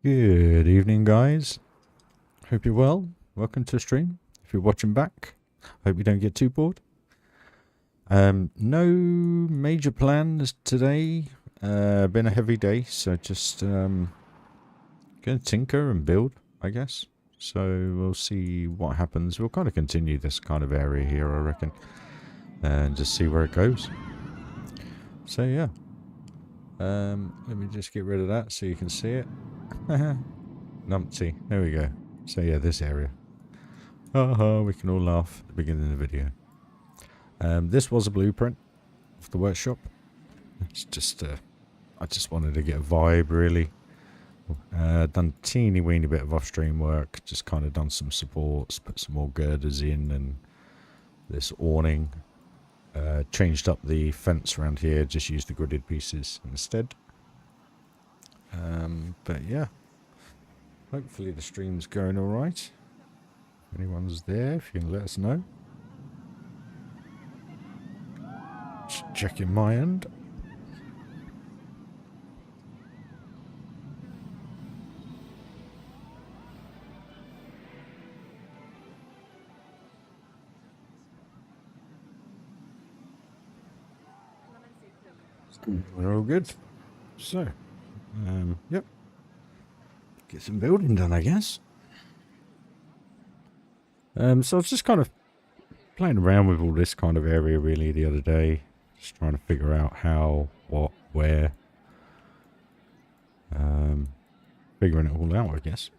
Good evening, guys. Hope you're well. Welcome to the stream. If you're watching back, hope you don't get too bored. No major plans today. Been a heavy day, so just gonna tinker and build, I guess. So we'll see what happens. We'll kind of continue this kind of area here, I reckon, and just see where it goes. So yeah. Let me just get rid of that so you can see it. Numpty. There we go. So yeah, this area. Haha, we can all laugh at the beginning of the video. This was a blueprint of the workshop. It's just, I just wanted to get a vibe, really. Done teeny weeny bit of off-stream work. Just kind of done some supports, put some more girders in, and this awning. Changed up the fence around here. Just used the gridded pieces instead. But yeah, hopefully the stream's going all right. If anyone's there, if you can let us know. Just checking my end. We're all good. So, yep. Get some building done, I guess. So I was just kind of playing around with all this kind of area really the other day. Just trying to figure out how, what, where. Figuring it all out, I guess.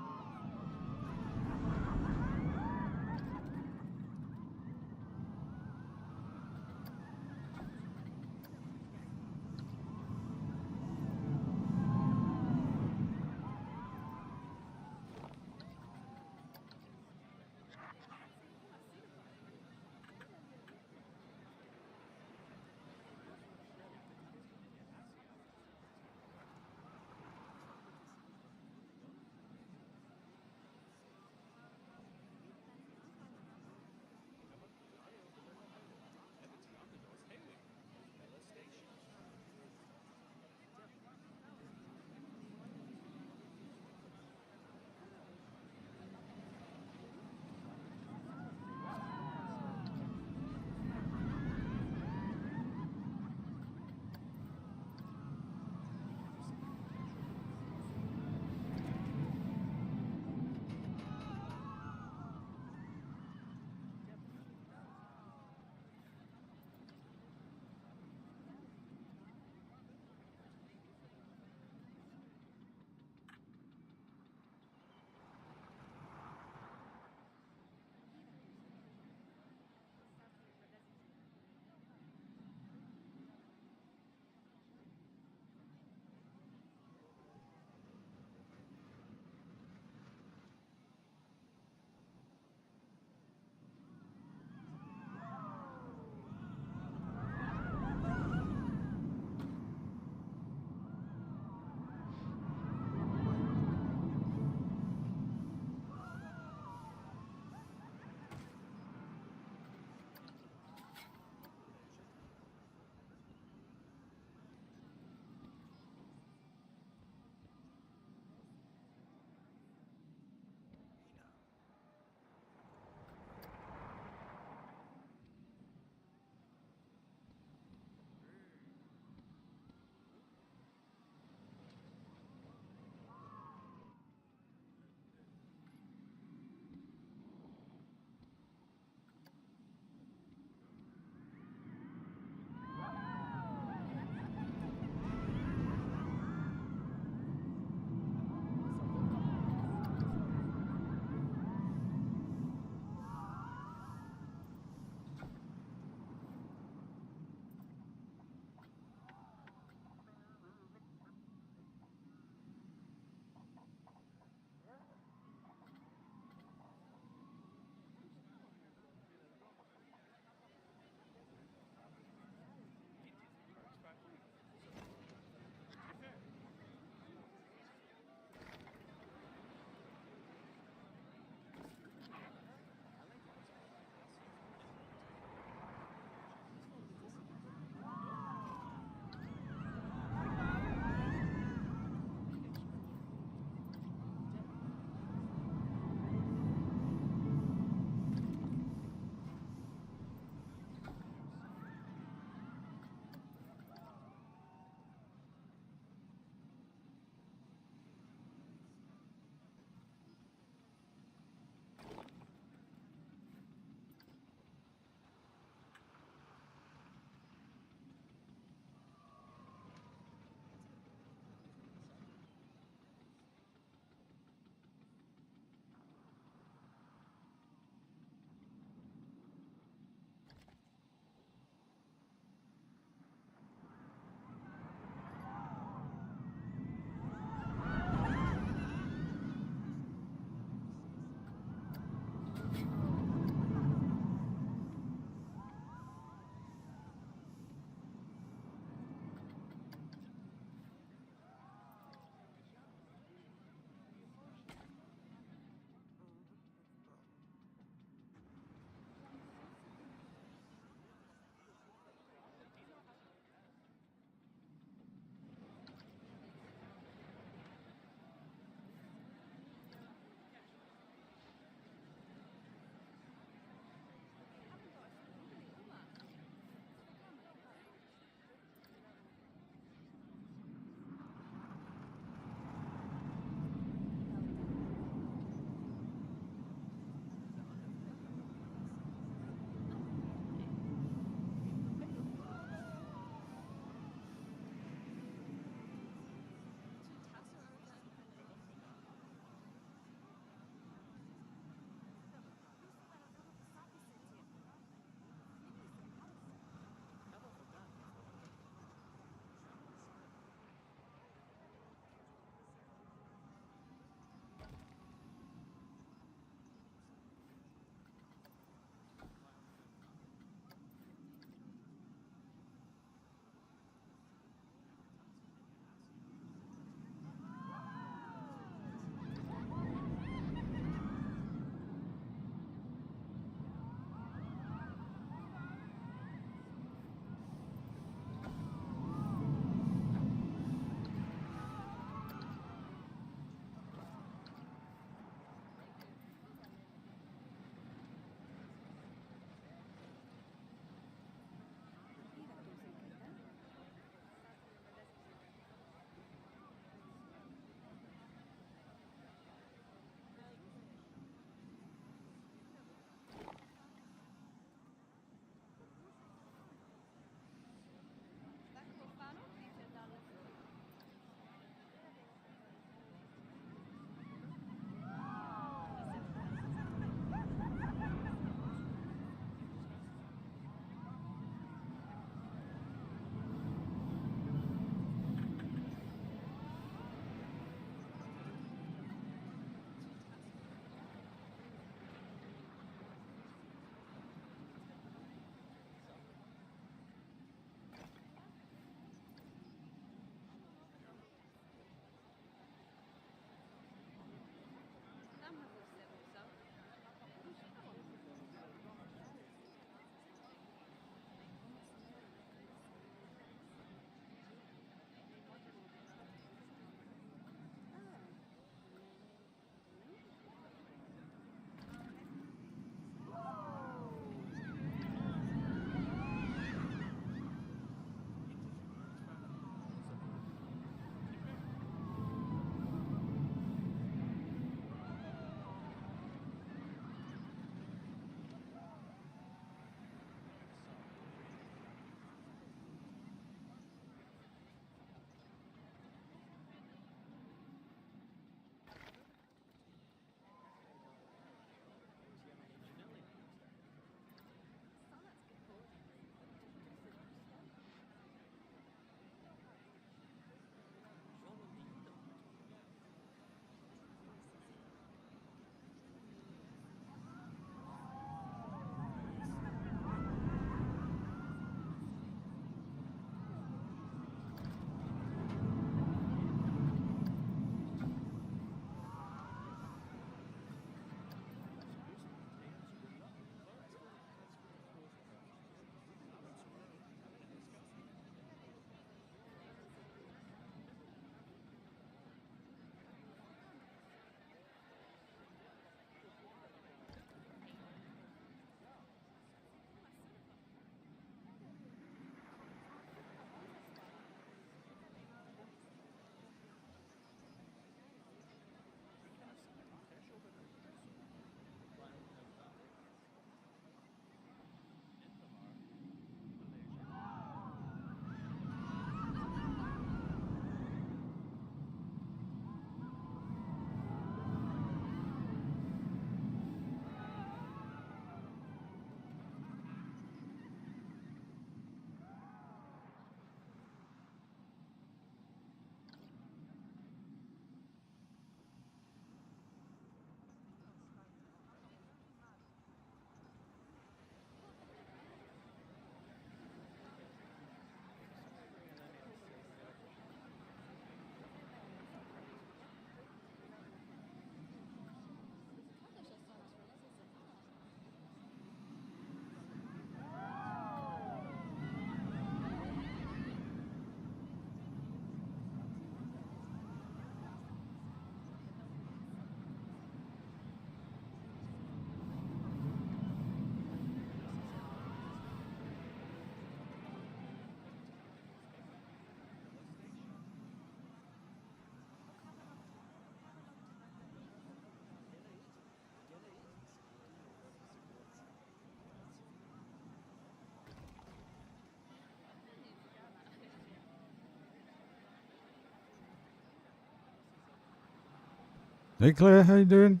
Hey Claire, how you doing?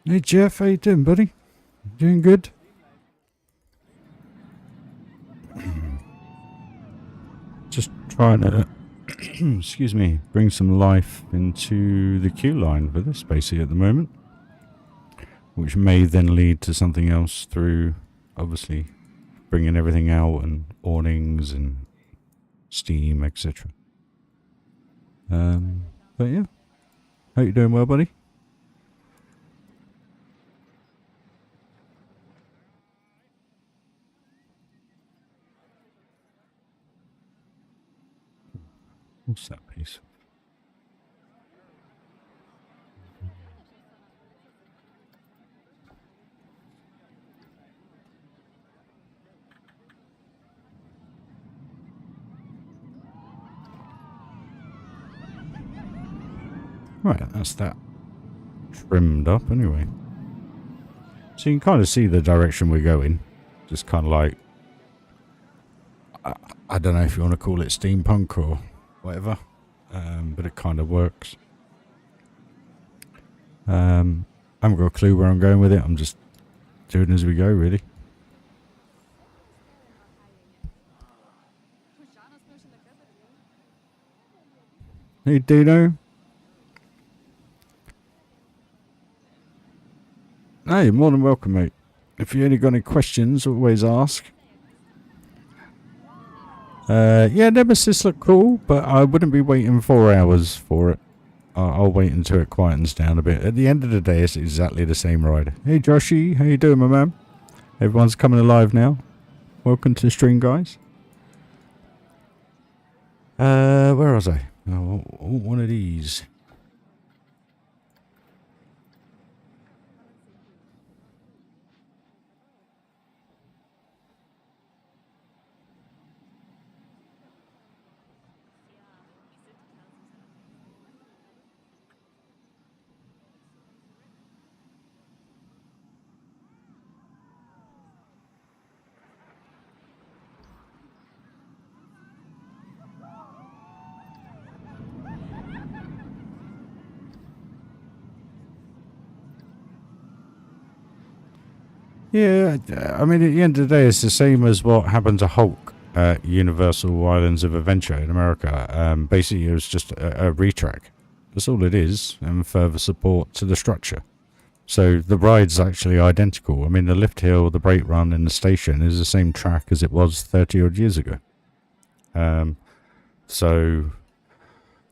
Hey Jeff, how you doing, buddy? Doing good? Just trying to, excuse me, bring some life into the Queueline for this basically at the moment, which may then lead to something else through, obviously, bringing everything out and awnings and Steam, etc. But yeah, hope you're doing well, buddy. What's that piece? Right, that's that trimmed up anyway. So you can kind of see the direction we're going. Just kind of like, I don't know if you want to call it steampunk or whatever, but it kind of works. I haven't got a clue where I'm going with it. I'm just doing as we go, really. Hey, Dino. Hey, you're more than welcome, mate. If you only got any questions, always ask. Yeah, Nemesis look cool, but I wouldn't be waiting 4 hours for it. I'll wait until it quietens down a bit. At the end of the day, it's exactly the same ride. Hey, Joshy, how you doing, my man? Everyone's coming alive now. Welcome to the stream, guys. Where was I? Oh, one of these. Yeah, I mean, at the end of the day, it's the same as what happened to Hulk at Universal Islands of Adventure in America. Basically, it was just a retrack. That's all it is, and further support to the structure. So the ride's actually identical. I mean, the lift hill, the brake run, and the station is the same track as it was 30 odd years ago. So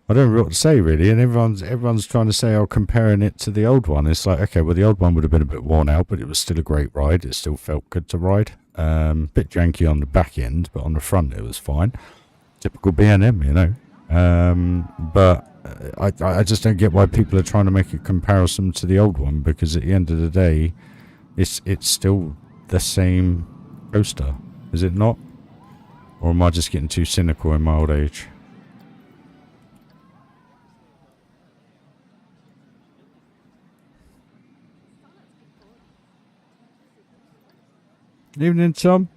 I don't know what to say, really, and everyone's trying to say, oh, comparing it to the old one. It's like, okay, well, the old one would have been a bit worn out, but it was still a great ride. It still felt good to ride. Bit janky on the back end, but on the front it was fine. Typical B&M, you know. But I just don't get why people are trying to make a comparison to the old one, because at the end of the day, it's still the same coaster, is it not? Or am I just getting too cynical in my old age? Evening, Tom.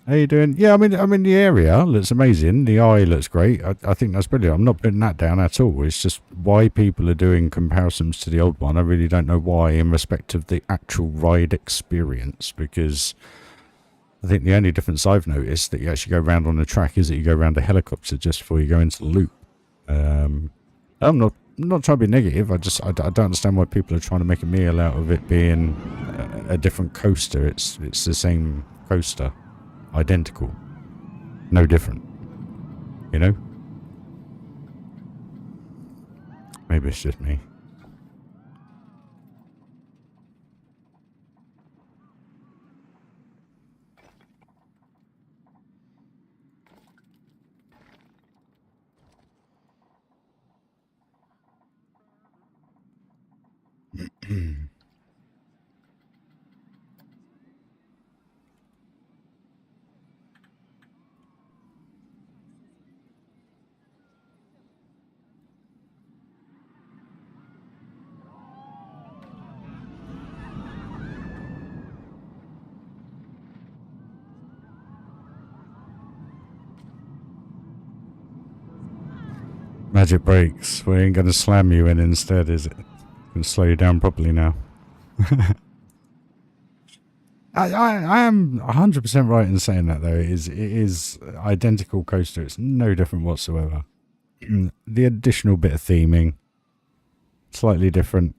How you doing? Yeah, I mean, the area looks amazing. The eye looks great. I think that's brilliant. I'm not putting that down at all. It's just why people are doing comparisons to the old one. I really don't know why, in respect of the actual ride experience, because I think the only difference I've noticed that you actually go around on the track is that you go around a helicopter just before you go into the loop. I'm not trying to be negative. I don't understand why people are trying to make a meal out of it being a different coaster. It's the same coaster, identical, no different, you know. Maybe it's just me. Magic brakes. We ain't gonna slam you in instead, is it? Gonna slow you down properly now. I am 100% right in saying that, though. It is identical coaster. It's no different whatsoever. The additional bit of theming, slightly different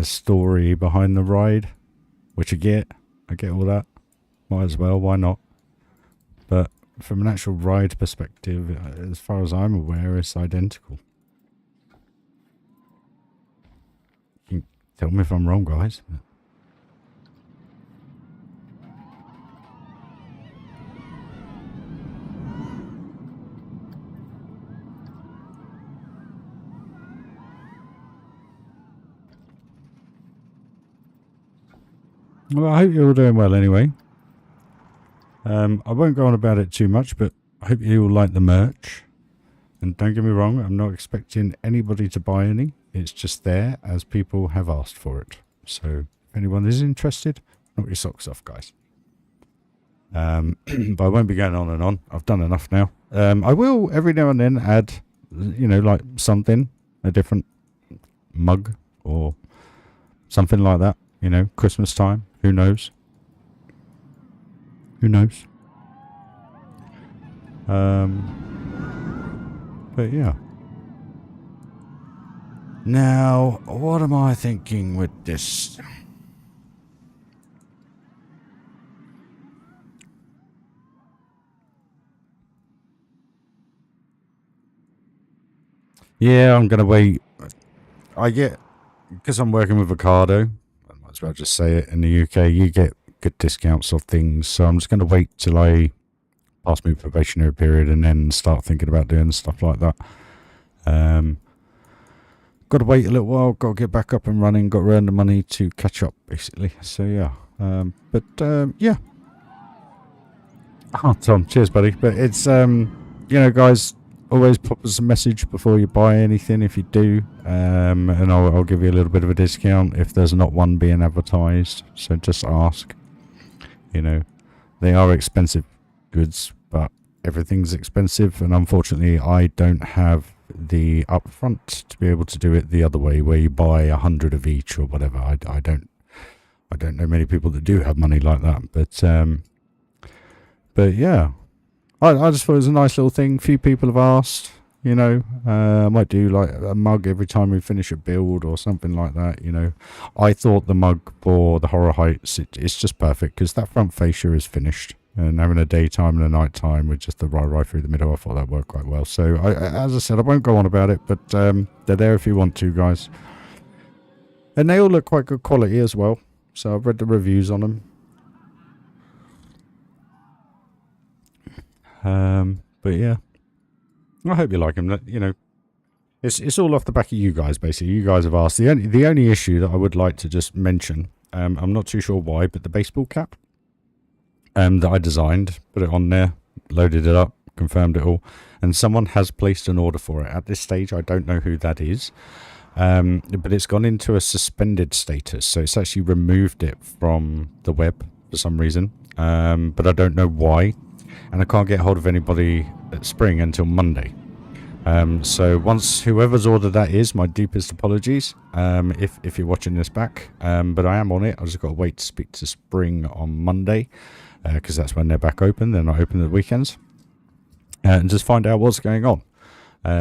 story behind the ride, which I get all that. Might as well, why not? But from an actual ride perspective, as far as I'm aware, it's identical. You can tell me if I'm wrong, guys. Well, I hope you're all doing well anyway. I won't go on about it too much, but I hope you all like the merch. And don't get me wrong, I'm not expecting anybody to buy any. It's just there as people have asked for it. So if anyone is interested, knock your socks off, guys. But I won't be going on and on. I've done enough now. I will every now and then add, you know, like something, a different mug or something like that. You know, Christmas time. Who knows? Who knows? But yeah. Now, what am I thinking with this? Yeah, I'm going to wait. Because I'm working with Ocado, I might as well just say it, in the UK, you get good discounts of things. So I'm just going to wait till I pass my probationary period and then start thinking about doing stuff like that. Got to wait a little while, got to get back up and running, got to earn the money to catch up, basically. So yeah, yeah. Oh, Tom, cheers, buddy. But it's, you know, guys, always pop us a message before you buy anything if you do, and I'll give you a little bit of a discount if there's not one being advertised. So just ask. You know, they are expensive goods, but everything's expensive, and unfortunately I don't have the upfront to be able to do it the other way, where you buy 100 of each or whatever. I don't know many people that do have money like that, but yeah, I just thought it was a nice little thing. Few people have asked, you know. I might do like a mug every time we finish a build or something like that, you know. I thought the mug for the Horror Heights, it's just perfect because that front fascia is finished. And having a daytime and a night time with just the RyRy through the middle, I thought that worked quite well. So, as I said, I won't go on about it, but they're there if you want to, guys. And they all look quite good quality as well. So I've read the reviews on them. But yeah, I hope you like them. You know, it's all off the back of you guys, basically. You guys have asked. The only issue that I would like to just mention, I'm not too sure why, but the baseball cap. That I designed, put it on there, loaded it up, confirmed it all, and someone has placed an order for it. At this stage, I don't know who that is, but it's gone into a suspended status, so it's actually removed it from the web for some reason, but I don't know why, and I can't get hold of anybody at Spring until Monday. So once whoever's order that is, my deepest apologies, if you're watching this back, but I am on it. I just got to wait to speak to Spring on Monday, because that's when they're back open. They're not open at the weekends, and just find out what's going on.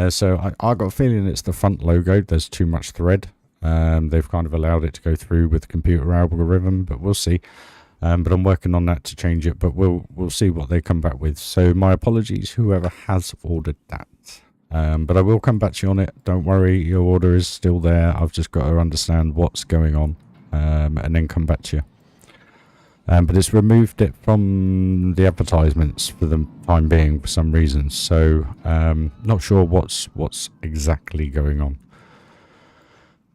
So I got a feeling it's the front logo. There's too much thread. They've kind of allowed it to go through with the computer algorithm, but we'll see. But I'm working on that to change it, but we'll see what they come back with. So my apologies, whoever has ordered that. But I will come back to you on it. Don't worry, your order is still there. I've just got to understand what's going on, and then come back to you. But it's removed it from the advertisements for the time being for some reason. So not sure what's exactly going on.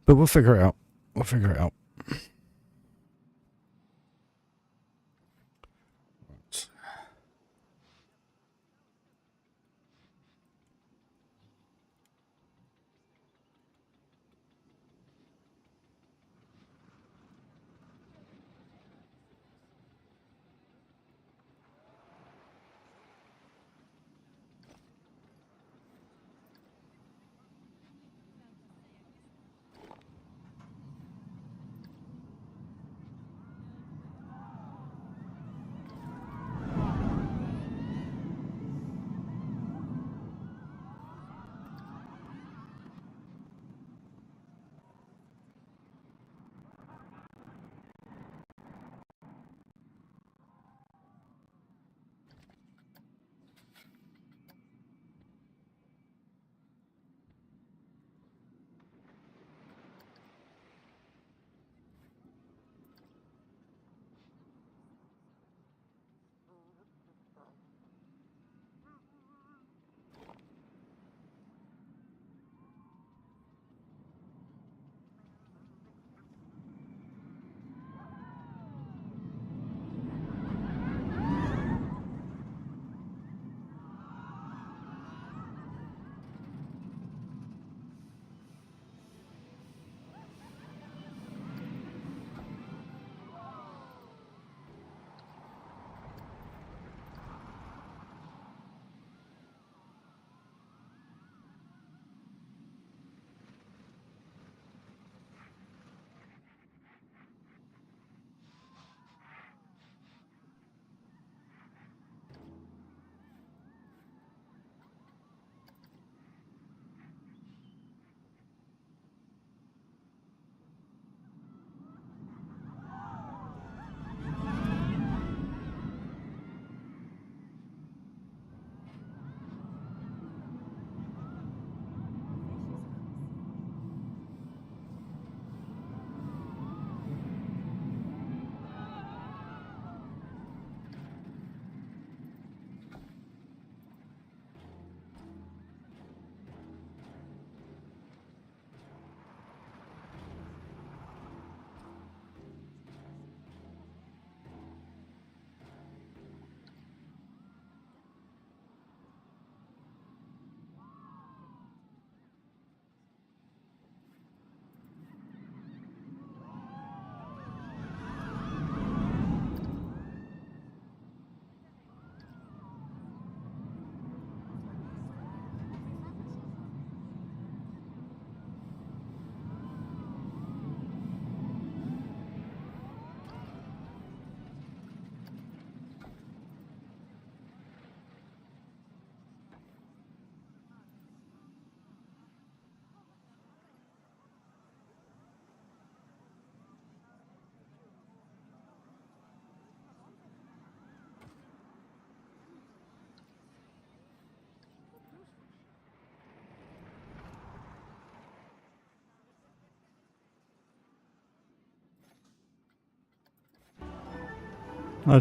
But we'll figure it out. We'll figure it out.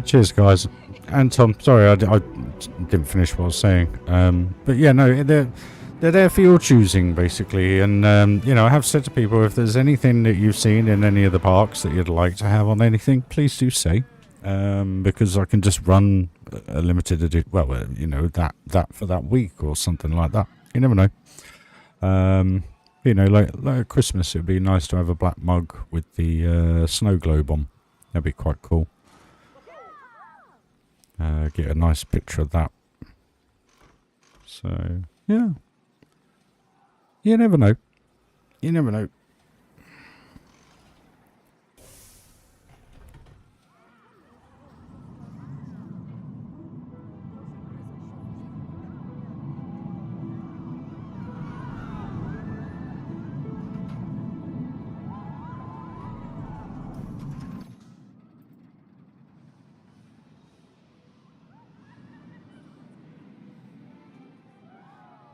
Cheers, guys. And Tom, sorry, I didn't finish what I was saying. But yeah, no, they're there for your choosing, basically. And, you know, I have said to people, if there's anything that you've seen in any of the parks that you'd like to have on anything, please do say. Because I can just run a limited edition, well, you know, that for that week or something like that. You never know. You know, like at Christmas, it would be nice to have a black mug with the snow globe on. That'd be quite cool. Get a nice picture of that. So, yeah. You never know. You never know.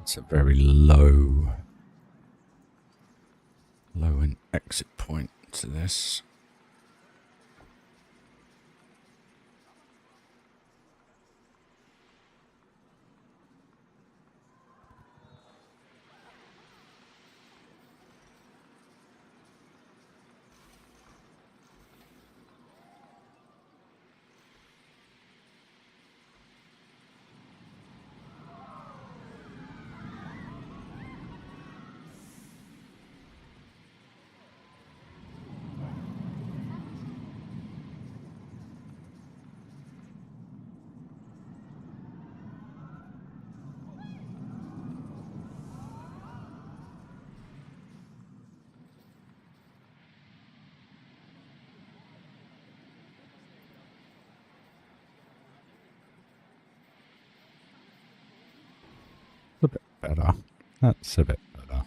It's a very low in exit point to this. A bit better. That's a bit better.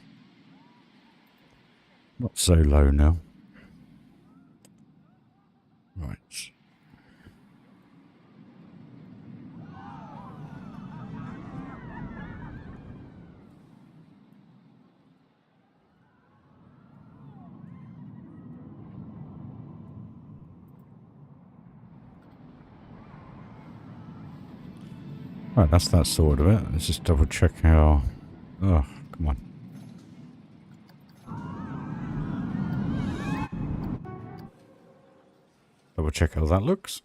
Not so low now. Right. Right, that's that sort of it. Let's just double check how... Oh, come on. Double check how that looks.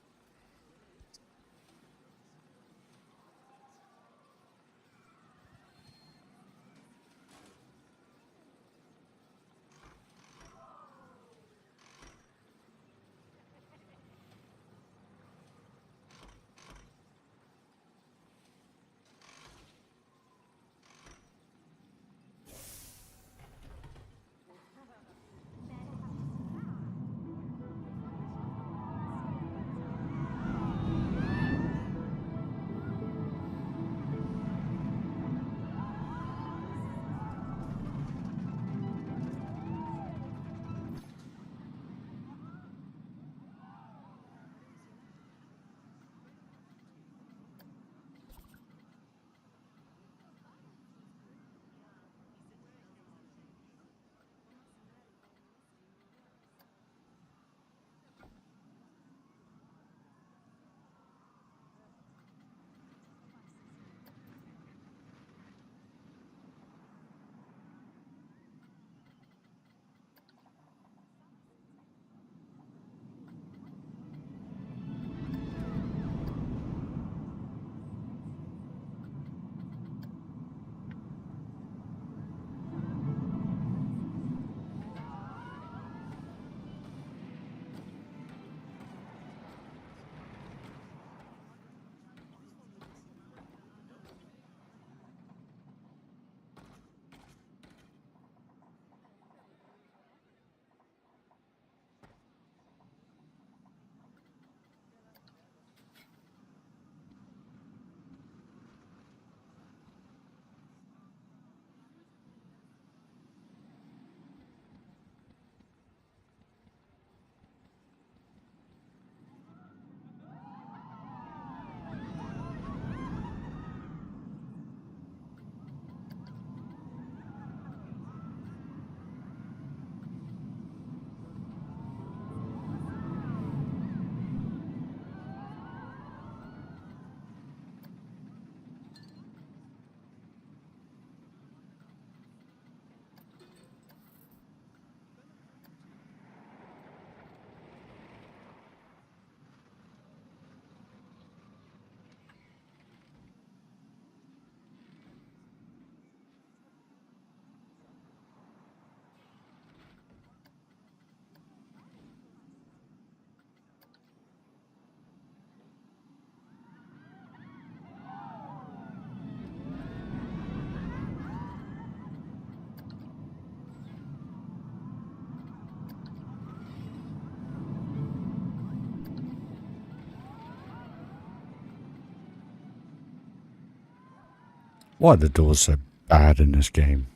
Why are the doors so bad in this game?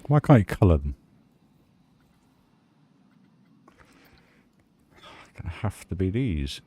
Why can't you colour them? Gonna have to be these.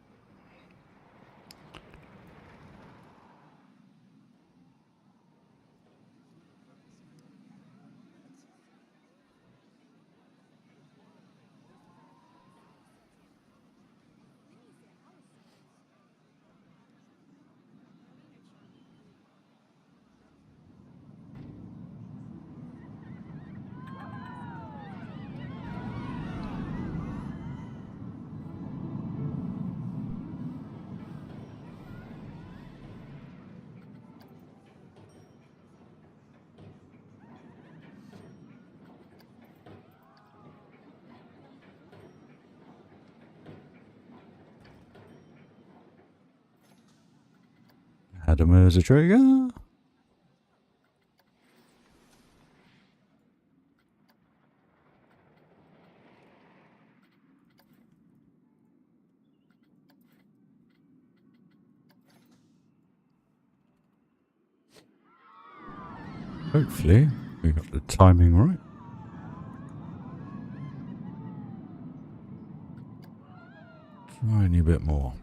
Adam as a trigger. Hopefully, we got the timing right. Tiny bit more.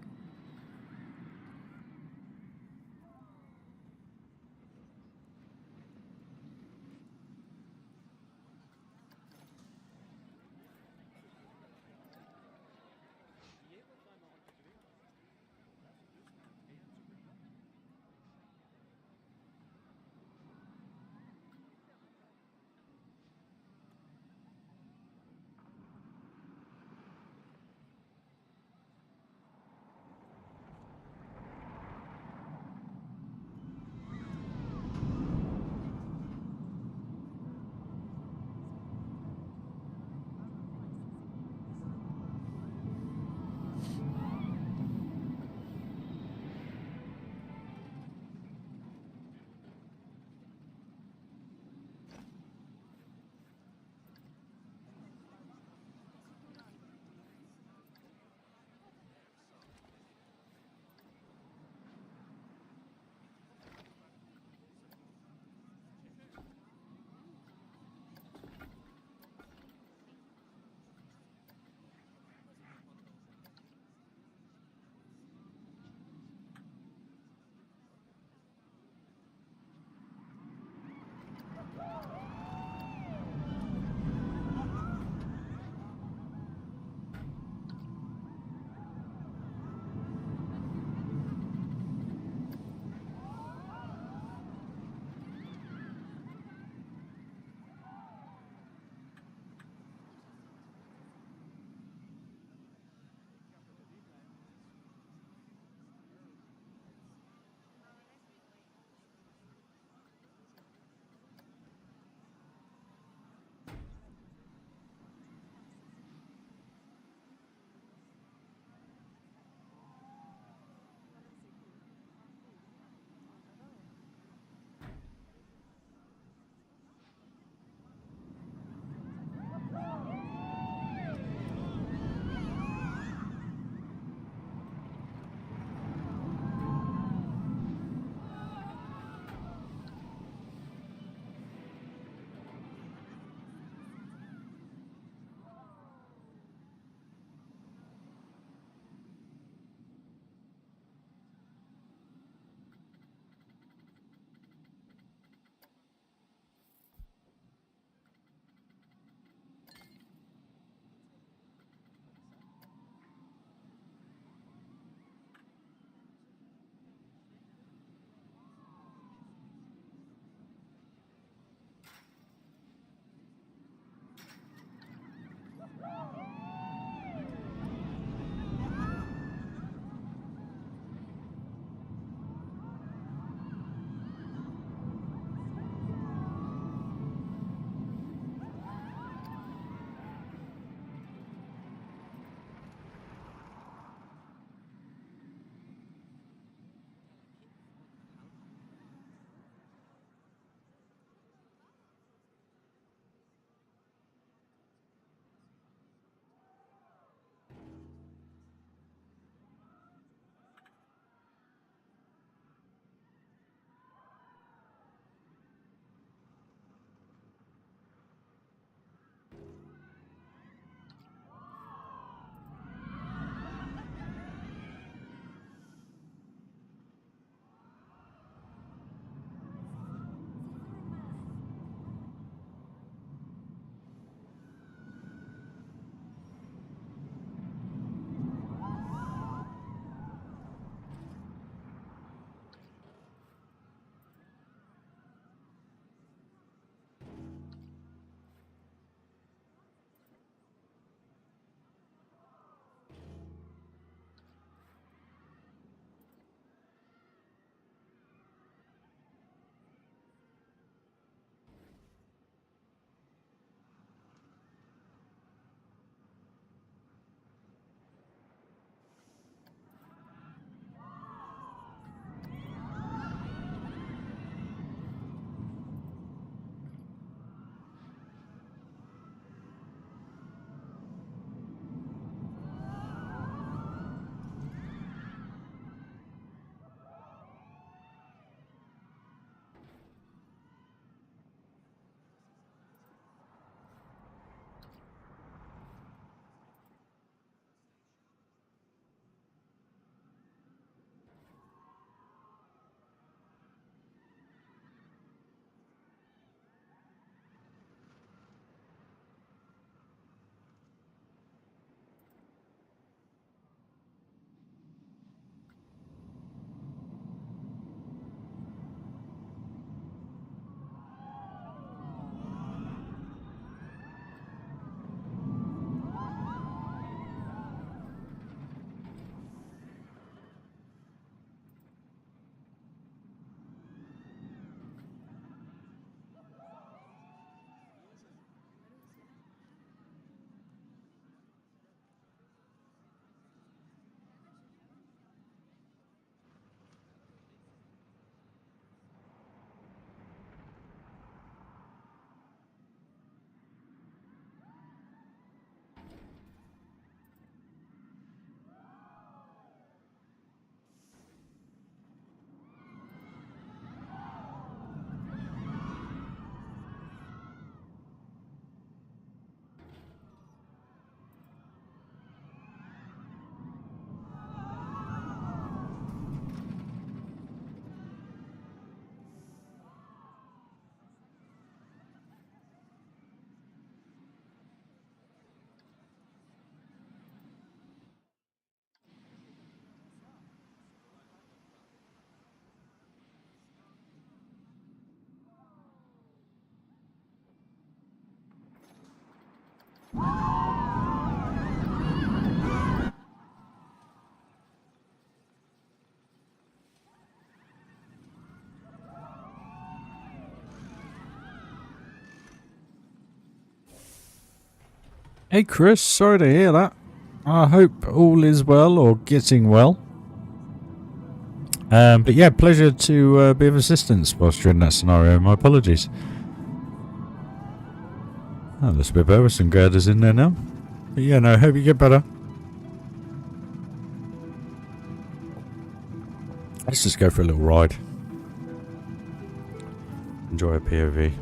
Hey Chris, sorry to hear that. I hope all is well or getting well. But yeah, pleasure to be of assistance whilst you're in that scenario. My apologies. Oh, that's a bit better with some girders in there now. But yeah, no, hope you get better. Let's just go for a little ride. Enjoy a POV.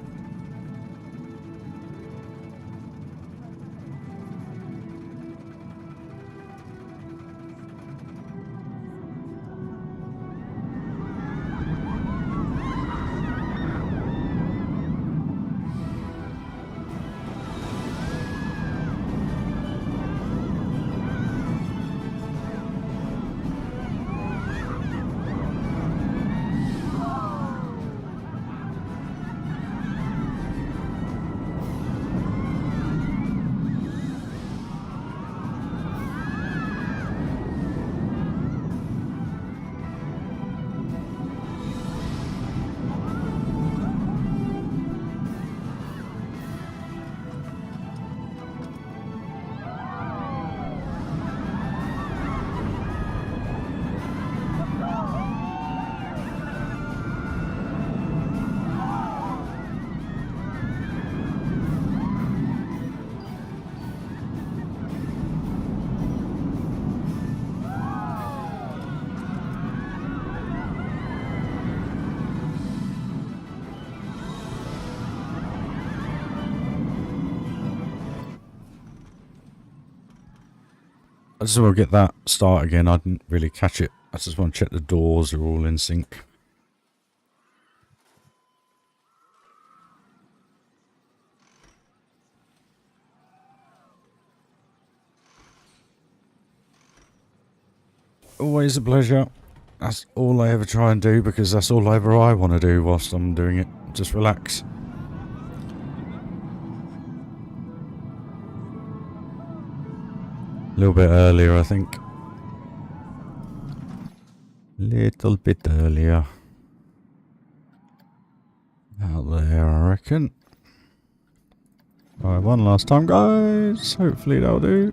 I just want to get that start again. I didn't really catch it. I just want to check the doors are all in sync. Always a pleasure. That's all I ever try and do because that's all I want to do whilst I'm doing it. Just relax. A little bit earlier, I think. Little bit earlier. Out there, I reckon. Alright, one last time, guys. Hopefully that'll do.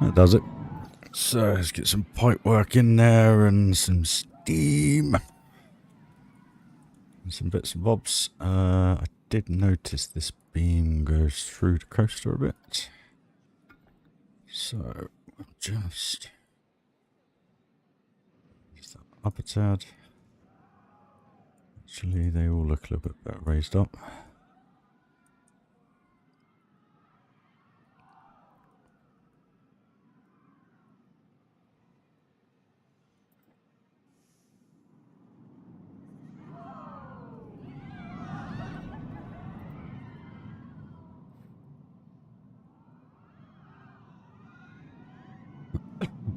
That does it. So let's get some pipe work in there and some steam. And some bits and bobs. I did notice this beam goes through the coaster a bit. So just use that up a tad. Actually, they all look a little bit better raised up.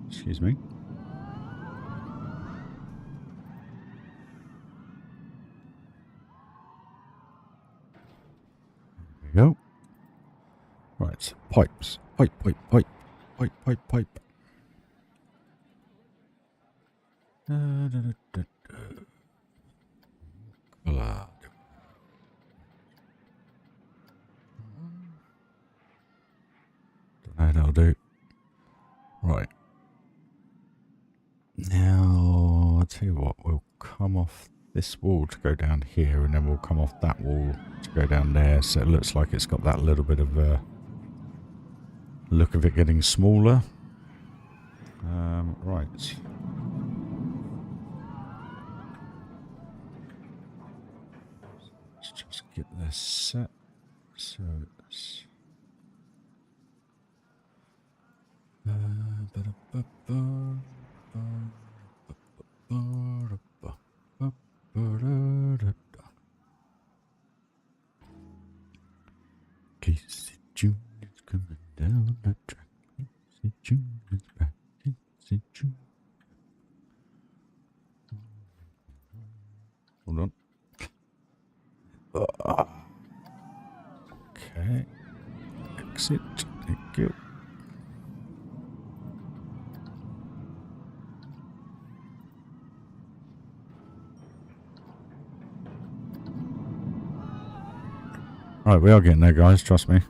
Excuse me. There we go. Right, pipes. Pipe. Don't know how that'll do. Right. Now, I'll tell you what, we'll come off this wall to go down here, and then we'll come off that wall to go down there, so it looks like it's got that little bit of look of it getting smaller. Right. Let's just get this set. So it's... Hold on. Okay. Exit. Thank you. Right, we are getting there, guys. Trust me.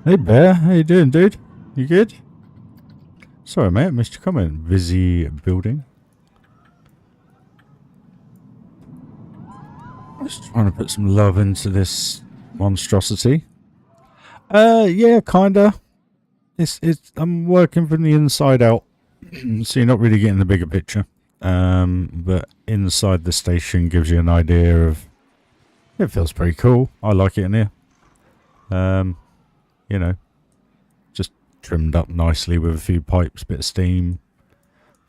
Hey Bear, how you doing, dude? You good? Sorry, mate, I missed your comment. Busy building. Just trying to put some love into this monstrosity. Yeah, kinda. It's. I'm working from the inside out, so you're not really getting the bigger picture. But inside the station gives you an idea of. It feels pretty cool. I like it in here. You know, just trimmed up nicely with a few pipes, bit of steam,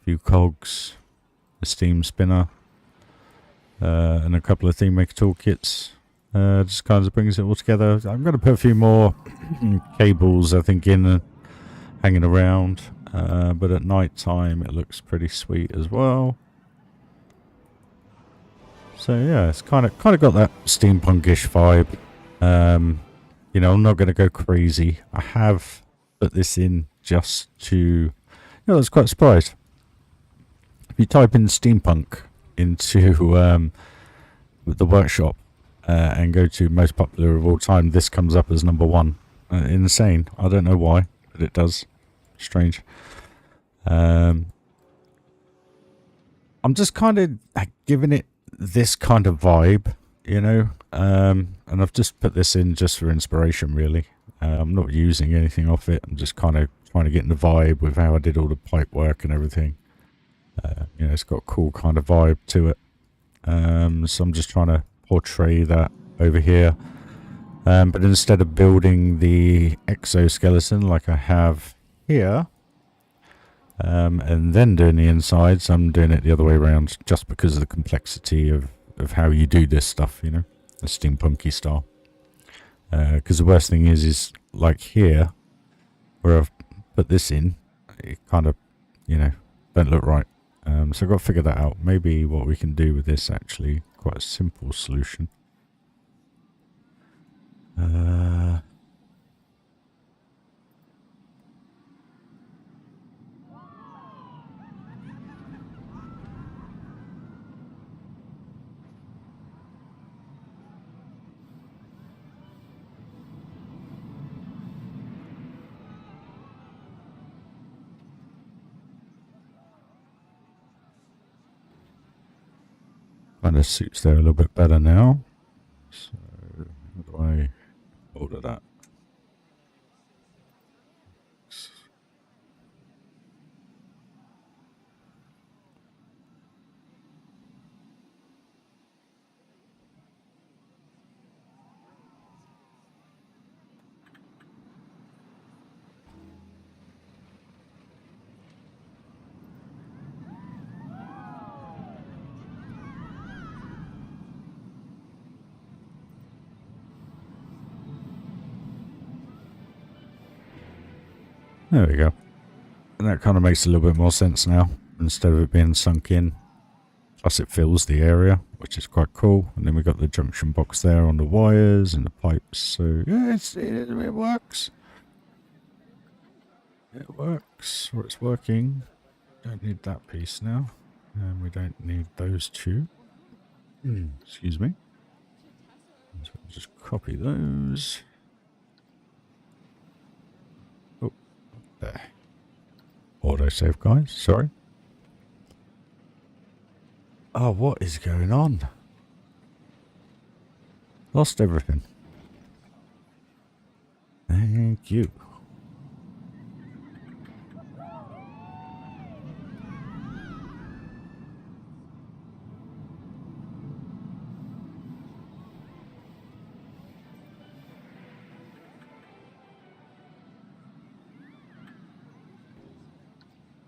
a few cogs, a steam spinner, and a couple of theme maker toolkits. Just kind of brings it all together. I'm going to put a few more cables, I think, in hanging around. But at night time, it looks pretty sweet as well. So yeah, it's kind of got that steampunkish vibe. You know, I'm not going to go crazy. I have put this in just to, you know, I was quite surprised. If you type in steampunk into the workshop and go to most popular of all time, this comes up as #1. Insane. I don't know why, but it does. Strange. I'm just kind of giving it this kind of vibe, you know, and I've just put this in just for inspiration, really. I'm not using anything off it. I'm just kind of trying to get in the vibe with how I did all the pipe work and everything. You know, it's got a cool kind of vibe to it. So I'm just trying to portray that over here. But instead of building the exoskeleton like I have here, and then doing the insides, I'm doing it the other way around just because of the complexity of how you do this stuff, you know, the steampunky style. Because the worst thing is like here, where I've put this in, it kind of, you know, don't look right. So I've got to figure that out. Maybe what we can do with this, actually, quite a simple solution. Kind of suits there a little bit better now. So how do I order that? There we go. And that kind of makes a little bit more sense now, instead of it being sunk in. Plus it fills the area, which is quite cool. And then we've got the junction box there on the wires and the pipes. So yeah, it works. It works, or it's working. Don't need that piece now. And we don't need those two. Excuse me. So we'll just copy those. Oh, there. Autosave, guys. Sorry. Oh, what is going on? Lost everything. Thank you.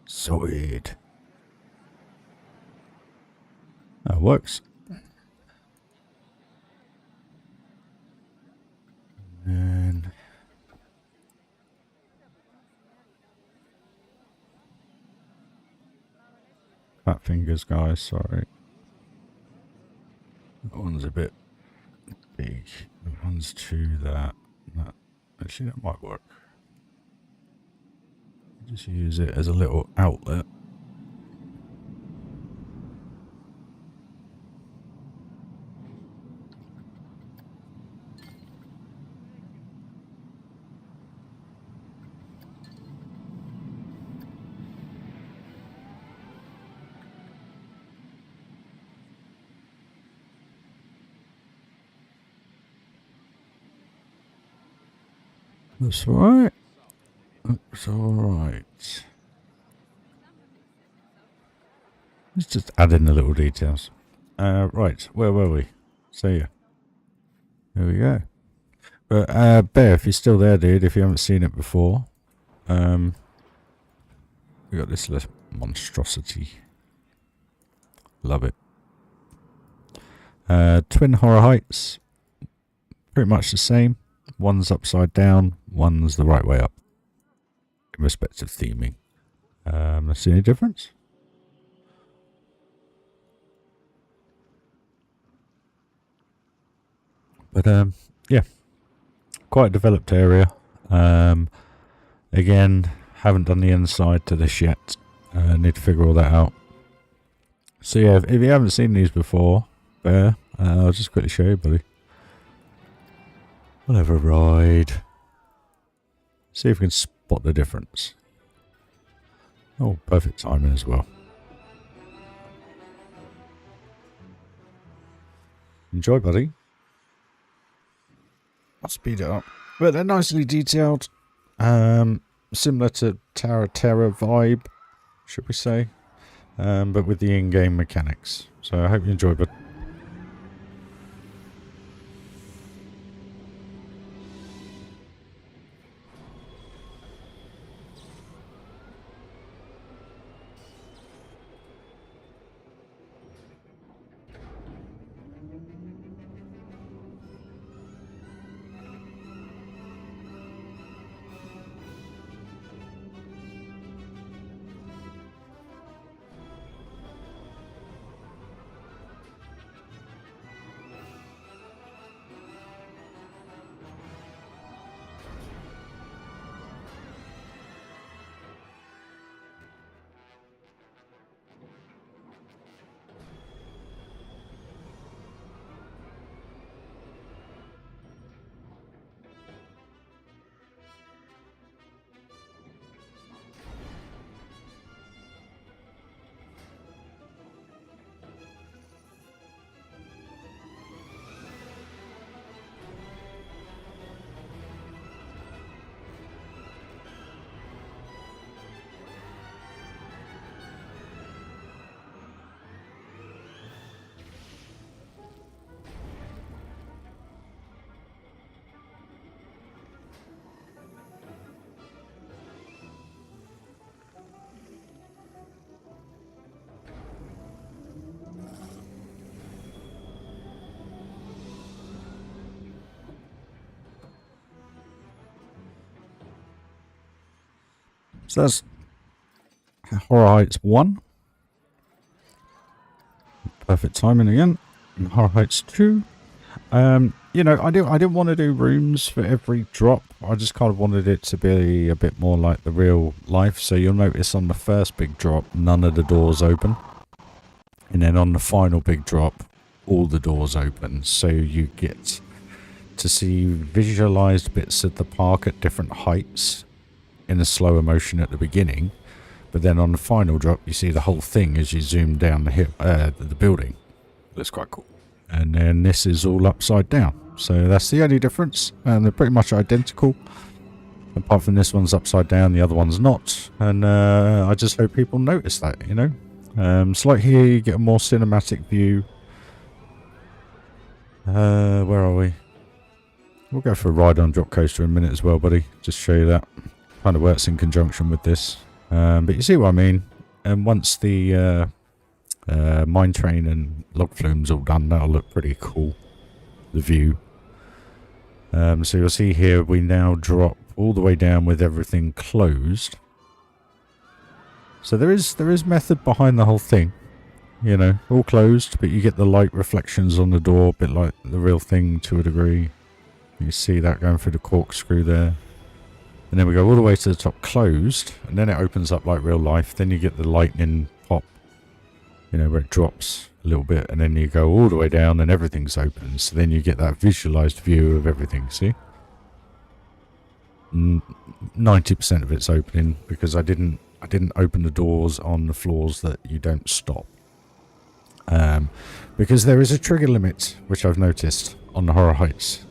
Sorted. That works. And fat fingers, guys, sorry. That one's a bit big. That one's to that. Actually, that might work. Just use it as a little outlet. That's alright. That's alright. Let's just add in the little details. Right, where were we? So yeah. There we go. But Bear, if you're still there, dude, if you haven't seen it before, we got this little monstrosity. Love it. Twin horror heights. Pretty much the same. One's upside down, one's the right way up. In respect of theming. See any difference? But yeah. Quite a developed area. Again, haven't done the inside to this yet. Need to figure all that out. So yeah, if you haven't seen these before, Bear, I'll just quickly show you, buddy. We'll have a ride. See if we can spot the difference. Oh, perfect timing as well. Enjoy, buddy. I'll speed it up. But they're nicely detailed. Similar to Tower Terror vibe, should we say. But with the in-game mechanics. So I hope you enjoy, but So that's Horror Heights 1. Perfect timing again. And Horror Heights 2. You know, I didn't want to do rooms for every drop. I just kind of wanted it to be a bit more like the real life. So you'll notice on the first big drop, none of the doors open. And then on the final big drop, all the doors open. So you get to see visualized bits of the park at different heights in a slower motion at the beginning. But then on the final drop, you see the whole thing as you zoom down the hill, the building. Looks quite cool. And then this is all upside down. So that's the only difference. And they're pretty much identical. Apart from this one's upside down, the other one's not. And I just hope people notice that, you know. So like here, you get a more cinematic view. Where are we? We'll go for a ride on drop coaster in a minute as well, buddy. Just show you that. Kind of works in conjunction with this. But you see what I mean. And once the mine train and log flume's all done, that'll look pretty cool. The view. So you'll see here we now drop all the way down with everything closed. So there is method behind the whole thing. You know, all closed, but you get the light reflections on the door, a bit like the real thing to a degree. You see that going through the corkscrew there. And then we go all the way to the top closed, and then it opens up like real life. Then you get the lightning pop, you know, where it drops a little bit, and then you go all the way down and everything's open. So then you get that visualized view of everything, see? 90% of it's opening because I didn't open the doors on the floors that you don't stop. Because there is a trigger limit, which I've noticed on the Horror Heights.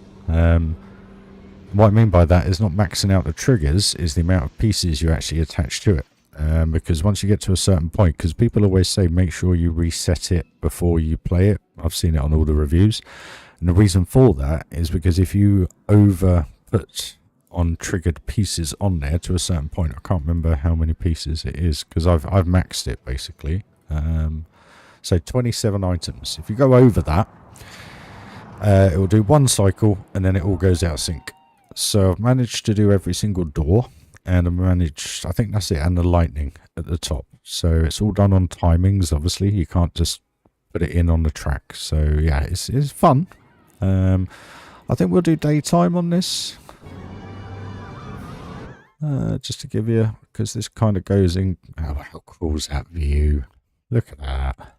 What I mean by that is not maxing out the triggers, is the amount of pieces you actually attach to it. Because once you get to a certain point, because people always say make sure you reset it before you play it. I've seen it on all the reviews. And the reason for that is because if you over put on triggered pieces on there to a certain point, I can't remember how many pieces it is, because I've maxed it basically. So 27 items. If you go over that, it will do one cycle and then it all goes out of sync. So I've managed to do every single door, and I've managed, I think that's it, and the lightning at the top. So it's all done on timings, obviously. You can't just put it in on the track. So yeah, it's fun. I think we'll do daytime on this. Just to give you, because this kind of goes in. Oh, how cool is that view? Look at that.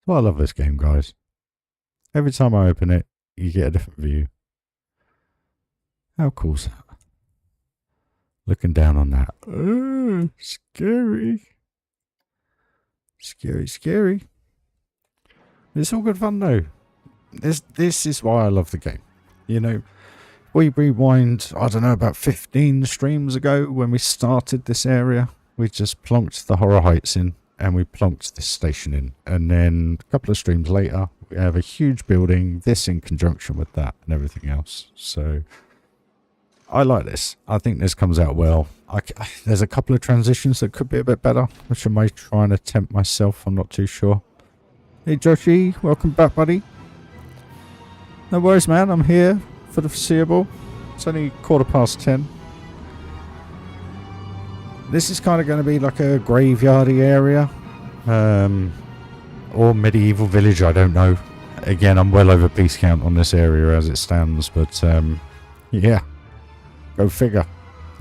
Well, I love this game, guys. Every time I open it, you get a different view. How cool is that? Looking down on that. Oh, scary. Scary, scary. It's all good fun, though. This is why I love the game. You know, we rewind, I don't know, about 15 streams ago when we started this area. We just plonked the Horror Heights in. And we plonked this station in. And then a couple of streams later, we have a huge building, this in conjunction with that and everything else. So I like this. I think this comes out well. There's a couple of transitions that could be a bit better, which I might try and attempt myself. I'm not too sure. Hey, Joshy, welcome back, buddy. No worries, man. I'm here for the foreseeable. It's only 10:15. This is kind of going to be like a graveyardy area. Or medieval village, I don't know. Again, I'm well over piece count on this area as it stands. But, yeah. Go figure.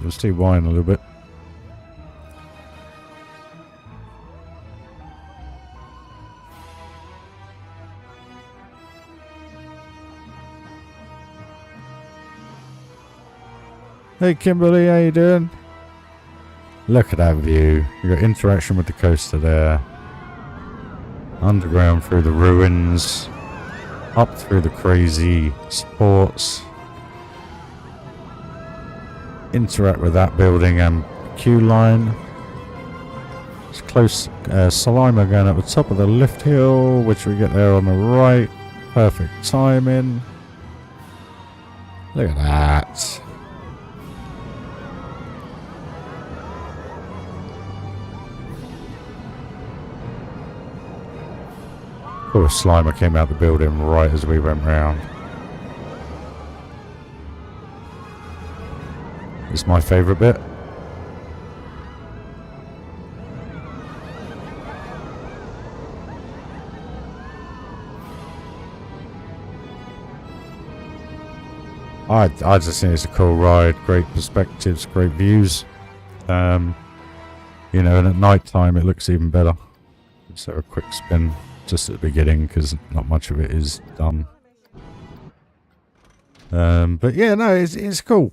You'll see why in a little bit. Hey, Kimberly, how you doing? Look at that view. You got interaction with the coaster there. Underground through the ruins. Up through the crazy sports. Interact with that building and Queueline. It's close. Slimer going up the top of the lift hill, which we get there on the right. Perfect timing. Look at that. Of course, Slimer came out the building right as we went round. It's my favourite bit. I just think it's a cool ride, great perspectives, great views. You know, and at night time it looks even better. So a quick spin just at the beginning because not much of it is done. But yeah, no, it's cool.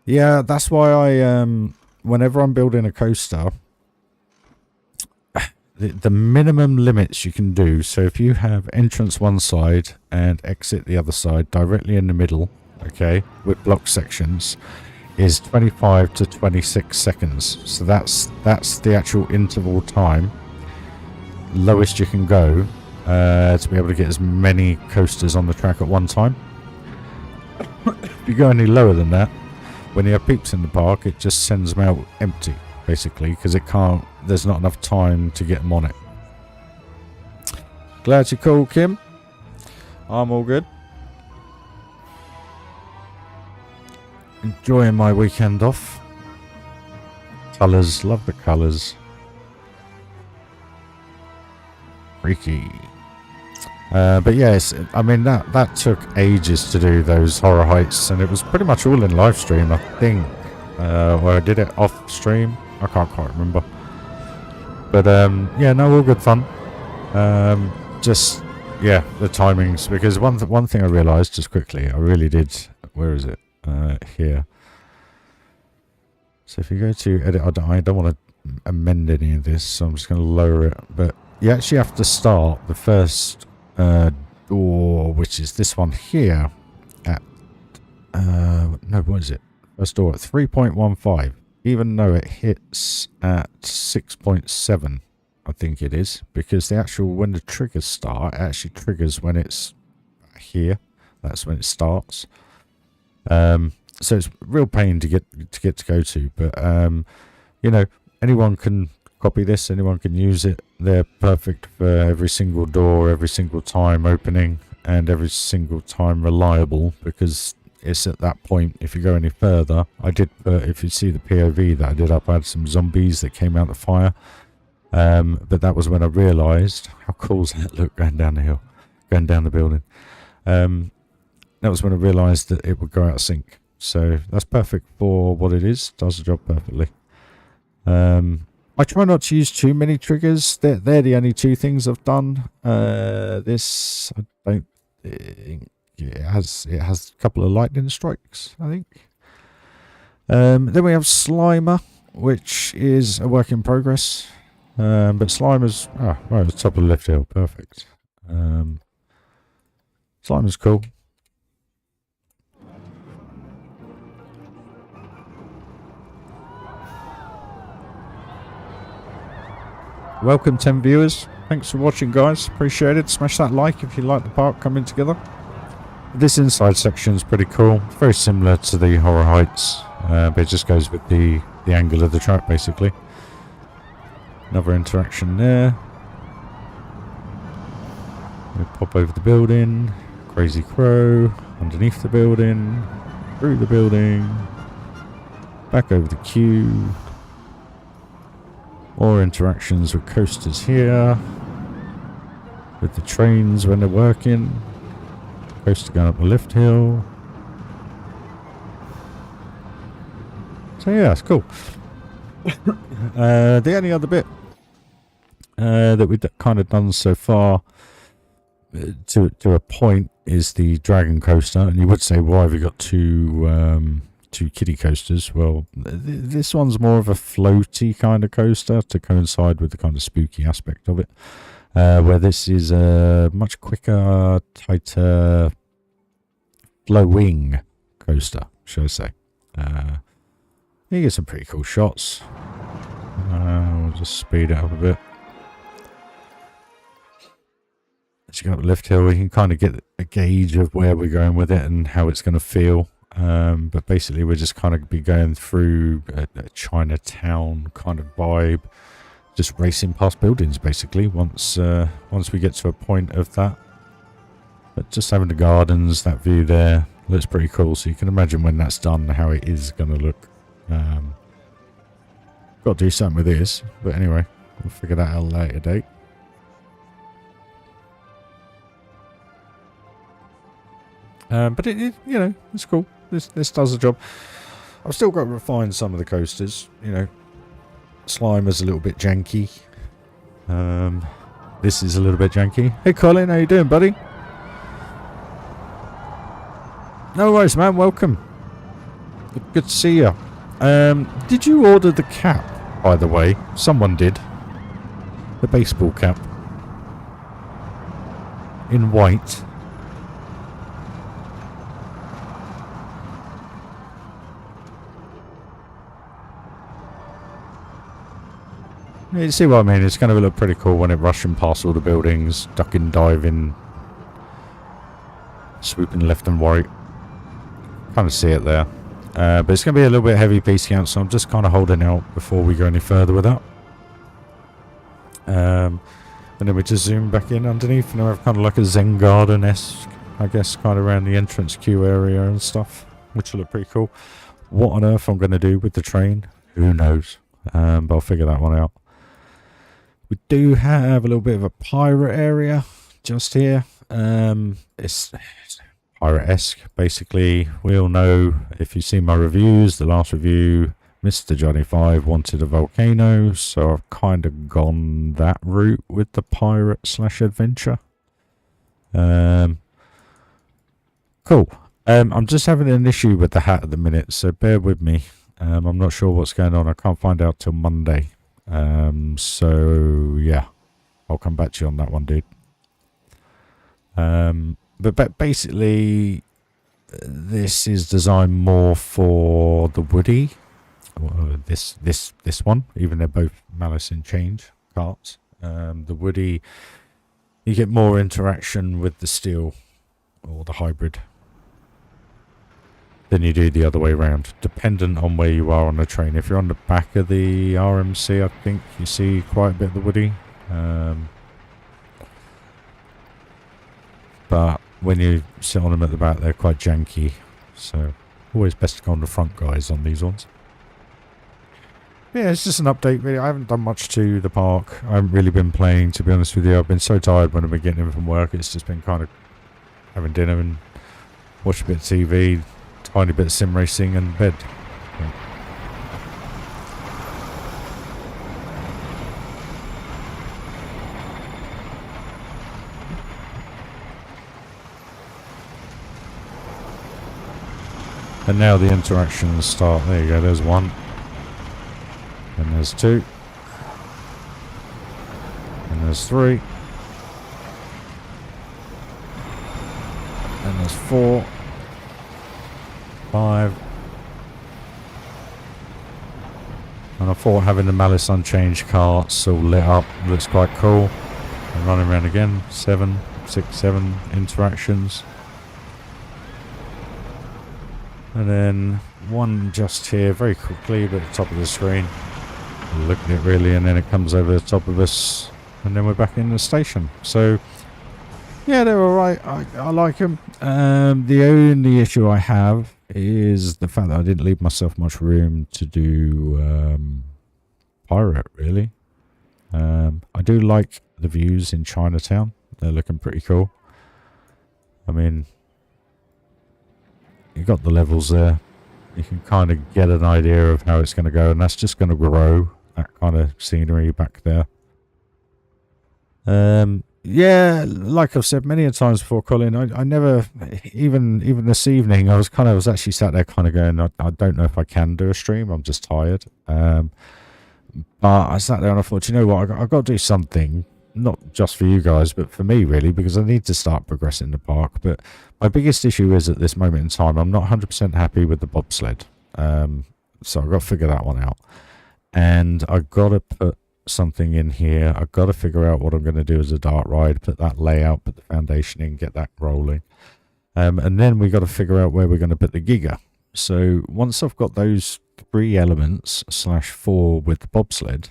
Yeah, that's why I whenever I'm building a coaster, the minimum limits you can do. So if you have entrance one side and exit the other side directly in the middle, okay, with block sections, is 25 to 26 seconds. So that's the actual interval time lowest you can go to be able to get as many coasters on the track at one time. If you go any lower than that, when you have peeps in the park, it just sends them out empty, basically, because it can't. There's not enough time to get them on it. Glad you're cool, Kim. I'm all good. Enjoying my weekend off. Colours, love the colours. Freaky. But yes, I mean that took ages to do those horror heights, and it was pretty much all in live stream, I think. Or I did it off stream. I can't quite remember. But yeah, no, all good fun. Just yeah, the timings, because one thing I realised just quickly, I really did. Where is it? Here. So if you go to edit, I don't want to amend any of this, so I'm just going to lower it. But you actually have to start the first door, which is this one here, at no, what is it? First door at 3.15. Even though it hits at 6.7, I think it is, because the actual, when the triggers start, it actually triggers when it's here. That's when it starts. So it's a real pain to get to go to, but you know, anyone can copy this, anyone can use it. They're perfect for every single door, every single time opening, and every single time reliable, because it's at that point. If you go any further, I did put, if you see the POV that I did up, I had some zombies that came out of the fire, but that was when I realised how cool does that look going down the hill, going down the building. That was when I realised that it would go out of sync. So that's perfect for what it is. Does the job perfectly. I try not to use too many triggers. They're the only two things I've done. This, I don't think it has a couple of lightning strikes, I think. Then we have Slimer, which is a work in progress. But Slimer's right at the top of the lift hill. Perfect. Slimer's cool. Welcome 10 viewers. Thanks for watching, guys. Appreciate it. Smash that like if you like the park coming together. This inside section is pretty cool. It's very similar to the Horror Heights, but it just goes with the angle of the track, basically. Another interaction there. We pop over the building. Crazy Crow. Underneath the building. Through the building. Back over the queue. More interactions with coasters here. With the trains when they're working. Coaster going up the lift hill. So yeah, it's cool. The only other bit that we've kind of done so far, to a point, is the Dragon Coaster. And you would say, why have you got two kiddie coasters? Well, this one's more of a floaty kind of coaster to coincide with the kind of spooky aspect of it, where this is a much quicker, tighter flowing coaster, shall I say. You get some pretty cool shots. We'll just speed it up a bit. As you go up the lift hill, you can kind of get a gauge of where we're going with it and how it's going to feel. But basically we're just kind of be going through a Chinatown kind of vibe, just racing past buildings basically once we get to a point of that. But just having the gardens, that view there, looks pretty cool. So you can imagine when that's done how it is going to look. Got to do something with this, but anyway, we'll figure that out later date. But it, you know, it's cool. This does the job. I've still got to refine some of the coasters. You know, Slime is a little bit janky. This is a little bit janky. Hey Colin, how you doing, buddy? No worries, man. Welcome. Good to see you. Did you order the cap, by the way? Someone did. The baseball cap. In white. You see what I mean? It's going to look pretty cool when it rushing past all the buildings, ducking, diving, swooping left and right. Kind of see it there. But it's going to be a little bit heavy piece count, so I'm just kind of holding out before we go any further with that. And then we just zoom back in underneath, and we have kind of like a Zen garden-esque, I guess, kind of around the entrance queue area and stuff, which will look pretty cool. What on earth I'm going to do with the train, who knows? But I'll figure that one out. We do have a little bit of a pirate area just here. It's pirate-esque, basically. We all know, if you've seen my reviews, the last review, Mr. Johnny 5 wanted a volcano, so I've kind of gone that route with the pirate/adventure. Cool. I'm just having an issue with the hat at the minute, so bear with me. I'm not sure what's going on. I can't find out till Monday. So yeah, I'll come back to you on that one, dude. But basically, this is designed more for the Woody. This one, even they're both Malice in Change carts. The Woody, you get more interaction with the steel or the hybrid than you do the other way around, dependent on where you are on the train. If you're on the back of the RMC, I think you see quite a bit of the Woody. But when you sit on them at the back, they're quite janky. So always best to go on the front guys on these ones. Yeah, it's just an update really. I haven't done much to the park. I haven't really been playing, to be honest with you. I've been so tired when I've been getting in from work. It's just been kind of having dinner and watch a bit of TV, tiny bit of sim racing and bed. Yeah. And now the interactions start. There you go, there's one. And there's two. And there's three. And there's 4. 5. And I thought having the Malice Unchanged carts all lit up looks quite cool. And running around again. 7, 6, 7 interactions. And then one just here very quickly, but at the top of the screen. Looking at it really, and then it comes over the top of us. And then we're back in the station. So yeah, they're alright. I like them. The only issue I have is the fact that I didn't leave myself much room to do pirate, really. I do like the views in Chinatown. They're looking pretty cool. I mean, you got the levels there. You can kind of get an idea of how it's going to go, and that's just going to grow, that kind of scenery back there. Yeah, like I've said many a times before, Colin, I never, even this evening, I was actually sat there kind of going, I don't know if I can do a stream, I'm just tired. But I sat there and I thought, you know what, I've got to do something, not just for you guys, but for me really, because I need to start progressing the park. But my biggest issue is at this moment in time, I'm not 100% happy with the bobsled. So I've got to figure that one out. And I've got to put something in here. I've got to figure out what I'm going to do as a dart ride, put that layout, put the foundation in, get that rolling. And then we've got to figure out where we're going to put the Giga. So once I've got those 3 elements /4 with the bobsled,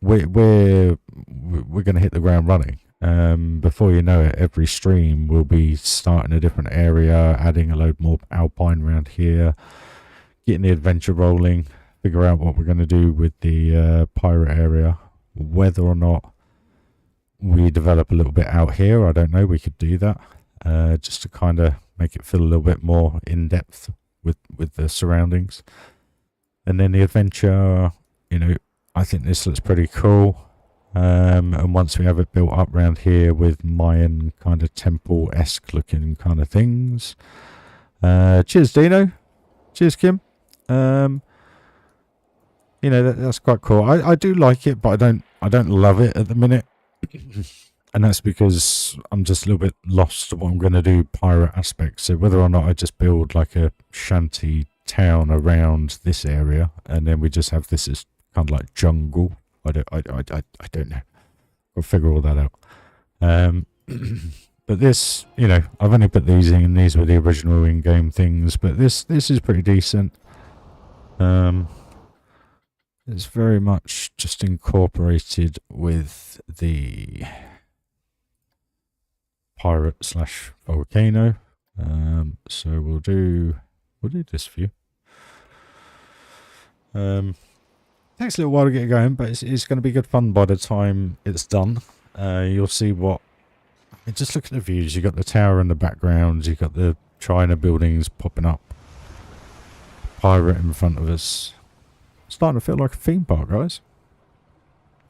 we're going to hit the ground running. Before you know it, every stream will be starting a different area, adding a load more alpine around here, getting the adventure rolling, figure out what we're going to do with the pirate area. Whether or not we develop a little bit out here, I don't know. We could do that just to kind of make it feel a little bit more in depth with the surroundings. And then the adventure, you know, I think this looks pretty cool. And once we have it built up around here with Mayan kind of temple-esque looking kind of things. Cheers, Dino. Cheers, Kim. You know, that's quite cool. I do like it, but I don't love it at the minute. And that's because I'm just a little bit lost to what I'm going to do pirate aspects. So whether or not I just build like a shanty town around this area, and then we just have this as kind of like jungle. I don't know. I'll figure all that out. But this, you know, I've only put these in. These were the original in-game things, but this is pretty decent. It's very much just incorporated with the pirate / volcano. So we'll do this for you. Takes a little while to get going, but it's going to be good fun by the time it's done. You'll see what. I mean, just look at the views. You got the tower in the background. You got the China buildings popping up. Pirate in front of us. It's starting to feel like a theme park, guys.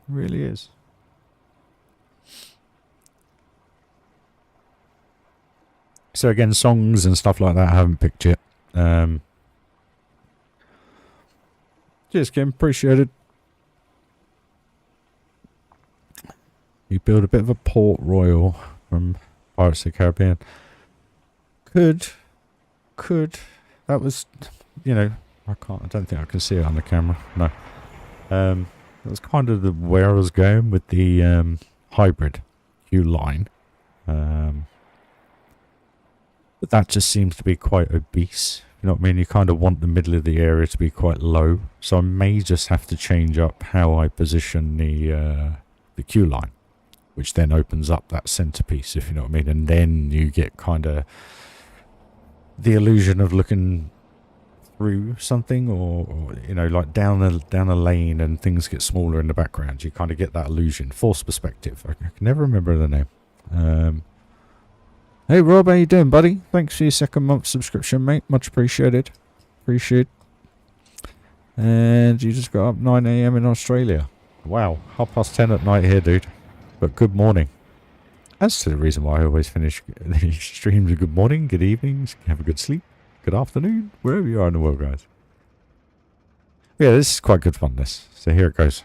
It really is. So again, songs and stuff like that I haven't picked yet. Cheers, Kim. Appreciate it. You build a bit of a Port Royal from Pirates of the Caribbean. Could. That was, you know, I don't think I can see it on the camera. No. That was kind of where I was going with the hybrid Queueline. But that just seems to be quite obese. You know what I mean? You kind of want the middle of the area to be quite low. So I may just have to change up how I position the Queueline, which then opens up that centerpiece, if you know what I mean. And then you get kind of the illusion of looking through something, or you know, like down a lane, and things get smaller in the background. You kind of get that illusion, forced perspective. I can never remember the name. Hey Rob, how you doing, buddy? Thanks for your second month subscription, mate. Much appreciated. Appreciate. And you just got up 9 AM in Australia. Wow, 10:30 at night here, dude. But good morning. That's the reason why I always finish the streams with good morning, good evenings, have a good sleep, good afternoon, wherever you are in the world, guys. Yeah, this is quite good fun, this. So here it goes.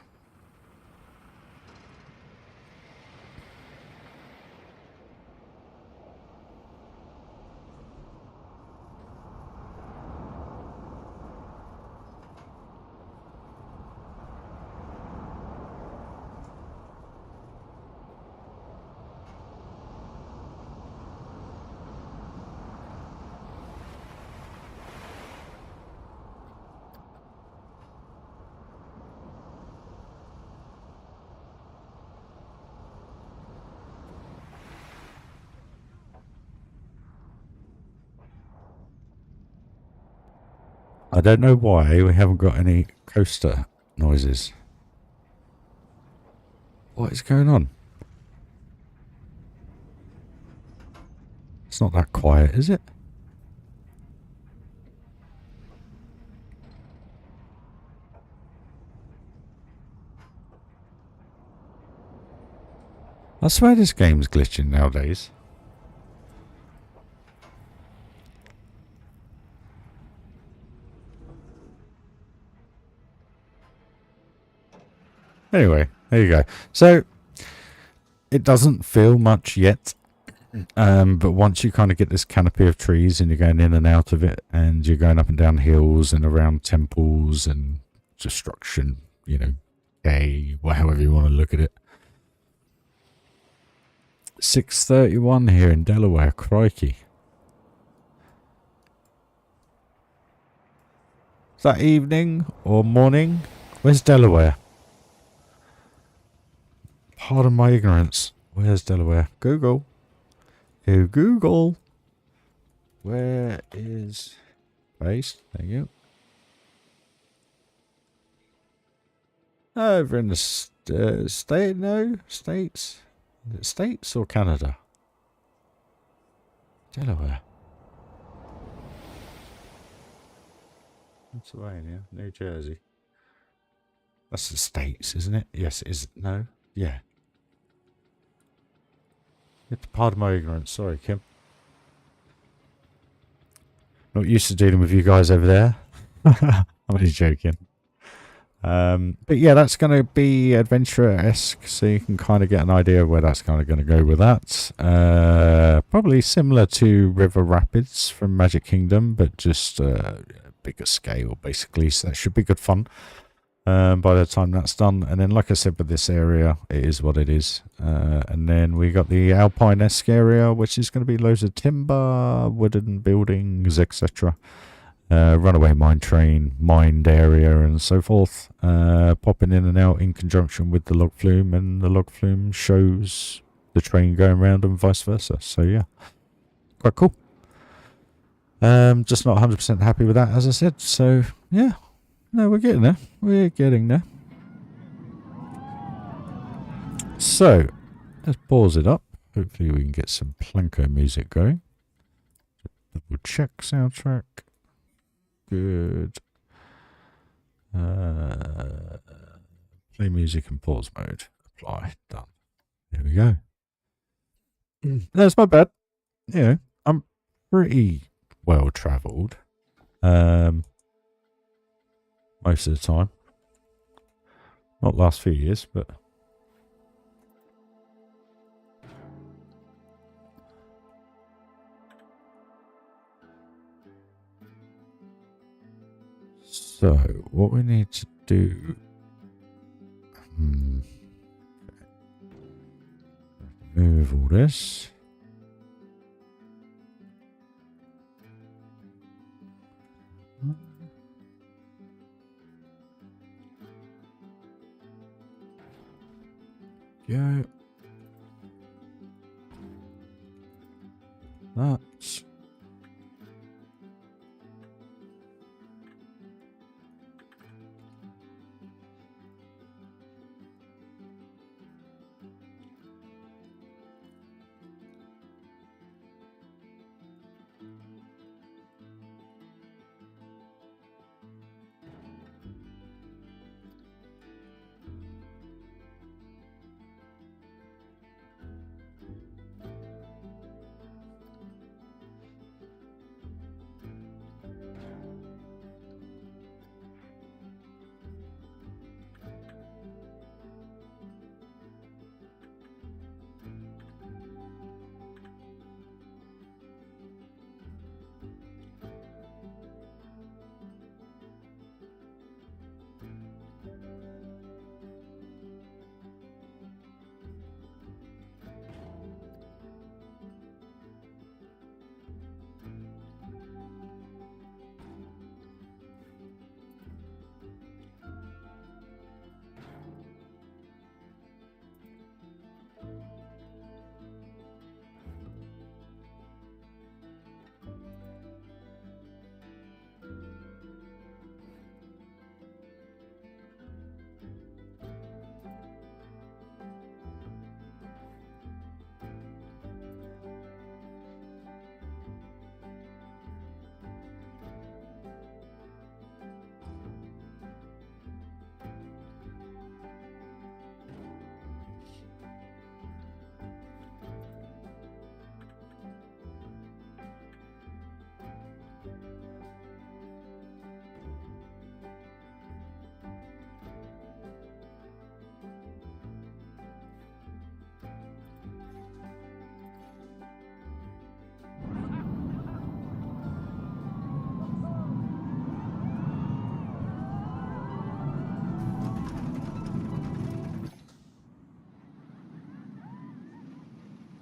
I don't know why we haven't got any coaster noises. What is going on? It's not that quiet, is it? I swear this game's glitching nowadays. Anyway, there you go. So, it doesn't feel much yet. But once you kind of get this canopy of trees and you're going in and out of it, and you're going up and down hills and around temples and destruction, you know, however you want to look at it. 6:31 here in Delaware, crikey. Is that evening or morning? Where's Delaware? Pardon my ignorance. Where's Delaware? Google. Oh, Google. Where is base? Thank you. Over in the state? No, states. Is it states or Canada? Delaware. Pennsylvania, New Jersey. That's the states, isn't it? Yes, it is. No? Yeah. You have to pardon my ignorance. Sorry, Kim. Not used to dealing with you guys over there. I'm only joking. But yeah, that's going to be adventure-esque, so you can kind of get an idea of where that's kind of going to go with that. Probably similar to River Rapids from Magic Kingdom, but just bigger scale, basically. So that should be good fun by the time that's done. And then, like I said, with this area, it is what it is. And then we got the Alpine-esque area, which is going to be loads of timber, wooden buildings, etc. Runaway mine train, mined area, and so forth, popping in and out in conjunction with the log flume, and the log flume shows the train going around and vice versa. So yeah, quite cool. Just not 100% happy with that, as I said. So yeah, no, we're getting there. We're getting there. So let's pause it up. Hopefully we can get some Planko music going. Double check soundtrack. Good. Play music in pause mode. Apply. Done. There we go. That's not bad. You know, I'm pretty well travelled. Most of the time. Not last few years, but so, what we need to do... Move all this. Go. That's...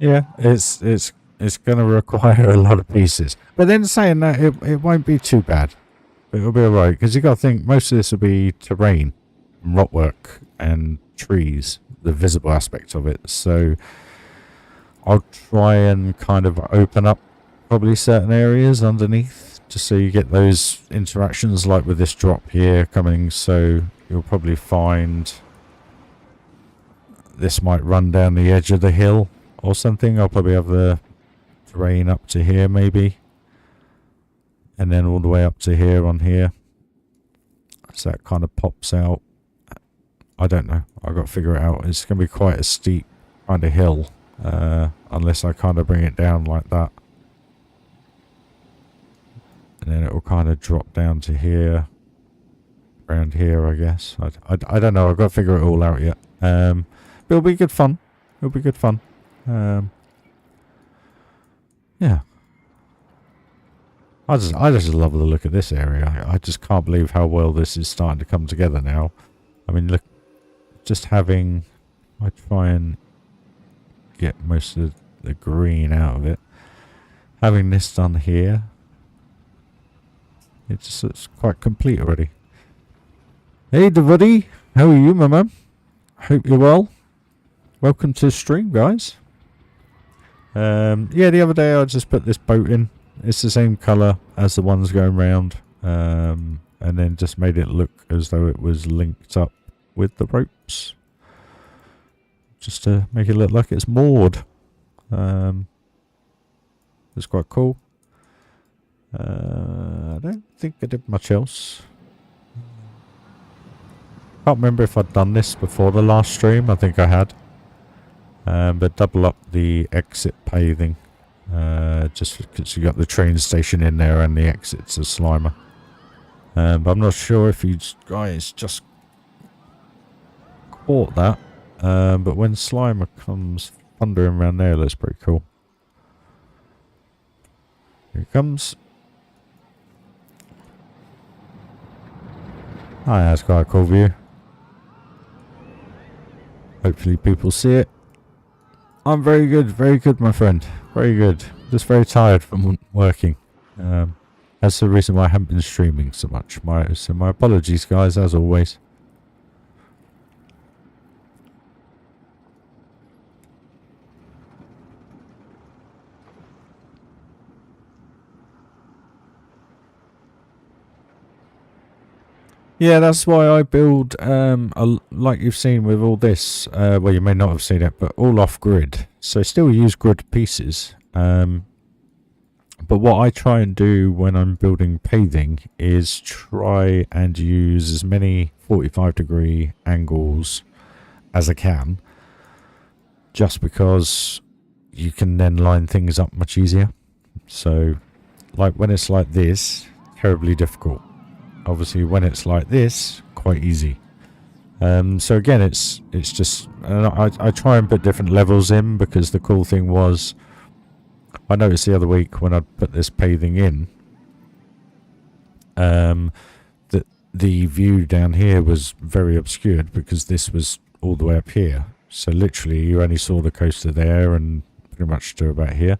Yeah, it's going to require a lot of pieces. But then saying that, it won't be too bad. It'll be alright, because you got to think most of this will be terrain, rock work, and trees. the visible aspect of it. So I'll try and kind of open up probably certain areas underneath, just so you get those interactions like with this drop here coming. So you'll probably find this might run down the edge of the hill or something. I'll probably have the terrain up to here maybe, and then all the way up to here on here, so that kind of pops out. I don't know, I've got to figure it out. It's going to be quite a steep kind of hill, unless I kind of bring it down like that, and then it will kind of drop down to here, around here, I guess. I don't know, I've got to figure it all out yet. But it'll be good fun. It'll be good fun. Yeah. I just love the look of this area. I just can't believe how well this is starting to come together now. I mean, look, just having... I try and get most of the green out of it. Having this done here, it's quite complete already. Hey, Davuddy, how are you, my man? Hope you're well. Welcome to the stream, guys. Yeah, the other day I just put this boat in. It's the same colour as the ones going round, and then just made it look as though it was linked up with the ropes, just to make it look like it's moored. It's quite cool. I don't think I did much else. Can't remember if I'd done this before the last stream. I think I had. But double up the exit paving, just because you got the train station in there and the exits of Slimer. But I'm not sure if you guys just caught that. But when Slimer comes thundering around there, that's pretty cool. Here he comes. Hi, that's quite a cool view. Hopefully people see it. I'm very good, my friend. Very good. Just very tired from working. That's the reason why I haven't been streaming so much. So my apologies, guys, as always. Yeah, that's why I build, like you've seen with all this, well, you may not have seen it, but all off-grid. So still use grid pieces. But what I try and do when I'm building paving is try and use as many 45-degree angles as I can, just because you can then line things up much easier. So, like when it's like this, terribly difficult. Obviously, when it's like this, quite easy. So again, it's just I try and put different levels in, because the cool thing was, I noticed the other week when I put this paving in, that the view down here was very obscured because this was all the way up here. So literally, you only saw the coaster there and pretty much to about here.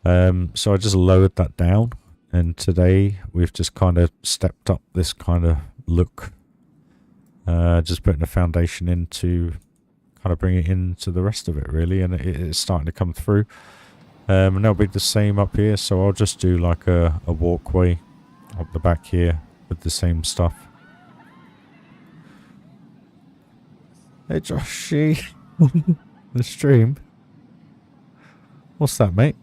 So I just lowered that down. And today we've just kind of stepped up this kind of look, just putting a foundation in to kind of bring it into the rest of it, really, and it's starting to come through. And that'll be the same up here, so I'll just do like a walkway up the back here with the same stuff. Hey Joshy, the stream. What's that, mate?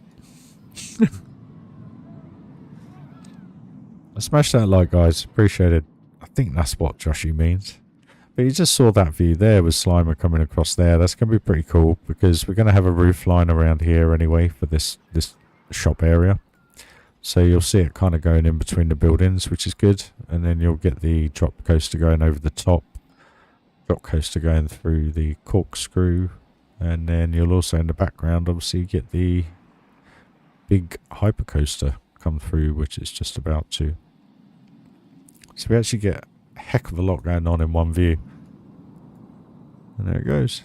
Smash that like, guys. Appreciate it. I think that's what Joshy means. But you just saw that view there with Slimer coming across there. That's going to be pretty cool, because we're going to have a roof line around here anyway for this shop area. So you'll see it kind of going in between the buildings, which is good. And then you'll get the drop coaster going over the top. Drop coaster going through the corkscrew. And then you'll also, in the background, obviously get the big hypercoaster come through, which is just about to. So we actually get a heck of a lot going on in one view. And there it goes.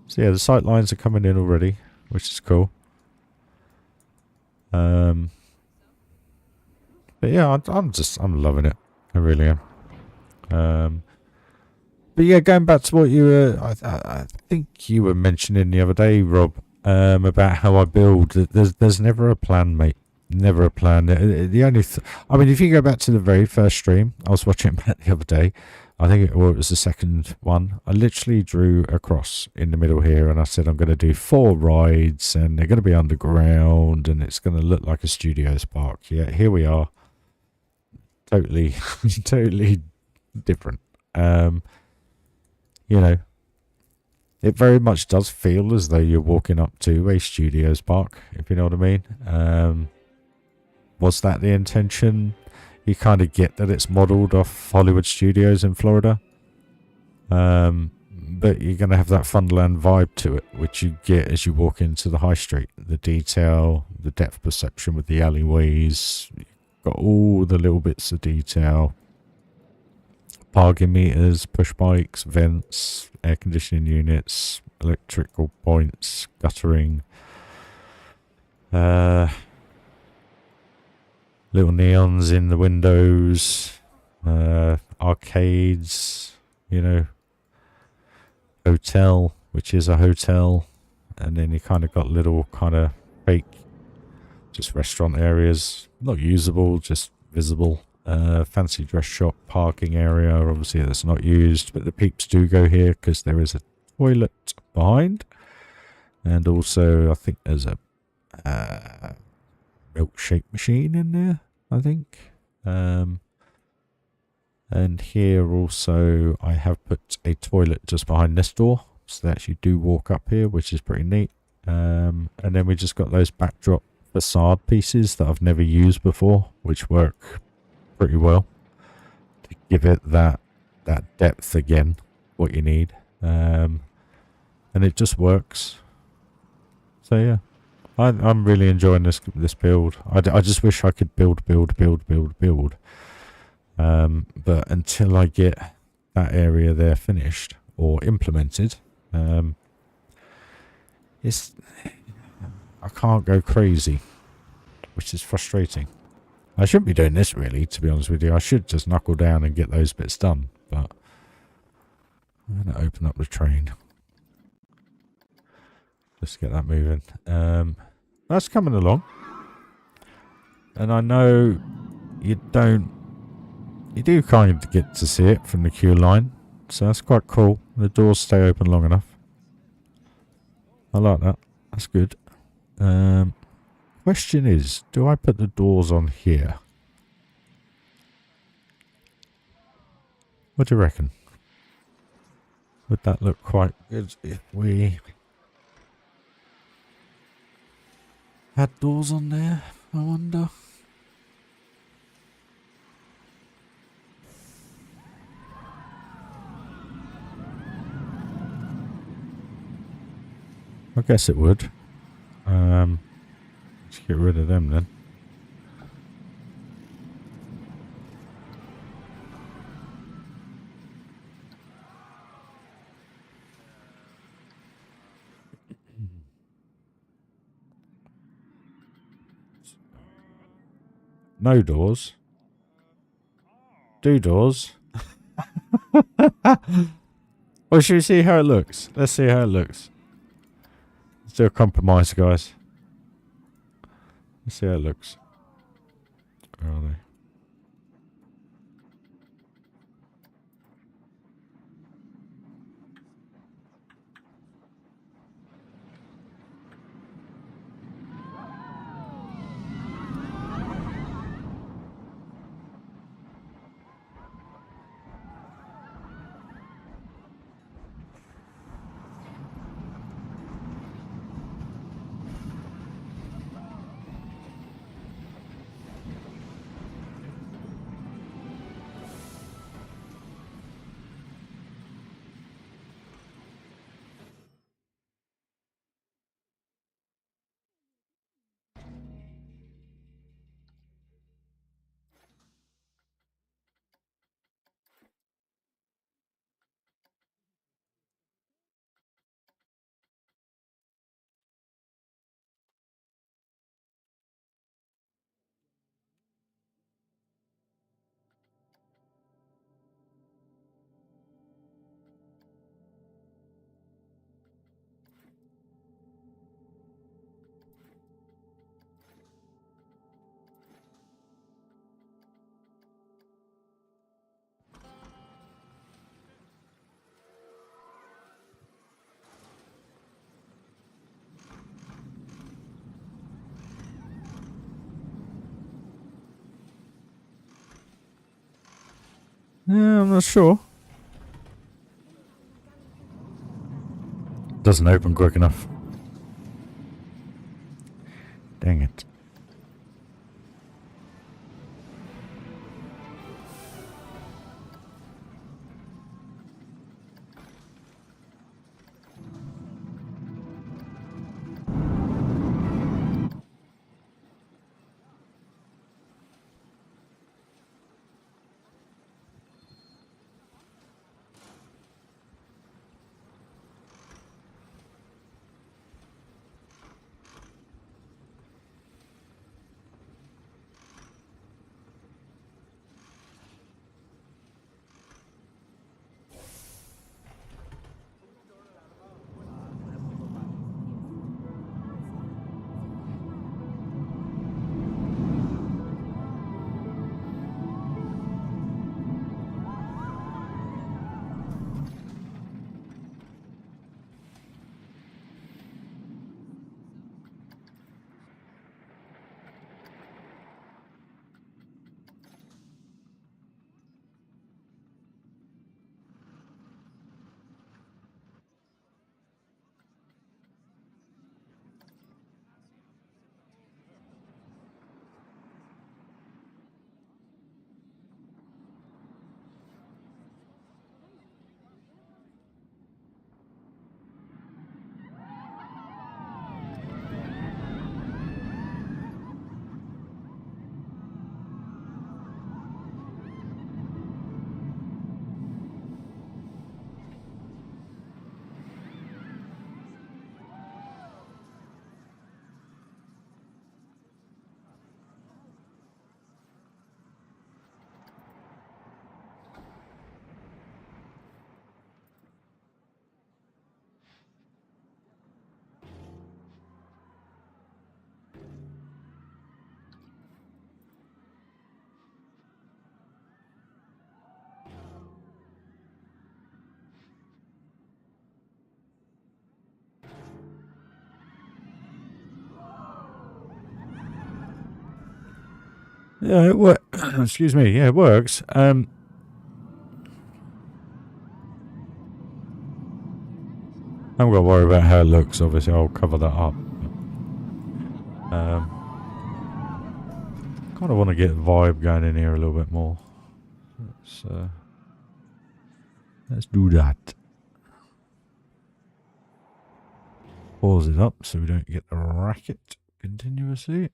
So yeah, the sight lines are coming in already, which is cool. But yeah, I'm loving it. I really am. But yeah, going back to what you were, I think you were mentioning the other day, Rob, about how I build. There's never a plan, mate. Never a plan. The only, I mean, if you go back to the very first stream, I was watching back the other day. I think it was the second one. I literally drew a cross in the middle here, and I said I'm going to do 4 rides, and they're going to be underground, and it's going to look like a studios park. Yeah, here we are. Totally, totally different. You know, it very much does feel as though you're walking up to a studios park, if you know what I mean. Was that the intention? You kind of get that it's modelled off Hollywood Studios in Florida. But you're going to have that Funland vibe to it, which you get as you walk into the high street. The detail, the depth perception with the alleyways, you've got all the little bits of detail. Parking meters, push bikes, vents, air conditioning units, electrical points, guttering, little neons in the windows, arcades, you know, hotel, which is a hotel, and then you kind of got little kind of fake, just restaurant areas, not usable, just visible. Fancy dress shop parking area, obviously that's not used, but the peeps do go here because there is a toilet behind, and also I think there's a milkshake machine in there, I think. And here also I have put a toilet just behind this door, so that you do walk up here, which is pretty neat. And then we just got those backdrop facade pieces that I've never used before, which work pretty well to give it that depth again, what you need. And it just works. So yeah, I'm really enjoying this build. I just wish I could build. But until I get that area there finished or implemented, I can't go crazy, which is frustrating. I shouldn't be doing this really, to be honest with you. I should just knuckle down and get those bits done, but I'm going to open up the train. Just get that moving. That's coming along. And I know you do kind of get to see it from the Queueline, so that's quite cool. The doors stay open long enough. I like that. That's good. Question is, do I put the doors on here? What do you reckon? Would that look quite good if we had doors on there, I wonder? I guess it would. Let's get rid of them then. No doors. Do doors. Well, should we see how it looks? Let's see how it looks. Let's do a compromise, guys. Let's see how it looks. Where are they? Yeah, I'm not sure. Doesn't open quick enough. Dang it. Yeah, it works. Excuse me. Yeah, it works. I haven't got to worry about how it looks. Obviously, I'll cover that up. Kind of want to get the vibe going in here a little bit more. Let's do that. Pause it up so we don't get the racket continuously.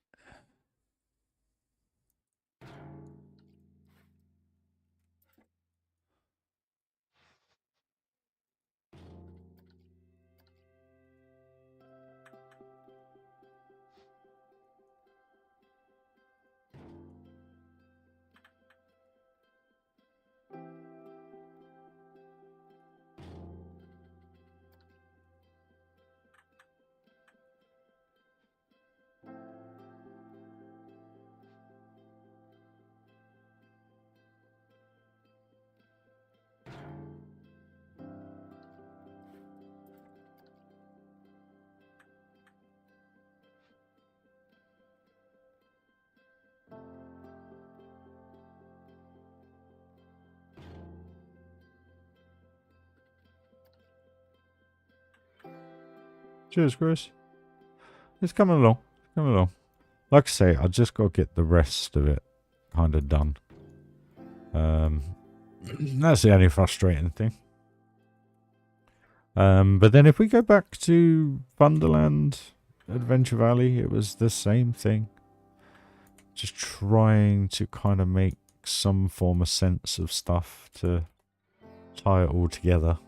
Cheers, Chris. It's coming along. It's coming along. Like I say, I just got to get the rest of it kind of done. That's the only frustrating thing. But then if we go back to Wonderland, Adventure Valley, it was the same thing. Just trying to kind of make some form of sense of stuff to tie it all together.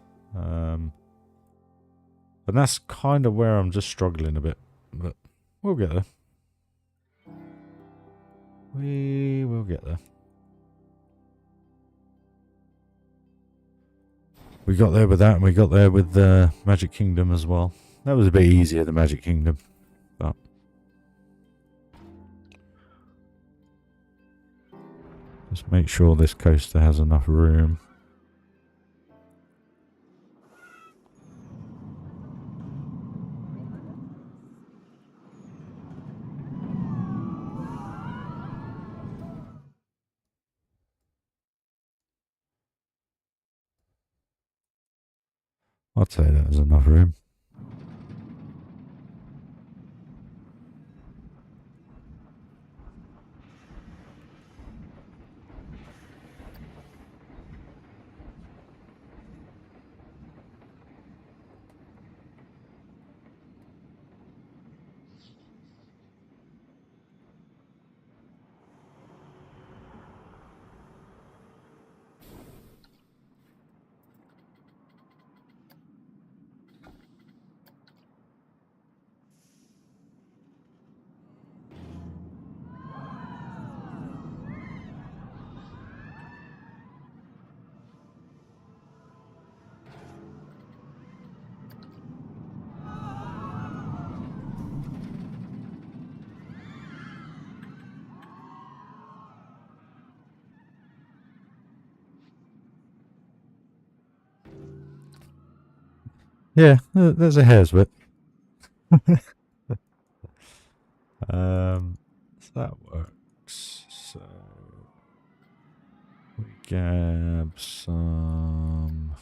And that's kind of where I'm just struggling a bit. But we'll get there. We will get there. We got there with that, and we got there with the Magic Kingdom as well. That was a bit easier, the Magic Kingdom. But just make sure this coaster has enough room. I'd say that was enough room. Yeah, there's a hair's width. So that works. So we grab some.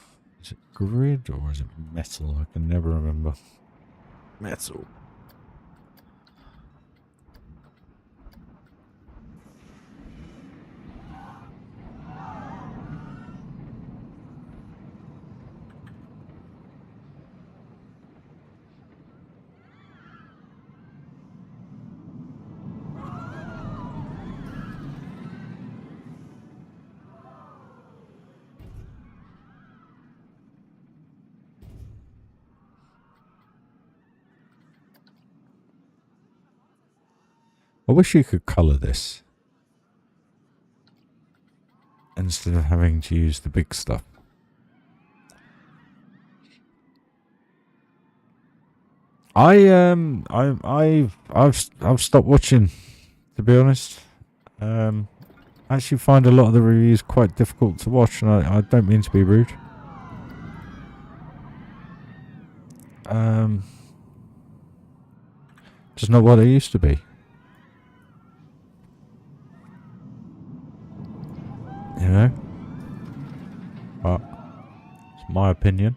Is it grid or is it metal? I can never remember. Metal. I wish you could colour this instead of having to use the big stuff. I've stopped watching, to be honest. I actually find a lot of the reviews quite difficult to watch, and I don't mean to be rude. Just not what they used to be. You know? But it's my opinion.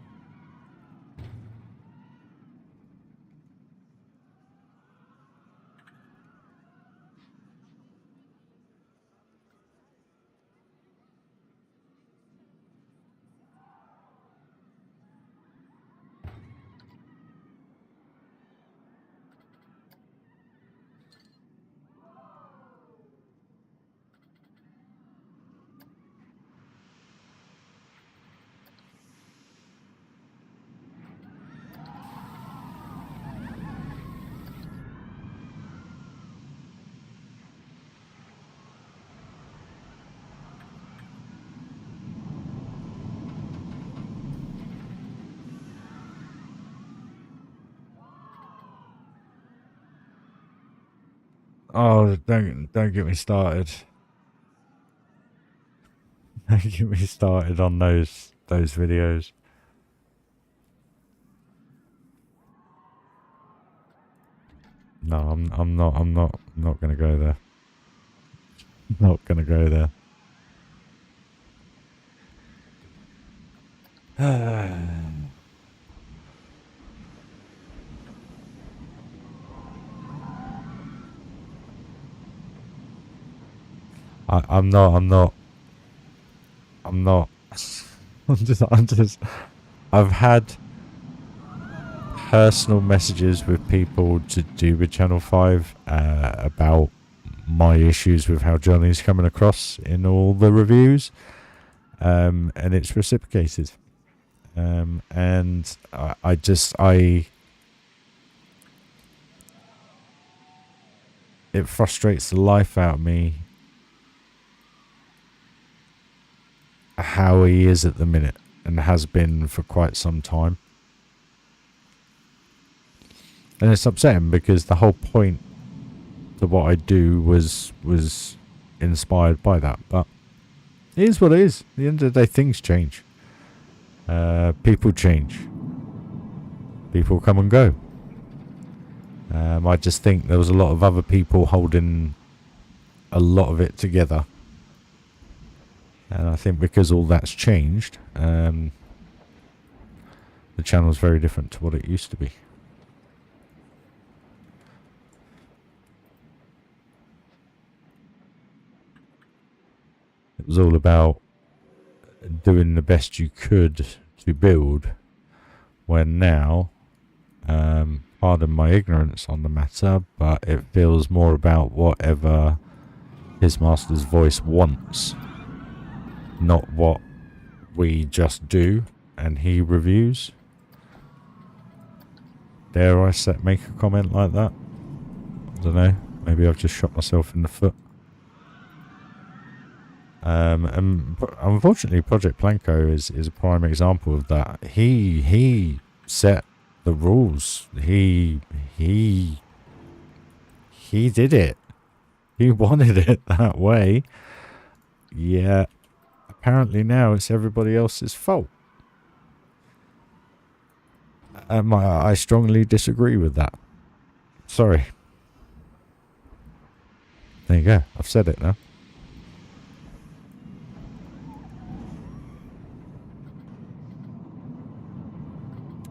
Oh, don't get me started. Don't get me started on those videos. No, I'm not gonna go there. Not gonna go there. I'm not. I've had personal messages with people to do with Channel 5 about my issues with how Johnny's coming across in all the reviews, and it's reciprocated. And it frustrates the life out of me how he is at the minute, and has been for quite some time. And it's upsetting because the whole point to what I do was inspired by that. But it is what it is. At the end of the day, things change. People change. People come and go. I just think there was a lot of other people holding a lot of it together. And I think because all that's changed, The channel's very different to what it used to be. It was all about doing the best you could to build, when now, pardon my ignorance on the matter, but it feels more about whatever his master's voice wants, not what we just do and he reviews. Dare I make a comment like that? I don't know. Maybe I've just shot myself in the foot. And unfortunately, Project Planko is a prime example of that. He set the rules. He did it. He wanted it that way. Yeah. Apparently now it's everybody else's fault. I strongly disagree with that. Sorry. There you go. I've said it now.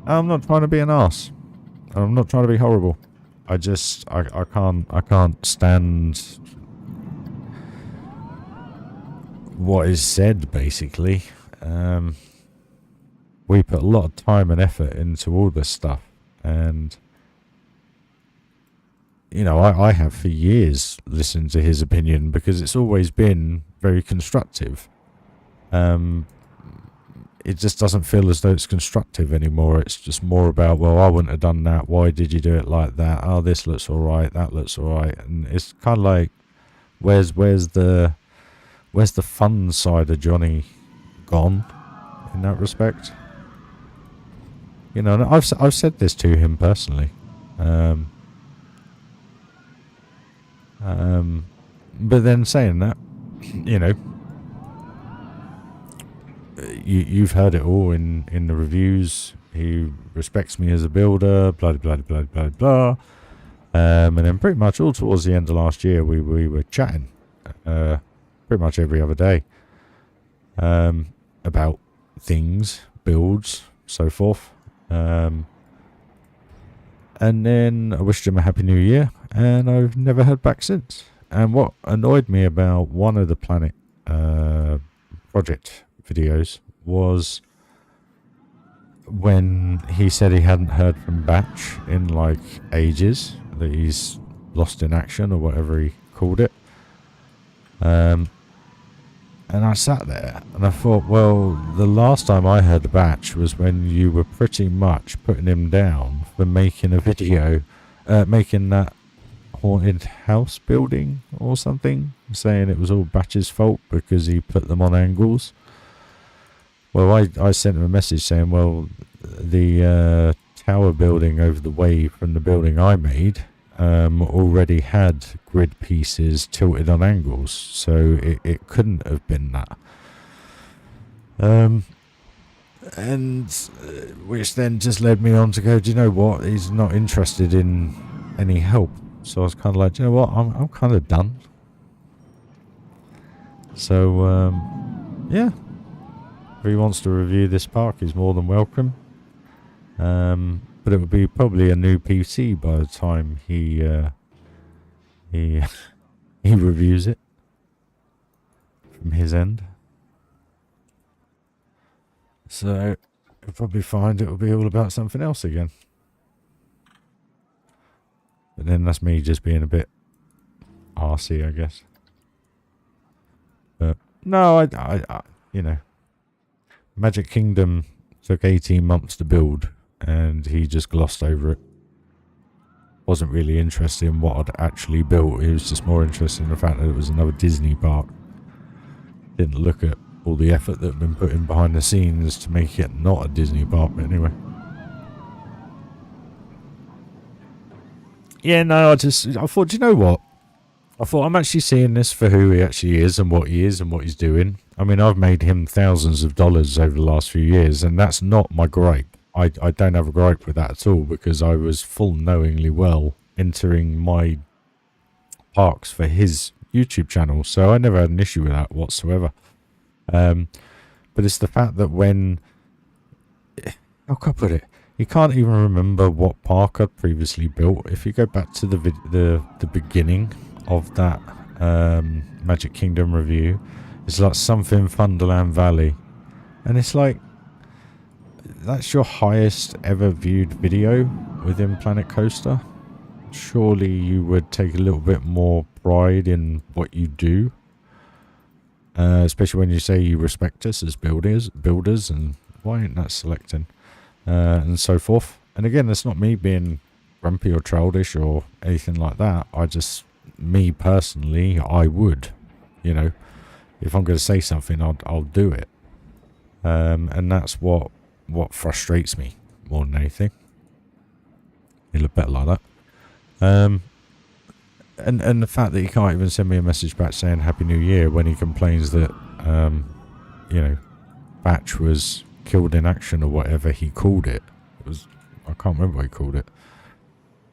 I'm not trying to be an arse. I'm not trying to be horrible. I can't stand what is said, basically. We put a lot of time and effort into all this stuff, and you know, I have for years listened to his opinion because it's always been very constructive. It just doesn't feel as though it's constructive anymore. It's just more about, well, I wouldn't have done that. Why did you do it like that? Oh, this looks all right. That looks all right. And it's kind of like, where's the fun side of Johnny gone in that respect? You know, and I've said this to him personally. But then saying that, you know, you've heard it all in the reviews. He respects me as a builder, blah blah blah blah blah. And then pretty much all towards the end of last year, we were chatting pretty much every other day about things, builds, so forth. And then I wished him a happy new year, and I've never heard back since. And what annoyed me about one of the Planet project videos was when he said he hadn't heard from Batch in like ages, that he's lost in action or whatever he called it. And I sat there and I thought, well, the last time I heard Batch was when you were pretty much putting him down for making a video, making that haunted house building or something, saying it was all Batch's fault because he put them on angles. Well, I sent him a message saying, well, the tower building over the way from the building I made already had grid pieces tilted on angles, so it couldn't have been that. And which then just led me on to go, do you know what? He's not interested in any help. So I was kind of like, do you know what? I'm kind of done. So, yeah. If he wants to review this park, he's more than welcome. But it would be probably a new PC by the time he reviews it from his end. So you'll probably find it will be all about something else again. But then that's me just being a bit arsey, I guess. But no, I you know, Magic Kingdom took 18 months to build, and he just glossed over it. Wasn't really interested in what I'd actually built. He was just more interested in the fact that it was another Disney park. Didn't look at all the effort that had been put in behind the scenes to make it not a Disney park, but anyway. Yeah, no, I thought, you know what? I thought, I'm actually seeing this for who he actually is and what he's doing. I mean, I've made him thousands of dollars over the last few years, and that's not my gripe. I don't have a gripe with that at all, because I was full knowingly well entering my parks for his YouTube channel, so I never had an issue with that whatsoever. But it's the fact that when how can I put it? You can't even remember what park I'd previously built. If you go back to the beginning of that Magic Kingdom review, it's like something Thunderland Valley, and it's like that's your highest ever viewed video within Planet Coaster. Surely you would take a little bit more pride in what you do, especially when you say you respect us as builders, and why ain't that selecting? And so forth. And again, it's not me being grumpy or childish or anything like that. Me personally, I would, if I'm going to say something, I'll do it. And that's what frustrates me more than anything. You look better like that. And the fact that he can't even send me a message back saying Happy New Year when he complains that, Batch was killed in action or whatever he called it. I can't remember what he called it.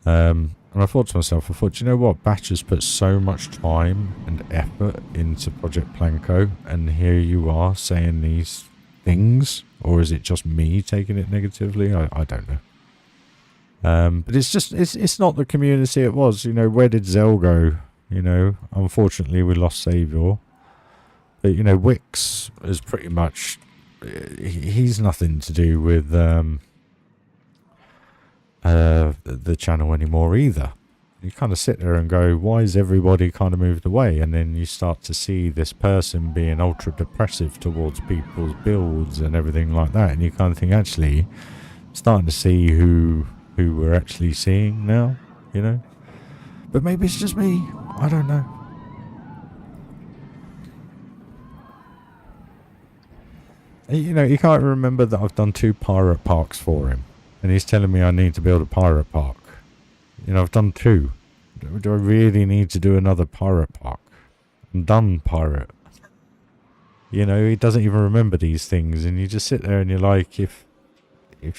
And I thought to myself, you know what? Batch has put so much time and effort into Project Planko, and here you are saying these things, or is it just me taking it negatively? I don't know. But it's not the community it was. Where did Zell go? Unfortunately we lost Savior. But Wix is pretty much, he's nothing to do with the channel anymore either. You kind of sit there and go, why is everybody kind of moved away? And then you start to see this person being ultra depressive towards people's builds and everything like that, and you kind of think, actually starting to see who we're actually seeing now, but maybe it's just me, I don't know. He can't remember that I've done 2 pirate parks for him, and he's telling me I need to build a pirate park. I've done 2. Do I really need to do another pirate park? I'm done pirate. He doesn't even remember these things, and you just sit there and you're like, if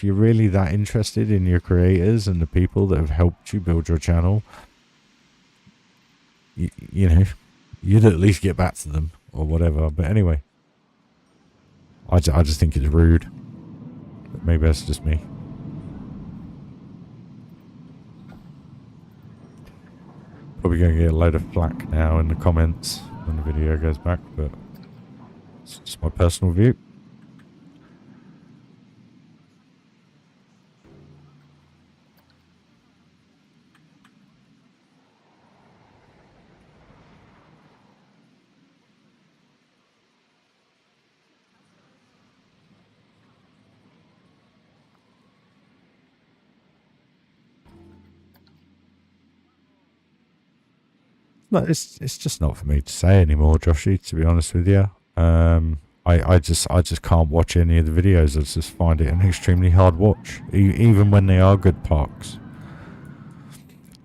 you're really that interested in your creators and the people that have helped you build your channel, you'd at least get back to them or whatever. But anyway, I just think it's rude. But maybe that's just me. Probably going to get a load of flack now in the comments when the video goes back, but it's just my personal view. No, it's just not for me to say anymore, Joshy, to be honest with you. I just can't watch any of the videos. I just find it an extremely hard watch, even when they are good parks.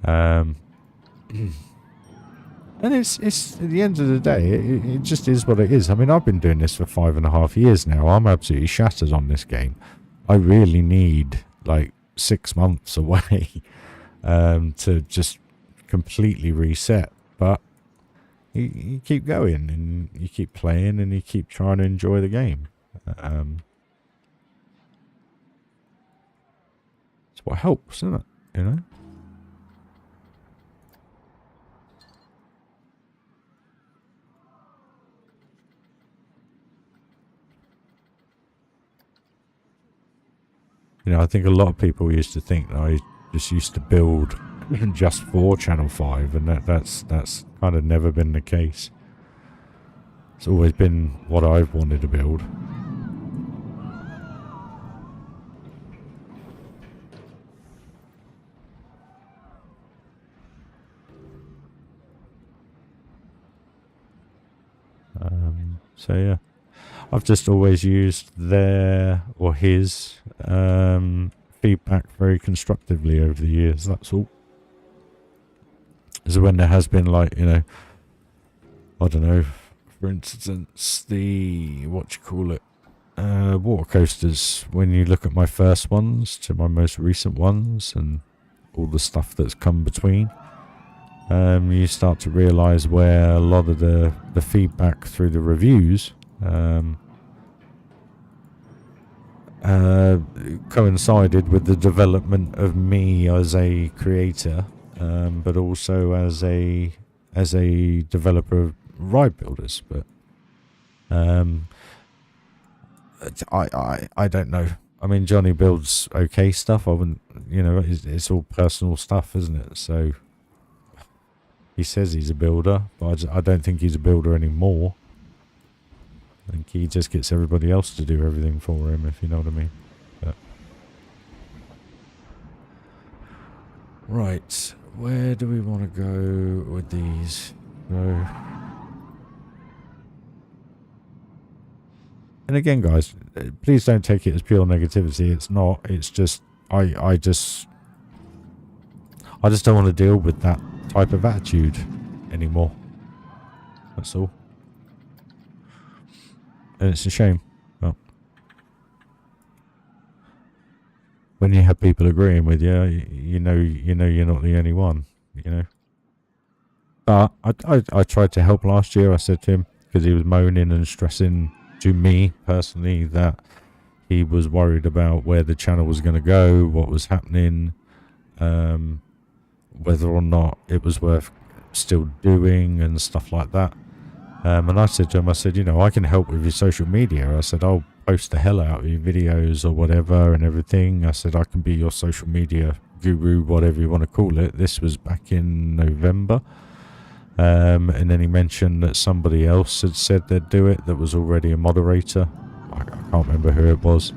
And it's at the end of the day, it just is what it is. I mean, I've been doing this for 5.5 years now. I'm absolutely shattered on this game. I really need like 6 months away to just completely reset. But you keep going and you keep playing and you keep trying to enjoy the game. It's what helps, isn't it? I think a lot of people used to think that I just used to build just for Channel 5, and that's kind of never been the case. It's always been what I've wanted to build. So yeah, I've just always used their or his feedback very constructively over the years, that's all. So when there has been like, I don't know, for instance, the, water coasters, when you look at my first ones to my most recent ones and all the stuff that's come between, you start to realise where a lot of the feedback through the reviews coincided with the development of me as a creator, but also as a developer of ride builders. But I don't know. I mean, Johnny builds okay stuff. I wouldn't, you know, it's all personal stuff, isn't it? So he says he's a builder, but I don't think he's a builder anymore. I think he just gets everybody else to do everything for him, if you know what I mean. But right, where do we want to go with these? So, and again, guys, please don't take it as pure negativity. It's not. It's just I just don't want to deal with that type of attitude anymore. That's all. And it's a shame. Well, when you have people agreeing with you, you know you're not the only one. You know. But I tried to help last year. I said to him, because he was moaning and stressing to me personally that he was worried about where the channel was going to go, what was happening, whether or not it was worth still doing and stuff like that. And I said to him, I said, you know, I can help with your social media. I said, I'll post the hell out of your videos or whatever and everything. I said, I can be your social media guru, whatever you want to call it. This was back in November. And then he mentioned that somebody else had said they'd do it that was already a moderator. I can't remember who it was.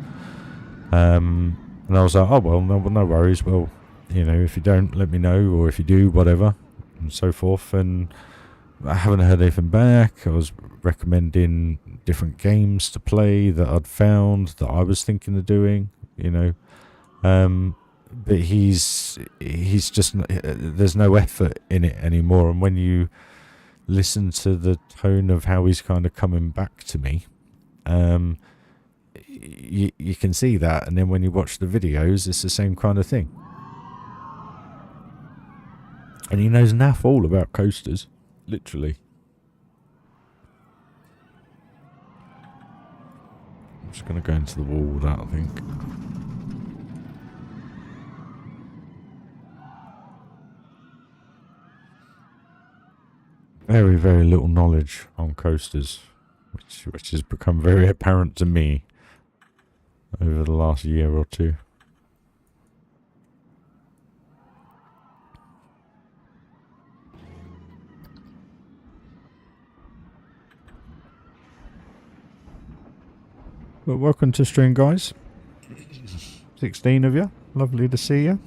And I was like, oh, well, no worries. Well, you know, if you don't, let me know, or if you do, whatever, and so forth. And I haven't heard anything back. I was recommending different games to play that I'd found that I was thinking of doing, you know. But he's just, there's no effort in it anymore. And when you listen to the tone of how he's kind of coming back to me, you can see that. And then when you watch the videos, it's the same kind of thing. And he knows naff all about coasters, literally. I'm just going to go into the wall with that, I think. Very, very little knowledge on coasters, which has become very apparent to me over the last year or two. Well, welcome to stream, guys. 16 of you. Lovely to see you.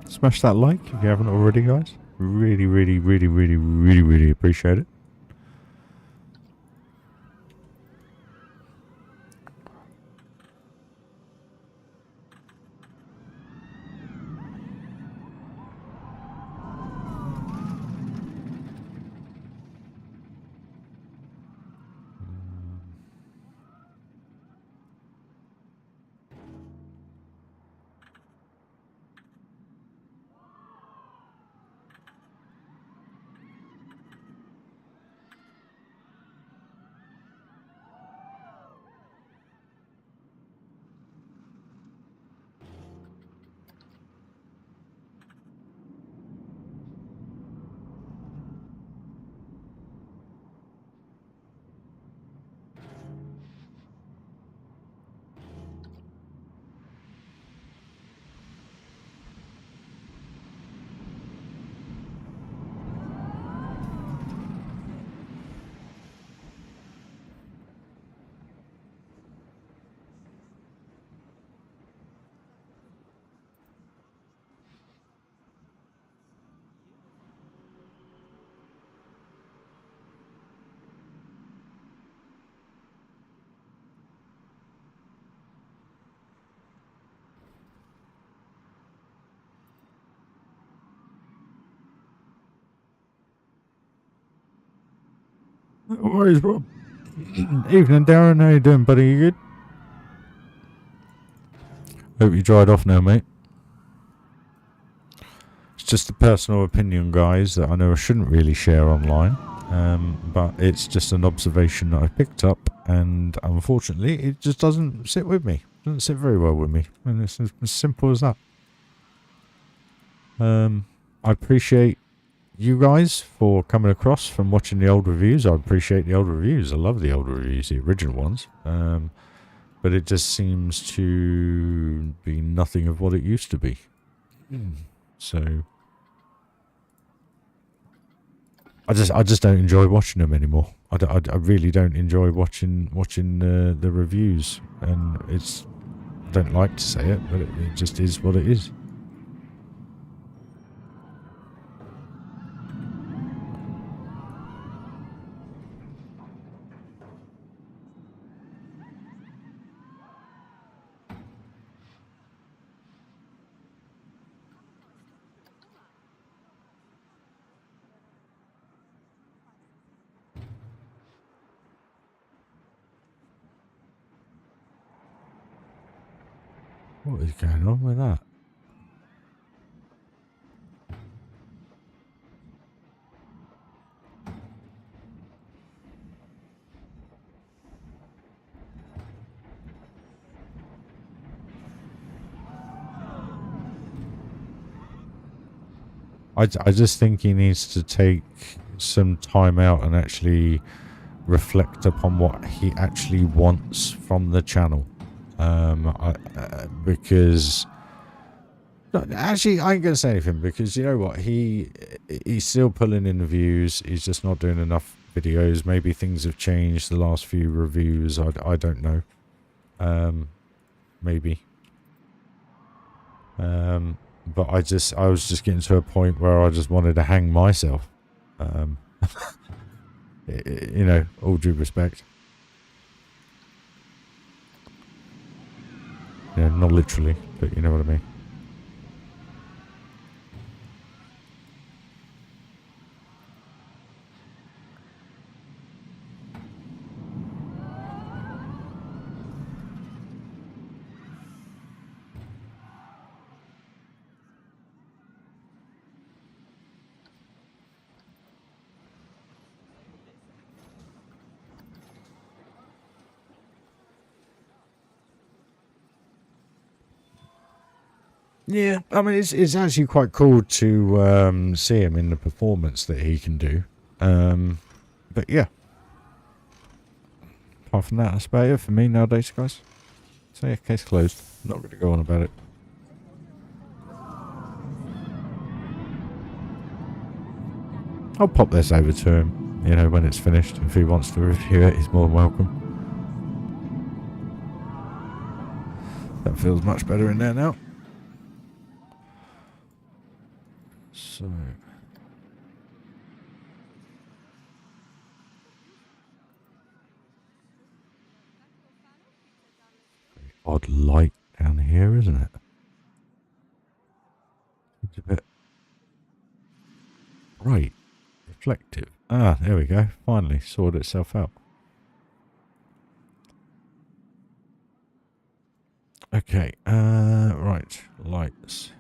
Smash that like if you haven't already, guys. Really, really, really, really, really, really appreciate it. No worries, Rob. Evening, Darren. How you doing, buddy? You good? Hope you dried off now, mate. It's just a personal opinion, guys, that I know I shouldn't really share online. But it's just an observation that I picked up, and unfortunately, it just doesn't sit with me. Doesn't sit very well with me. And it's as simple as that. I appreciate you guys for coming across from watching the old reviews. I appreciate the old reviews. I love the old reviews, the original ones. But it just seems to be nothing of what it used to be. So I just don't enjoy watching them anymore. I really don't enjoy watching the reviews, and it's, I don't like to say it, but it just is what it is. What is going on with that? I just think he needs to take some time out and actually reflect upon what he actually wants from the channel. Because no, actually I ain't gonna say anything, because you know what, he's still pulling in the views. He's just not doing enough videos. Maybe things have changed the last few reviews. I don't know. Maybe. But I was just getting to a point where I just wanted to hang myself. You know, all due respect. Yeah, not literally, but you know what I mean. Yeah, I mean, it's actually quite cool to see him in the performance that he can do. But yeah, apart from that, that's about it for me nowadays, guys. So yeah, case closed. Not going to go on about it. I'll pop this over to him, you know, when it's finished. If he wants to review it, he's more than welcome. That feels much better in there now. So... odd light down here, isn't it? It's a bit bright, reflective. Ah, there we go. Finally sorted itself out. Okay, right, lights.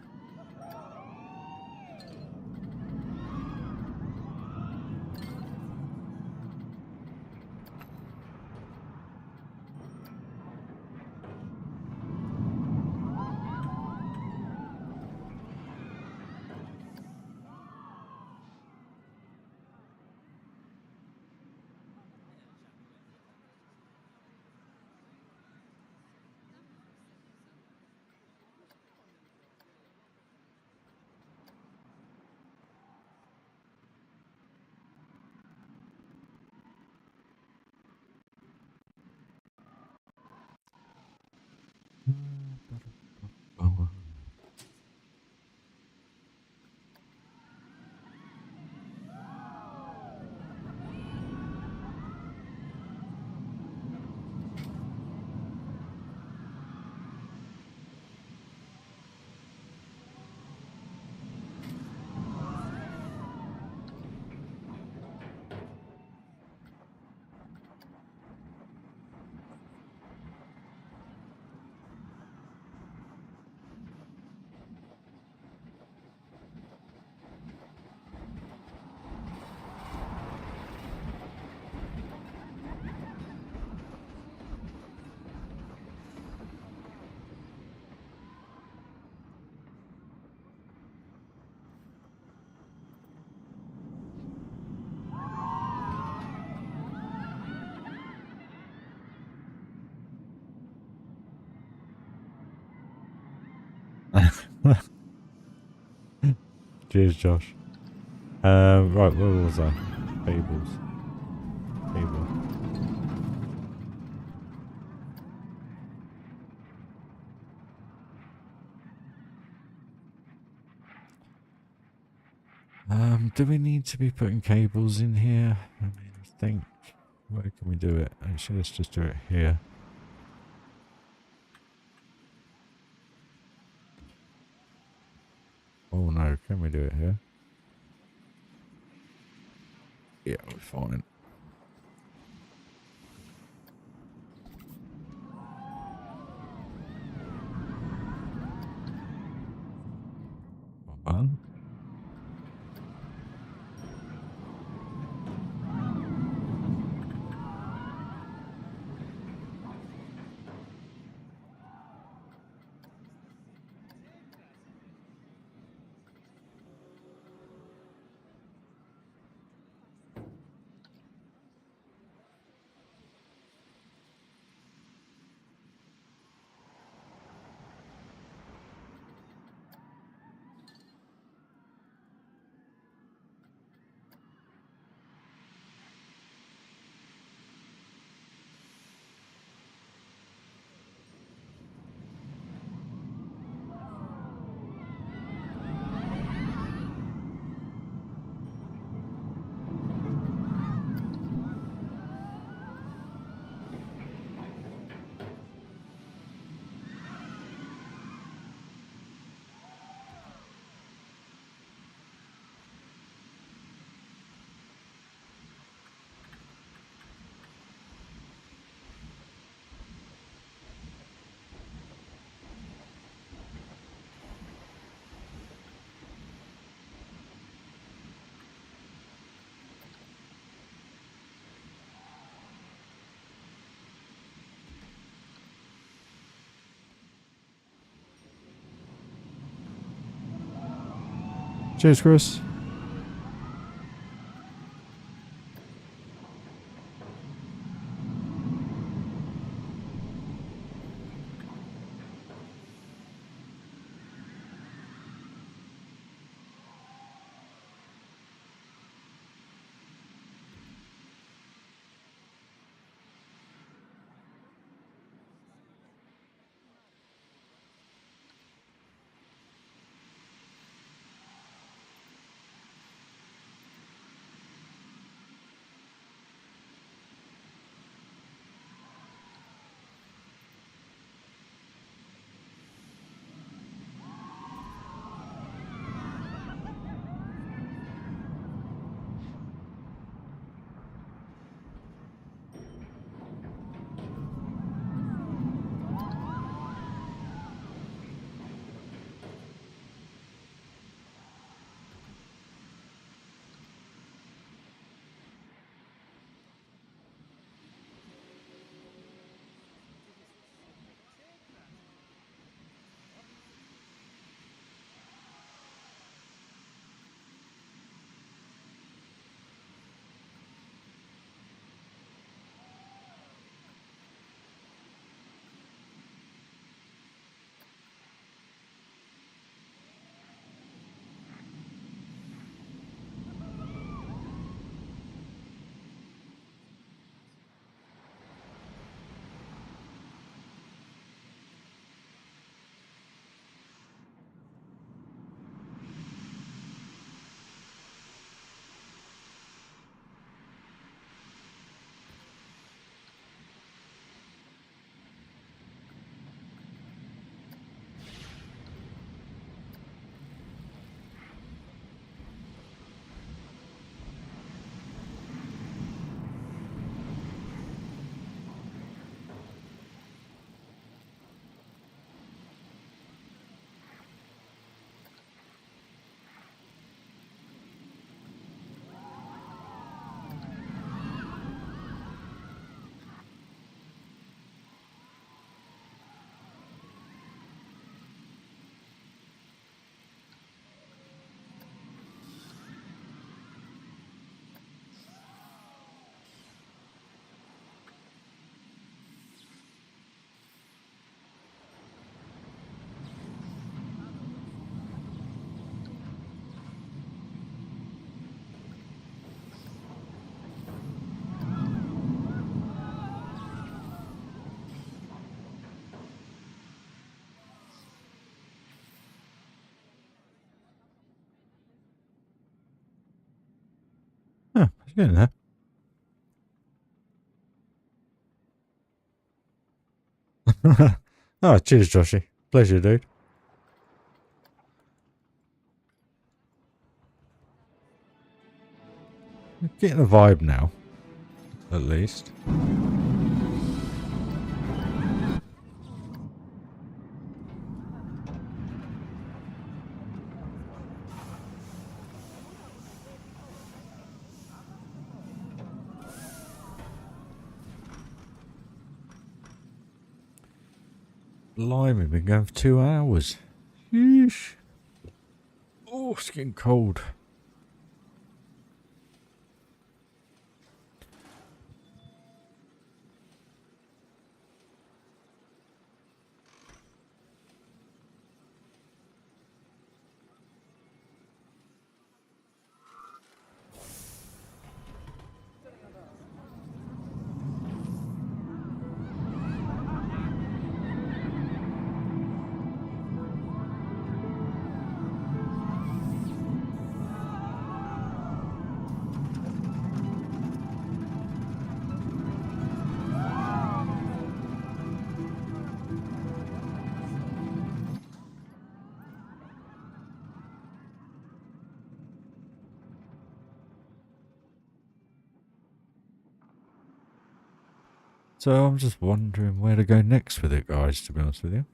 Cheers, Josh. Right, where was I? Cables. Cable. Do we need to be putting cables in here? I mean, I think, where can we do it? Actually, let's just do it here. Oh no, can we do it here? Yeah, we're fine. Fun. Cheers, Chris. You getting there? Oh, cheers, Joshy. Pleasure, dude. Getting a vibe now, at least. Blimey, we've been going for 2 hours. Yeesh. Oh, it's getting cold. So I'm just wondering where to go next with it, guys, to be honest with you.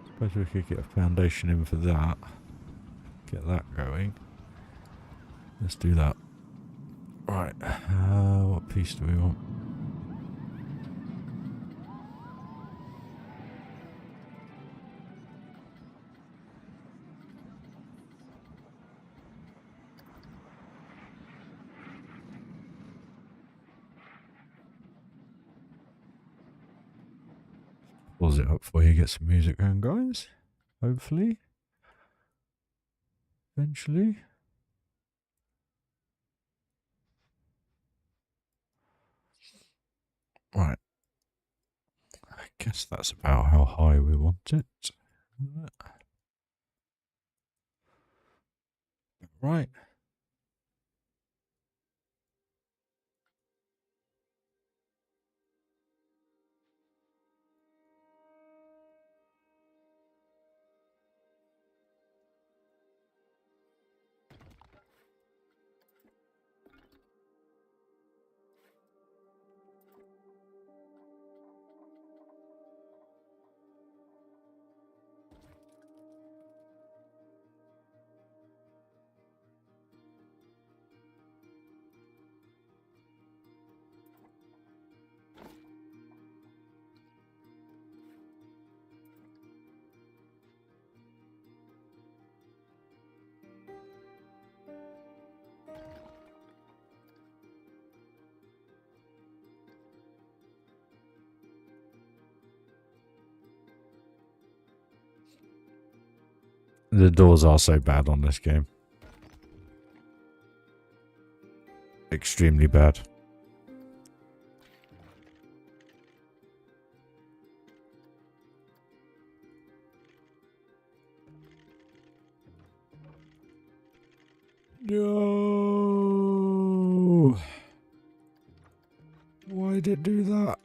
Suppose we could get a foundation in for that. Get that going. Let's do that. Right, what piece do we want? Pause it up for you, get some music going, guys. Hopefully. Eventually. Right. I guess that's about how high we want it. Right. The doors are so bad on this game. Extremely bad. No. Why did it do that?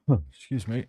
Excuse me.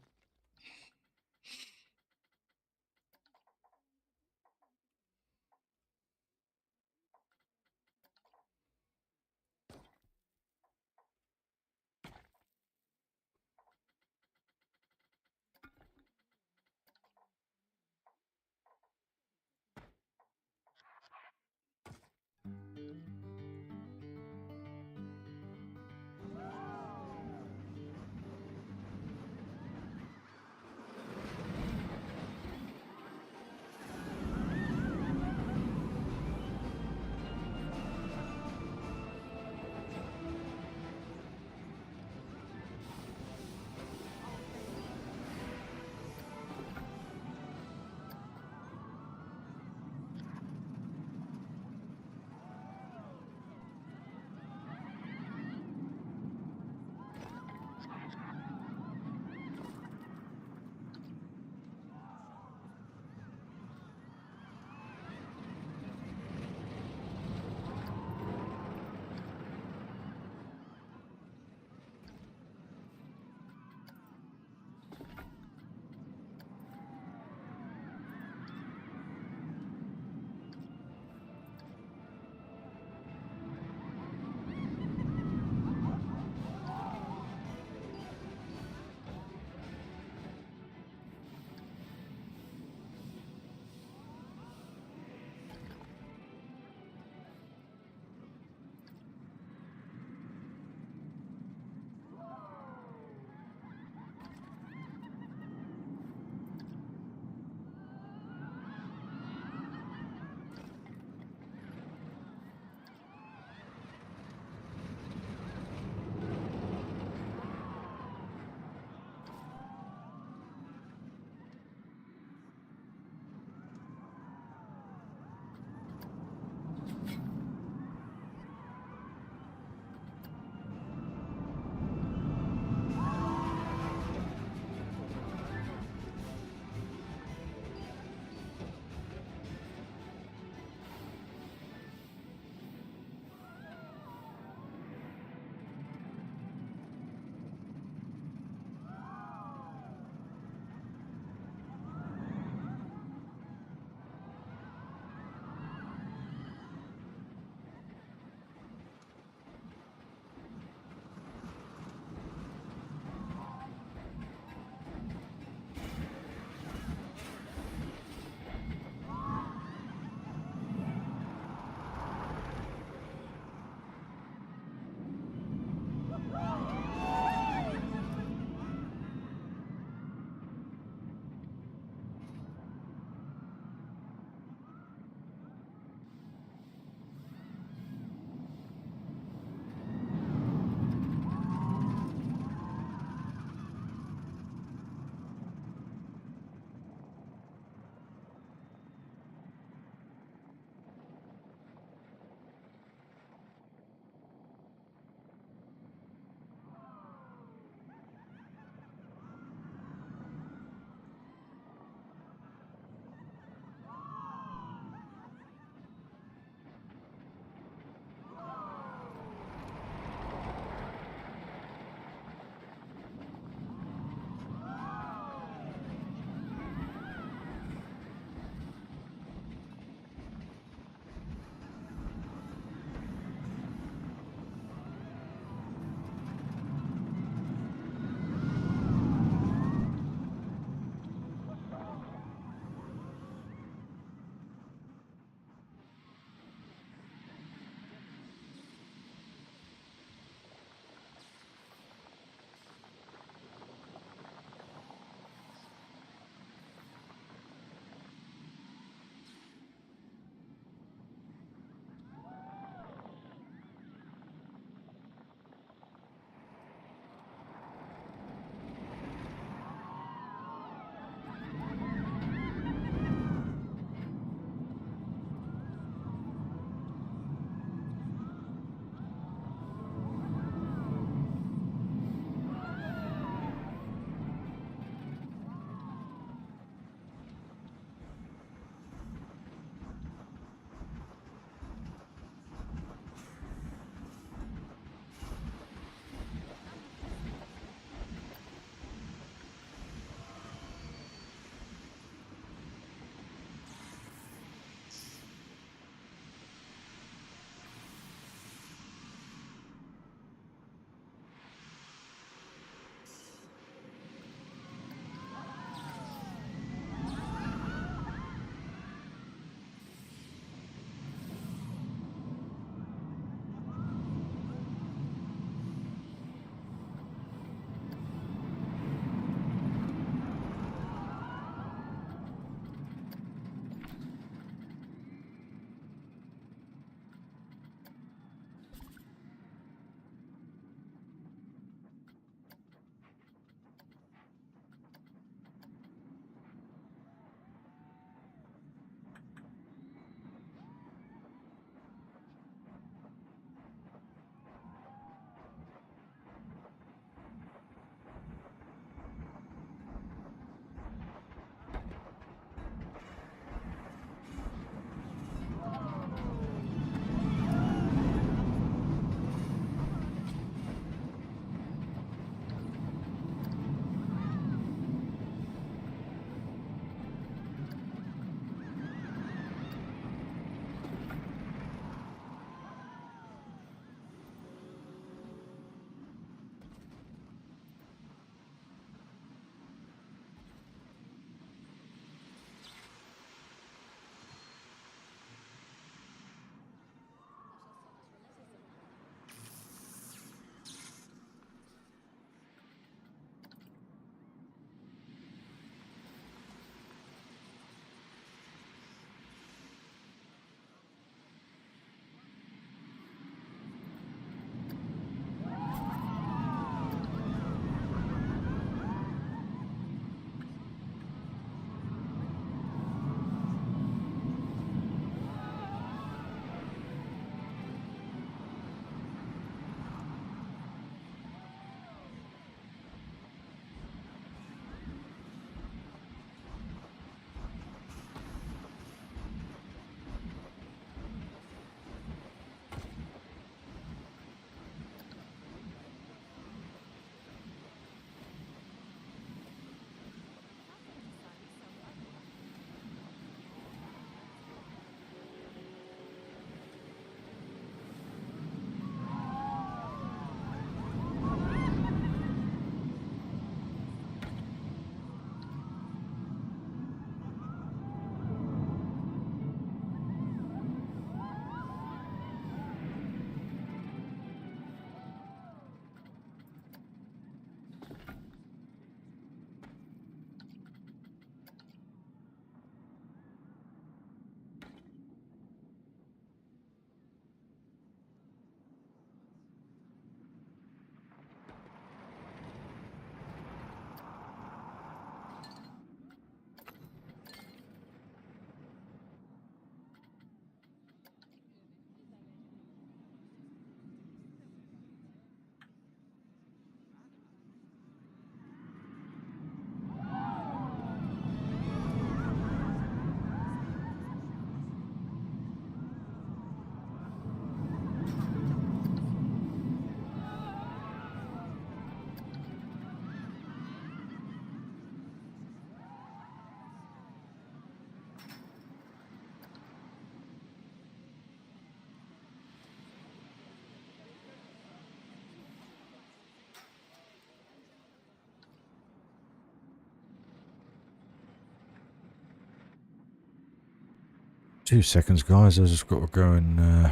2 seconds, guys. I just got to go and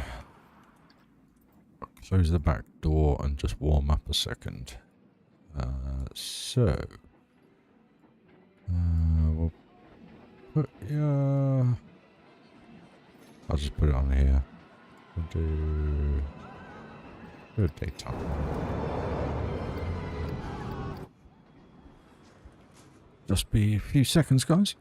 close the back door and just warm up a second. We'll put I'll just put it on here. We'll do daytime. Just be a few seconds, guys.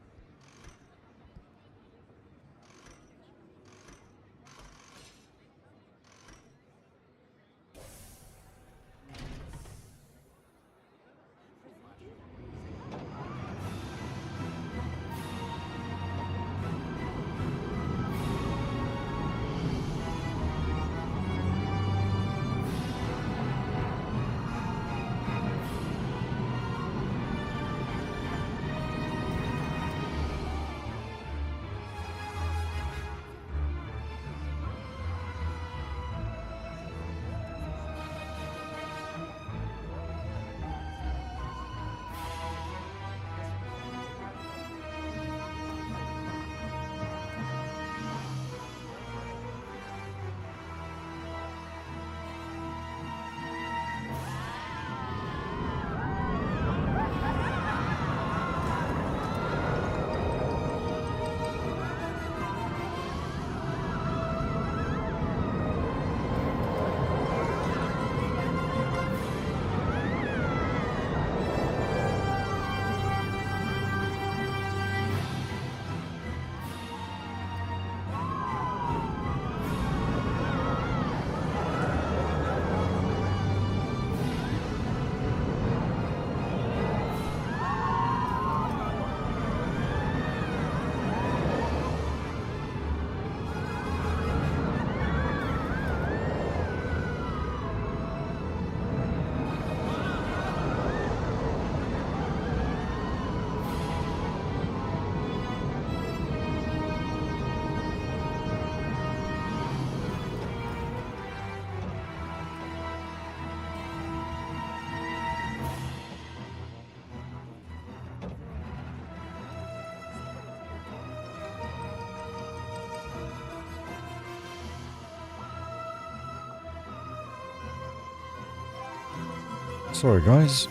Sorry, guys.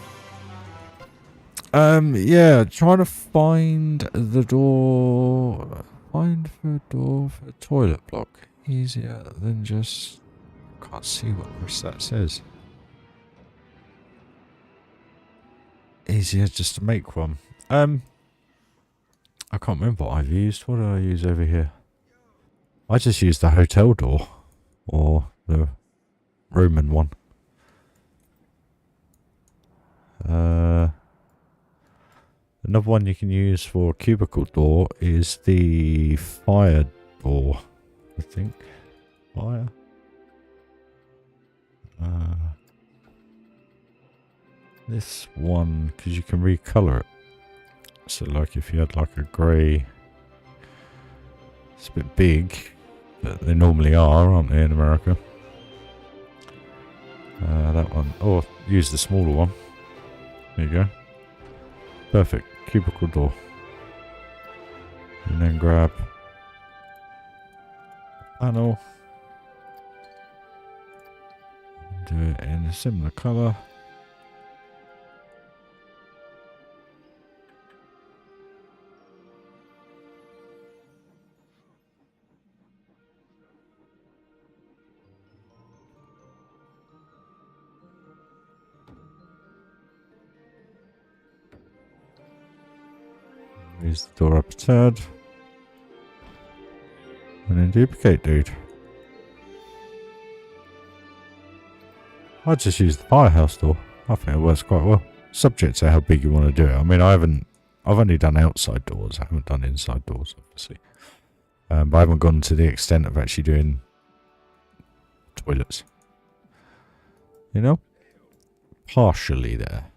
Yeah, trying to find the door. Find the door for the toilet block. Easier than just... Can't see what the rest of that says. Easier just to make one. I can't remember what I've used. What did I use over here? I just used the hotel door. Or the Roman one. Another one you can use for a cubicle door is the fire door, I think. Fire. This one, because you can recolor it. So like if you had like a grey, it's a bit big, but they normally are, aren't they, in America? That one, or use the smaller one. There you go. Perfect. Cubicle door. And then grab a panel. Do it in a similar colour. Use the door up a tad. And then duplicate, dude. I just use the firehouse door. I think it works quite well. Subject to how big you want to do it. I mean, I've only done outside doors. I haven't done inside doors, obviously. But I haven't gone to the extent of actually doing toilets. You know? Partially there.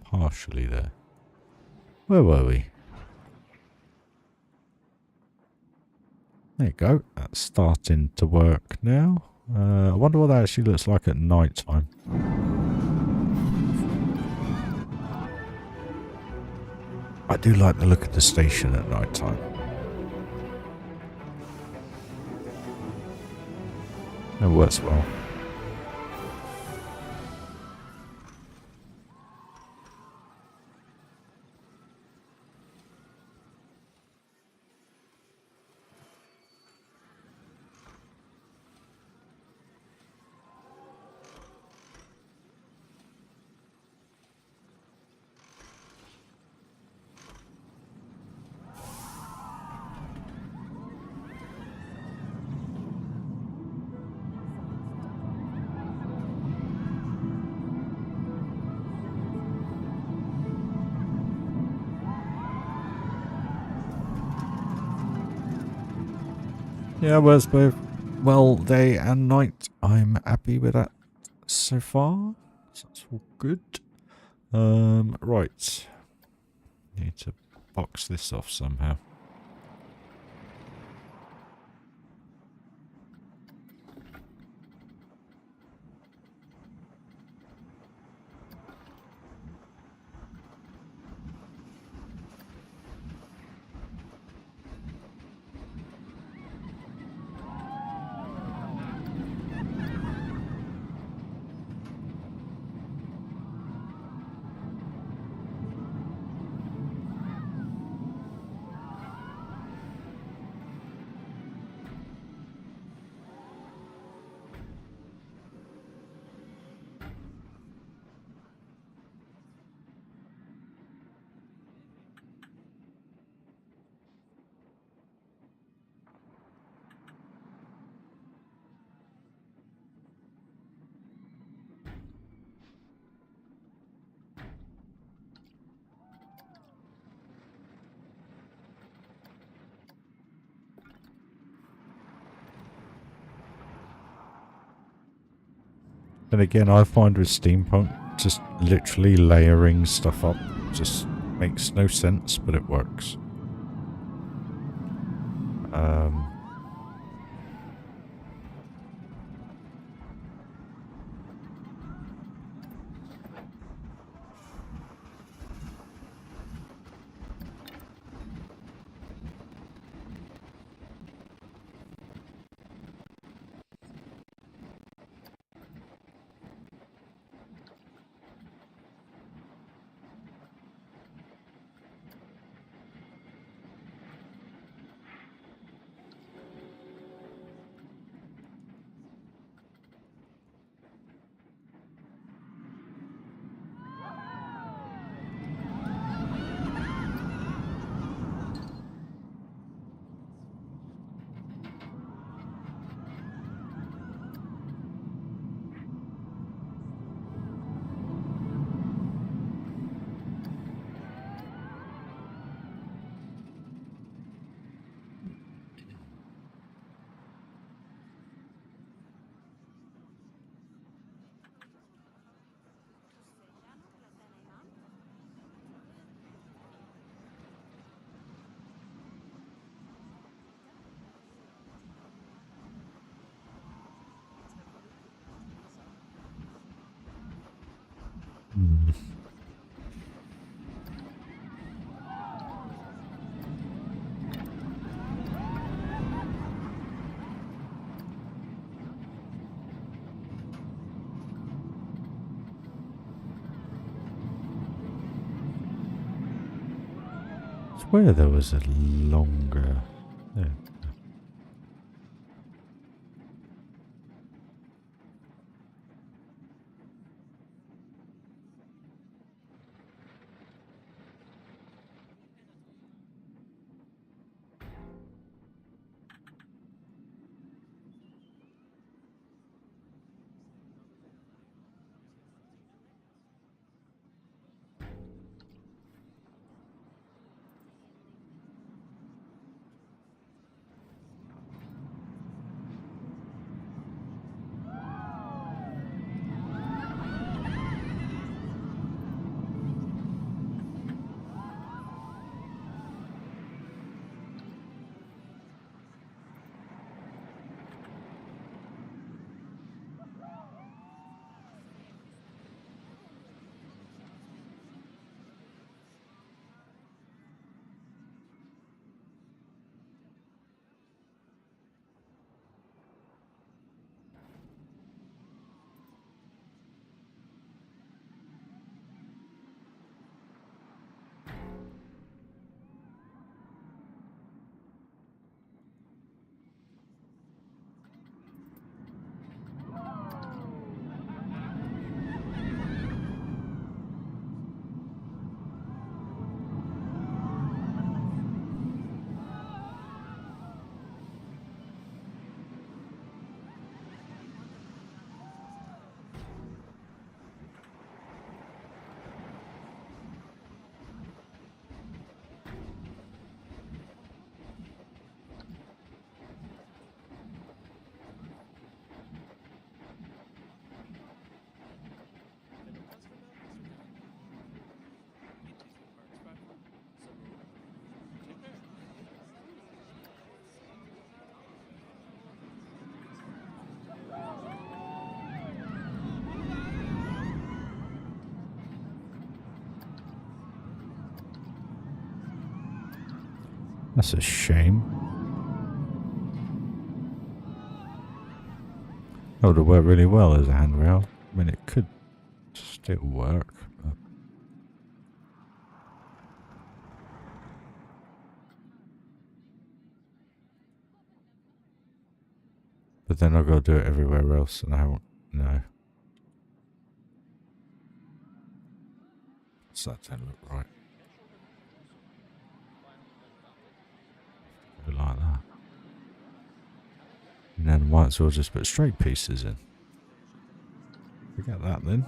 Partially there. Where were we? There you go. That's starting to work now. I wonder what that actually looks like at night time. I do like the look of the station at night time. It works well. Yeah, works both well day and night. I'm happy with that so far. So that's all good. Right. Need to box this off somehow. And again, I find with steampunk, just literally layering stuff up just makes no sense, but it works. I swear there was a longer... Yeah. That's a shame. That would have worked really well as a handrail. I mean, it could still work. But then I've got to do it everywhere else, and I haven't. No. So that don't look right. Go like that. And then might as well just put straight pieces in. Forget that then.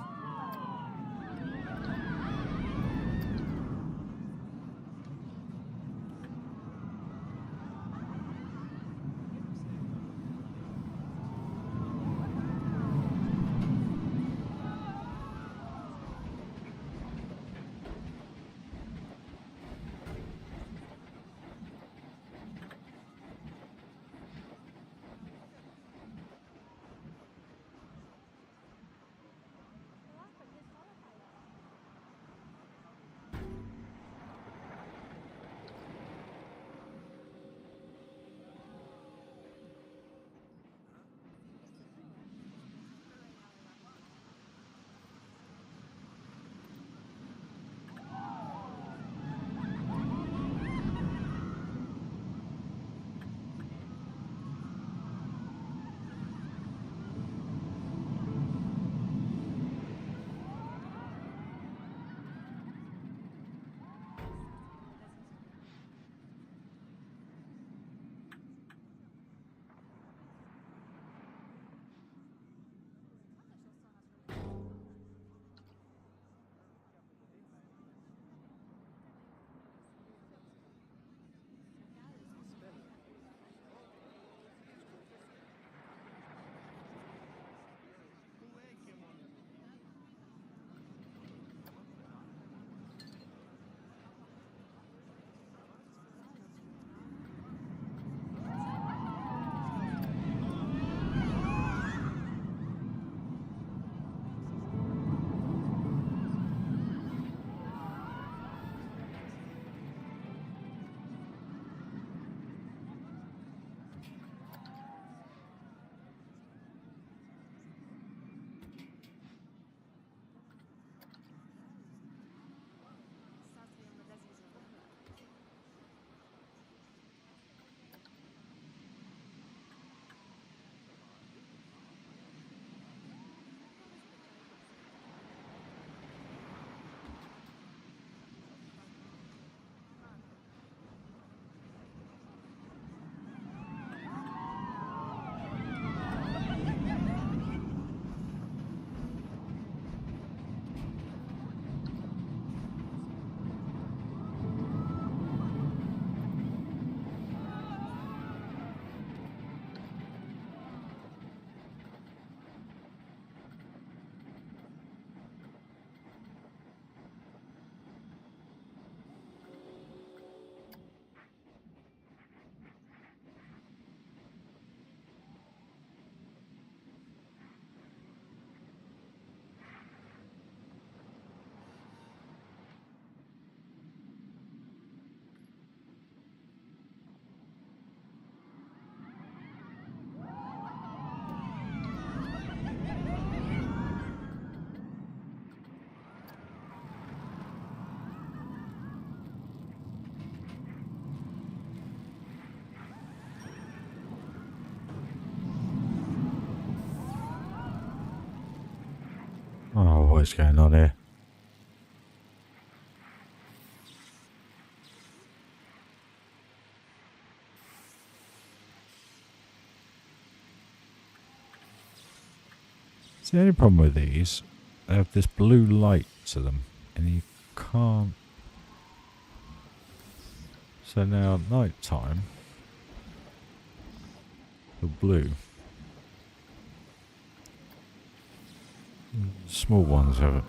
Oh, what's going on here? See, the only problem with these, they have this blue light to them, and you can't. So now at night time, the blue. Small ones have it.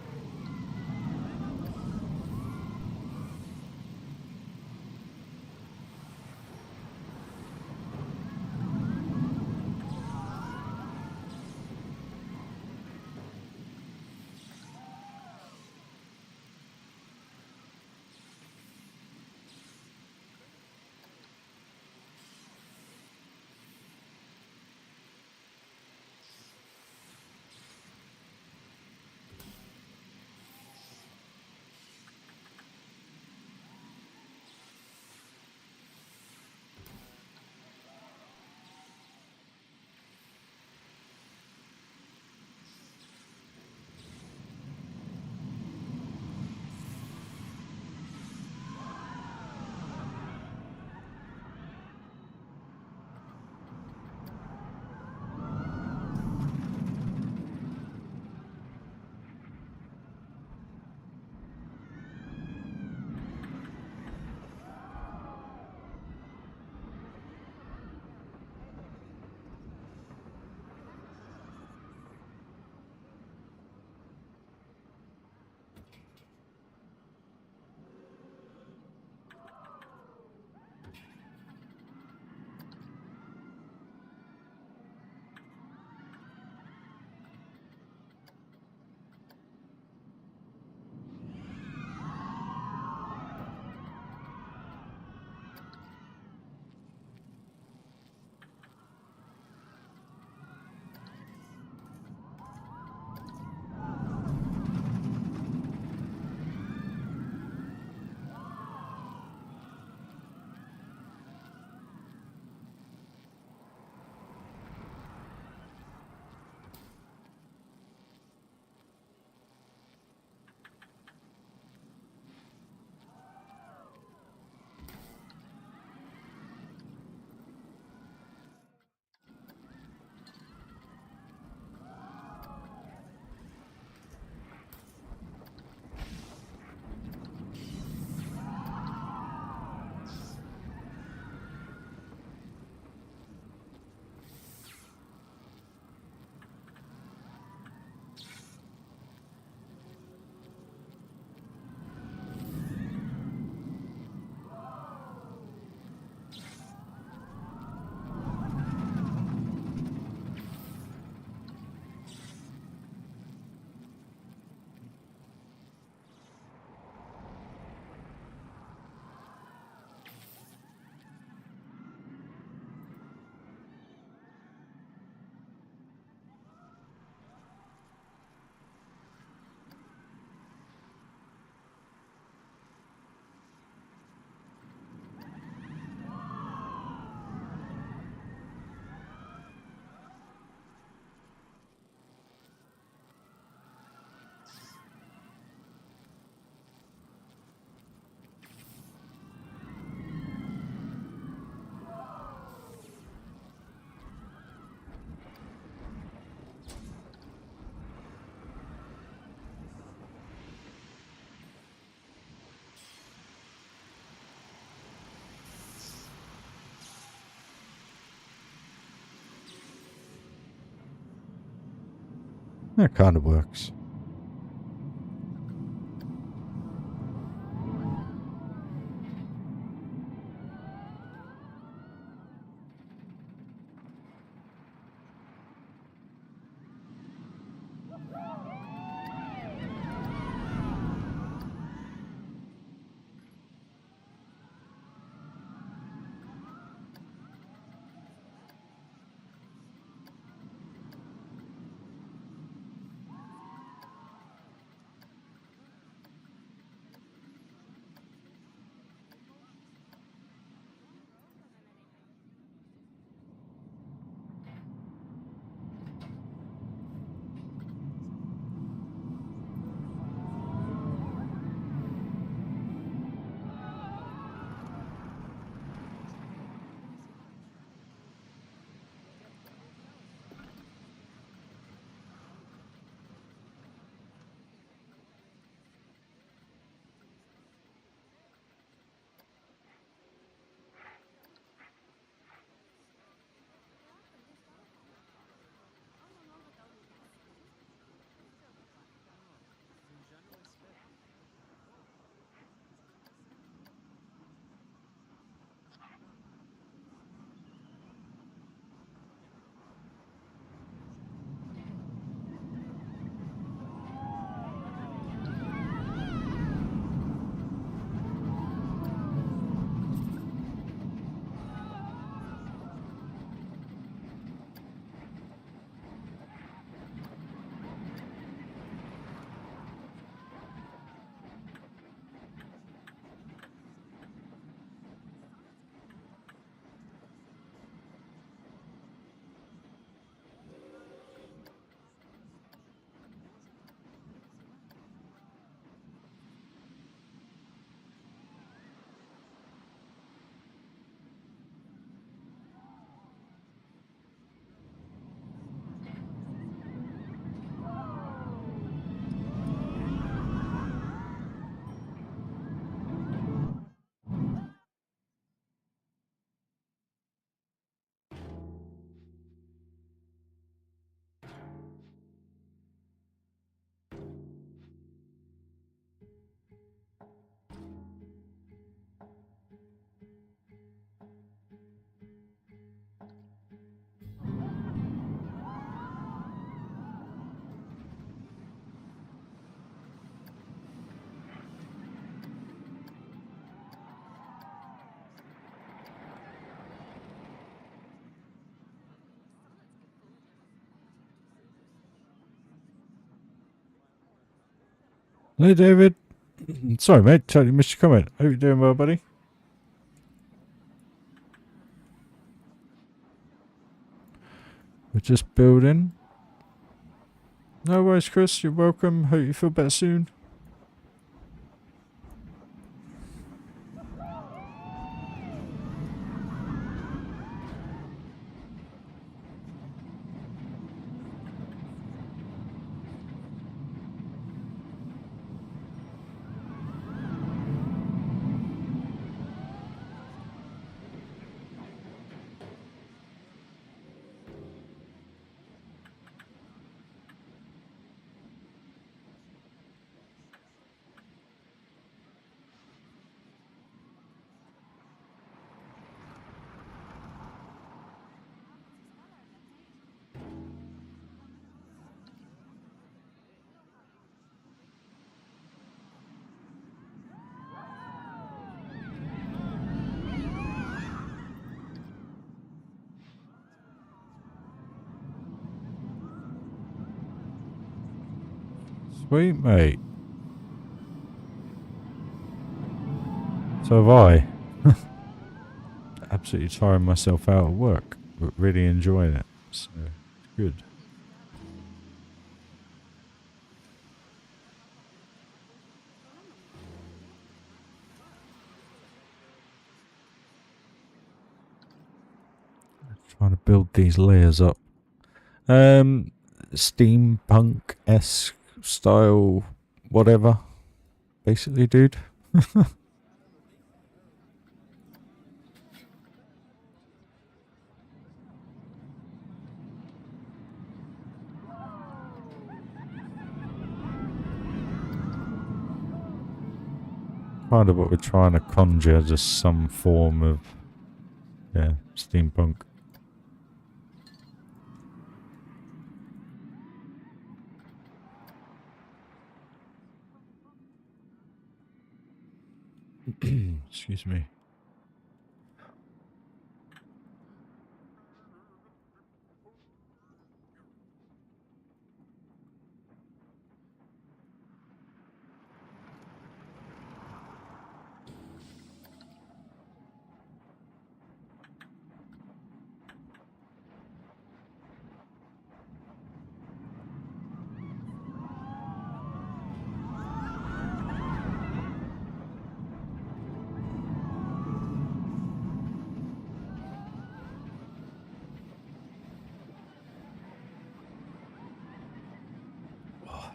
That kind of works. Hey, David. Sorry, mate. Totally missed your comment. Hope you're doing well, buddy. We're just building. No worries, Chris. You're welcome. Hope you feel better soon. Sweet, mate. So have I. Absolutely tiring myself out at work, but really enjoying it. So, it's good. Trying to build these layers up. Steampunk-esque style, whatever. Basically, dude. kind of what we're trying to conjure, just some form of, yeah, steampunk. Excuse me.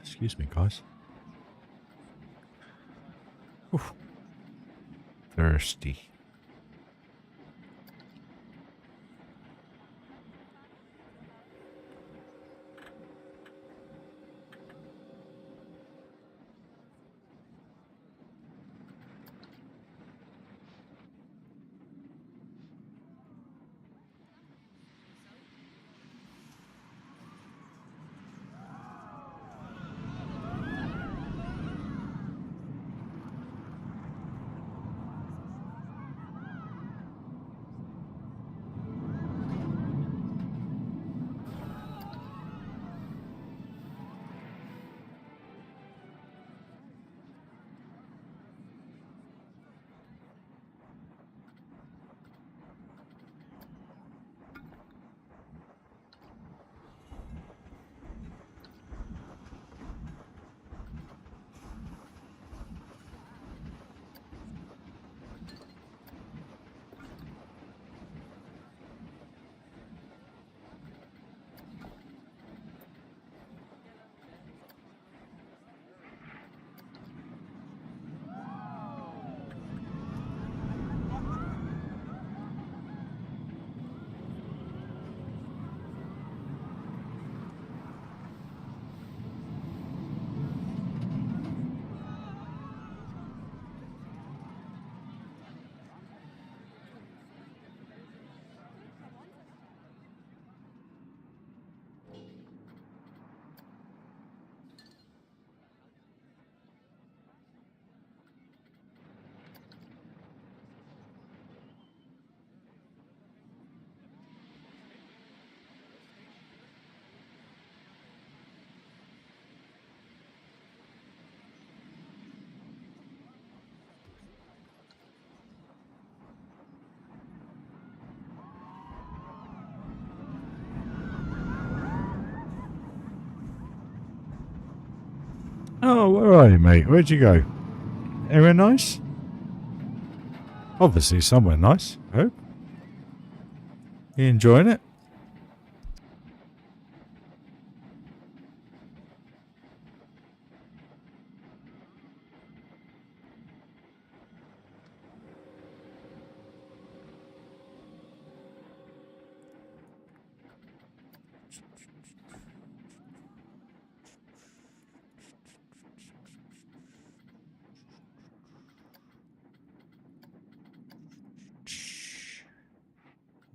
Excuse me, guys. Oof. Thirsty. Oh, where are you, mate? Where'd you go? Anywhere nice? Obviously somewhere nice, I hope. You enjoying it?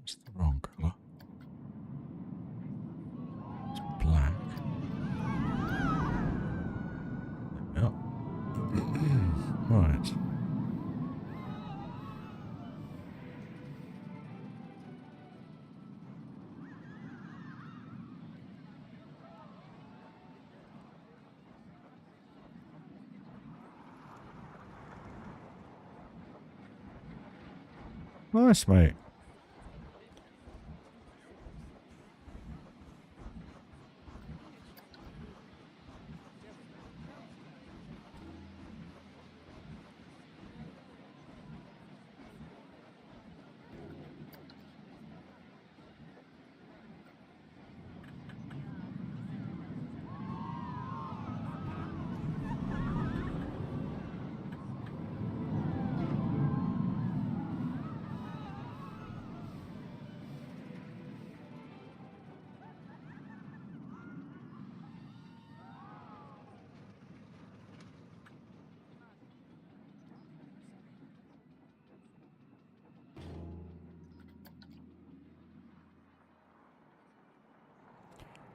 It's the wrong colour. It's black. Yep. Right. Nice, mate.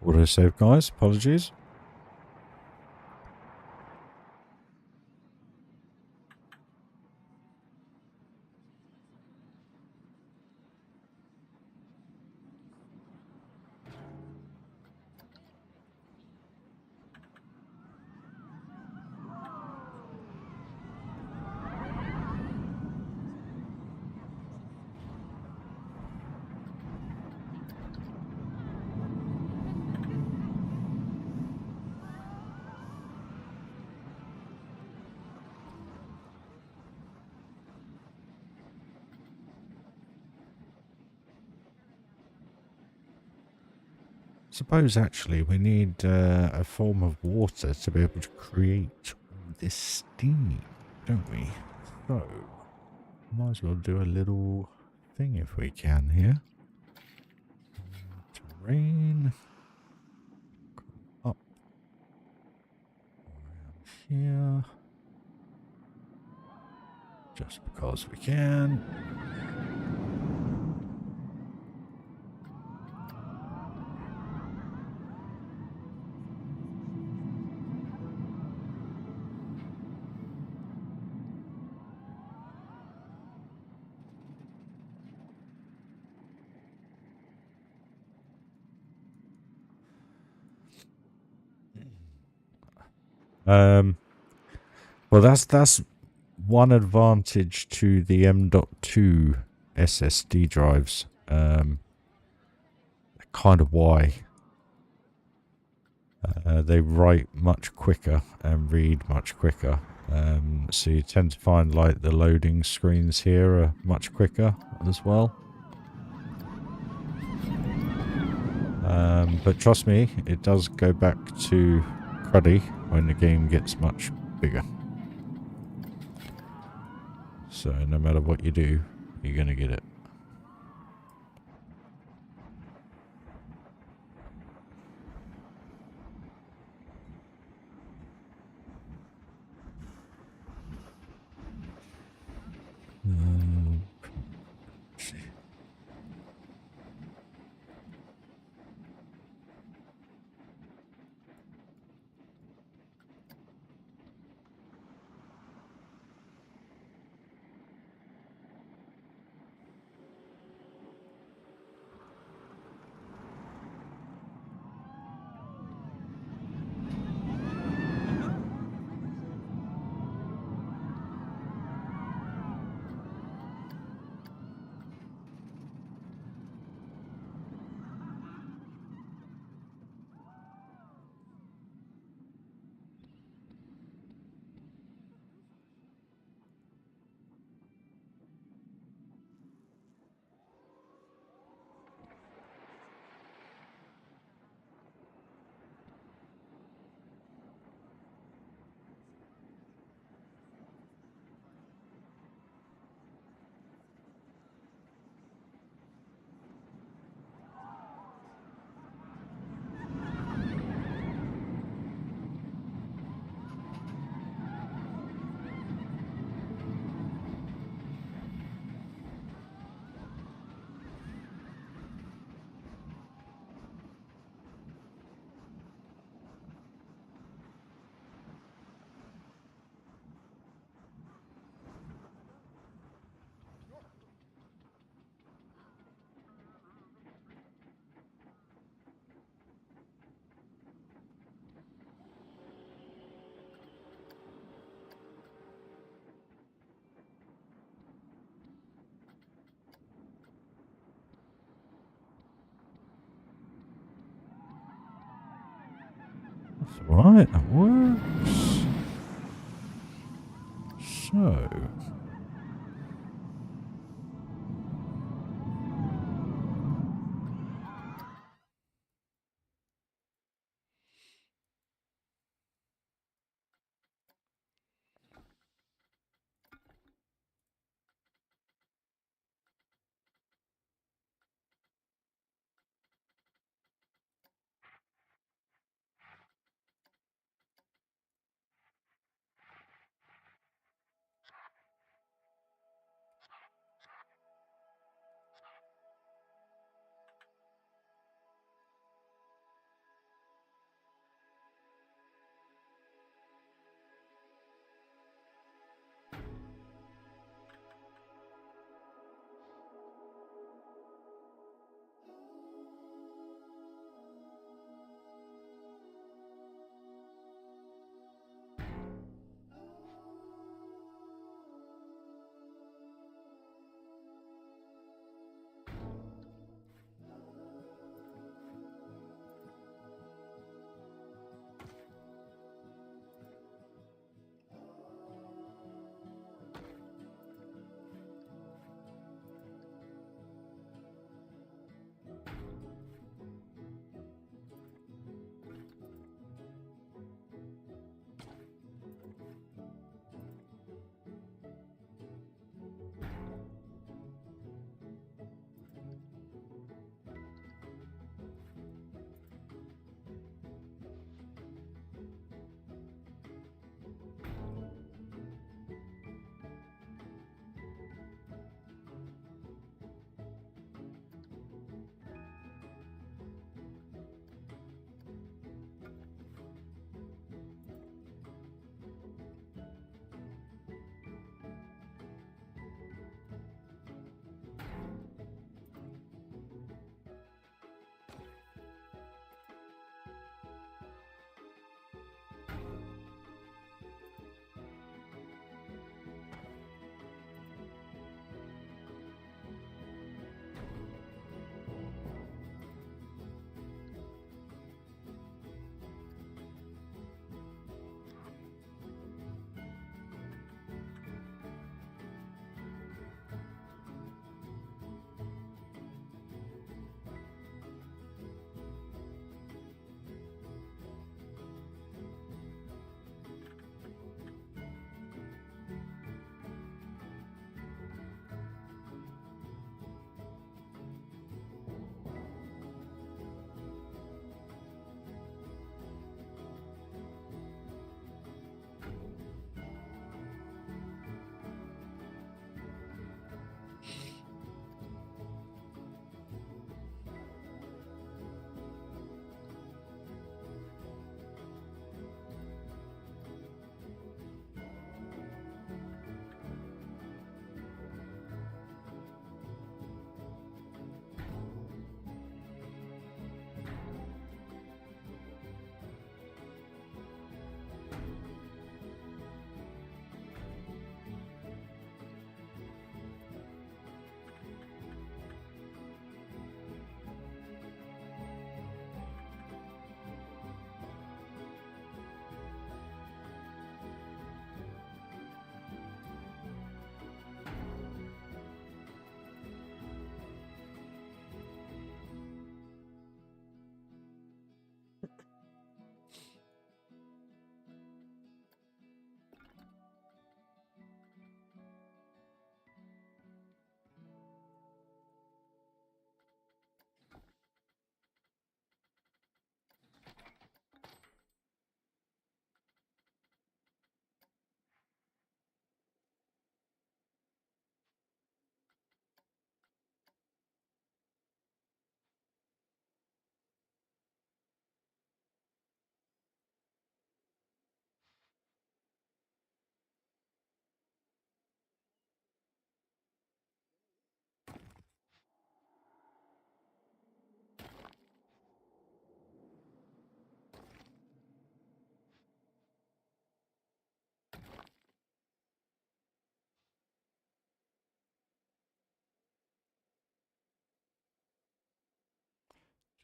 Autosave, guys. Apologies. Suppose actually we need a form of water to be able to create all this steam, don't we? So, might as well do a little thing if we can here. Terrain. Up. Around here. Just because we can. Well, that's one advantage to the M.2 SSD drives. Kind of why they write much quicker and read much quicker. So you tend to find like the loading screens here are much quicker as well. But trust me, it does go back to cruddy when the game gets much bigger. So no matter what you do, you're going to get it. Let's see. That's alright, that works. So.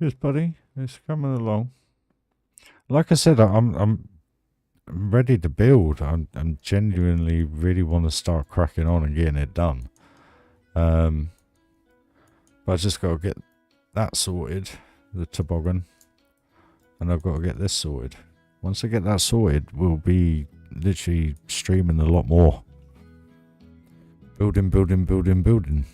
Cheers, buddy. It's coming along. Like I said, I'm ready to build. I'm genuinely really want to start cracking on and getting it done. But I just got to get that sorted, the toboggan, and I've got to get this sorted. Once I get that sorted, we'll be literally streaming a lot more. Building, building, building, building.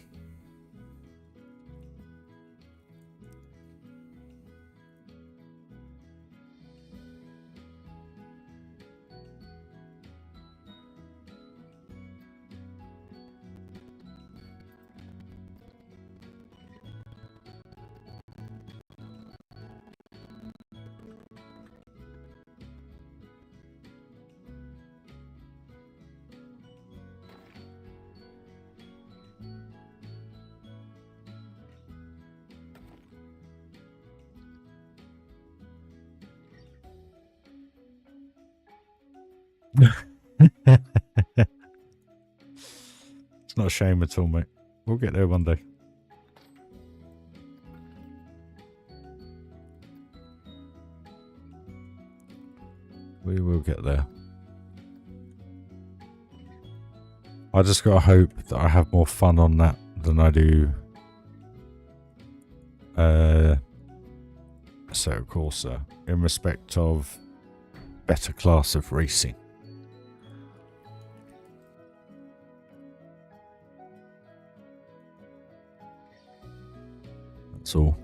It's not a shame at all, mate. We'll get there one day. We will get there. I just gotta hope that I have more fun on that than I do Assetto Corsa in respect of better class of racing. That's all.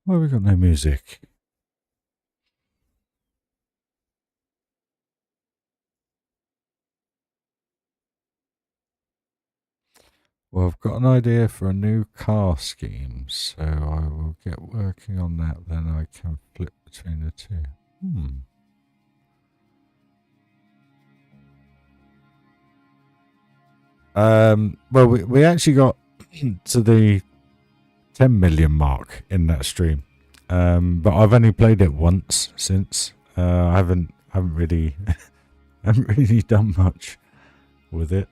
Well, we got no music. Well, I've got an idea for a new car scheme, so I will get working on that, then I can flip between the two. Well, we actually got to the 10 million mark in that stream, but I've only played it once since. I haven't really haven't really done much with it.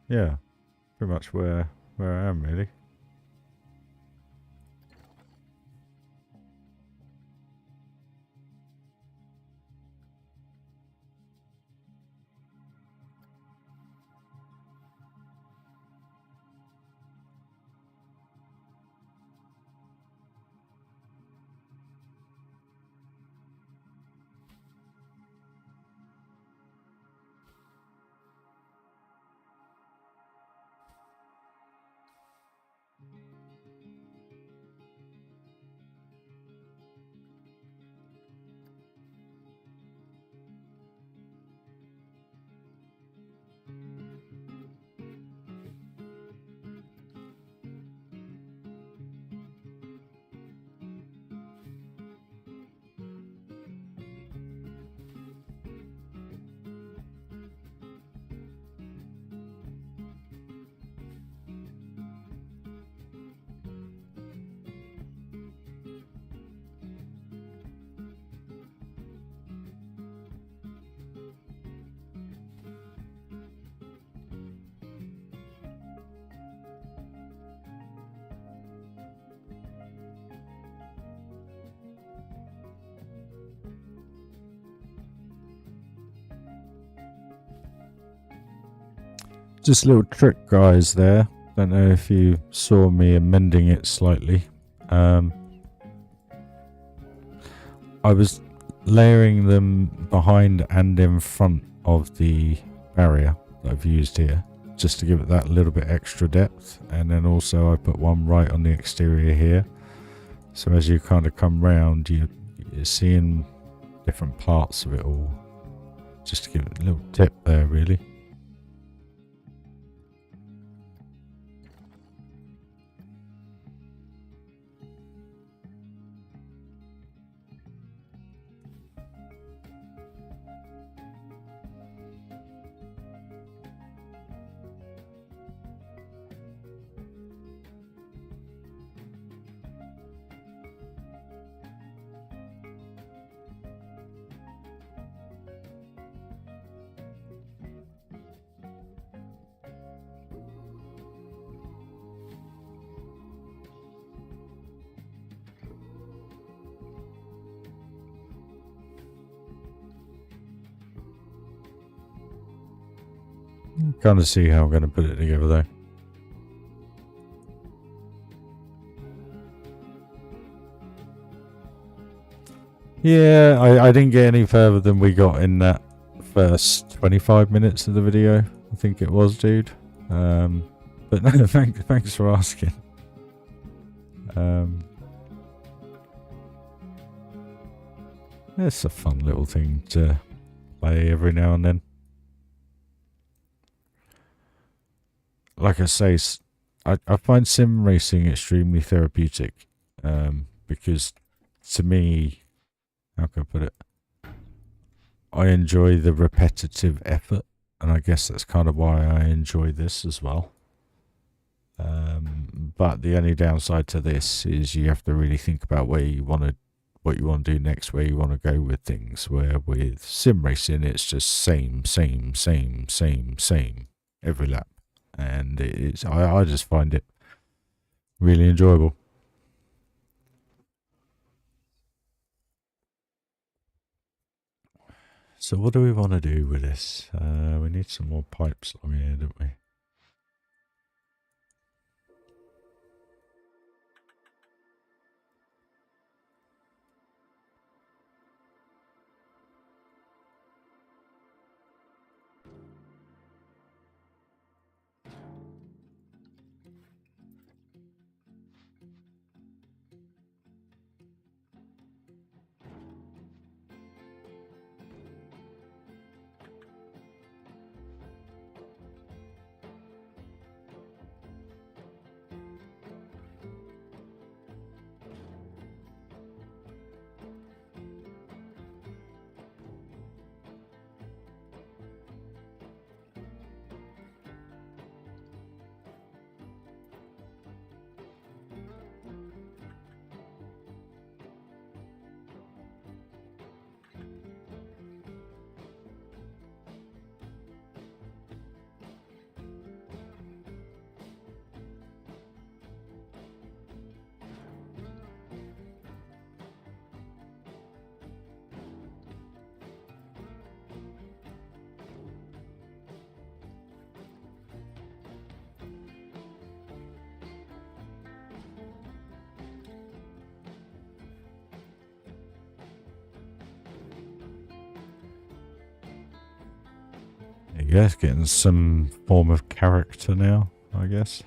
Yeah, pretty much where I am really. Just a little trick, guys, there. Don't know if you saw me amending it slightly. I was layering them behind and in front of the barrier that I've used here, just to give it that little bit extra depth. And then also I put one right on the exterior here. So as you kind of come round, you're seeing different parts of it all. Just to give it a little tip there, really. Kind of see how I'm going to put it together though. Yeah, I didn't get any further than we got in that first 25 minutes of the video. I think it was, dude. But no, thanks for asking. It's a fun little thing to play every now and then. Like I say, I find sim racing extremely therapeutic, because to me, how can I put it? I enjoy the repetitive effort, and I guess that's kind of why I enjoy this as well. But the only downside to this is you have to really think about what you want to do next, where you want to go with things. Where with sim racing, it's just same every lap. And I just find it really enjoyable. So what do we want to do with this? We need some more pipes along here, don't we? Yeah, it's getting some form of character now, I guess.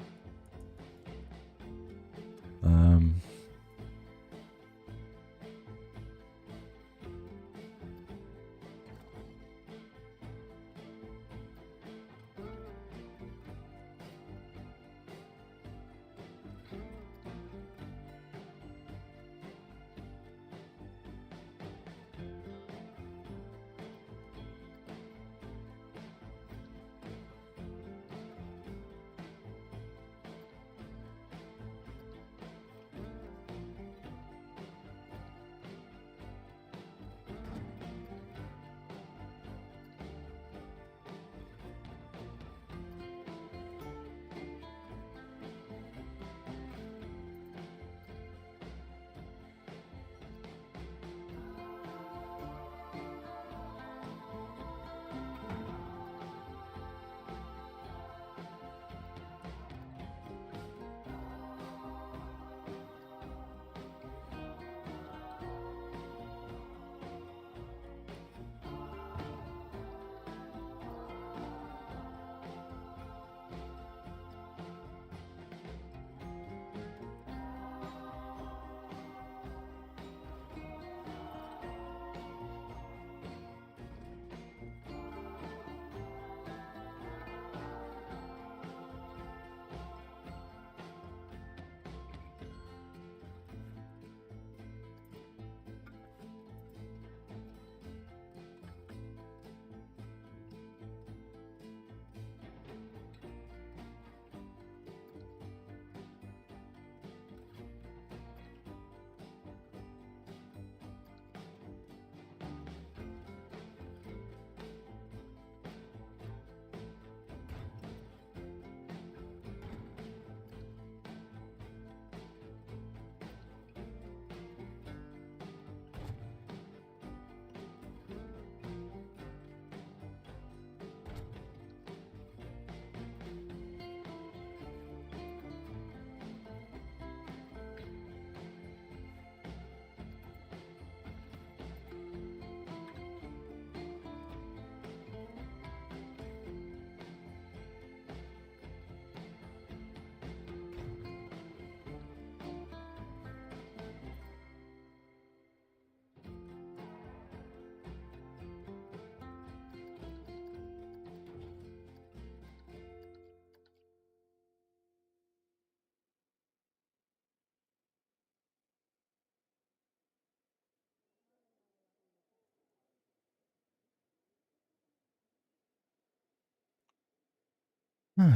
It's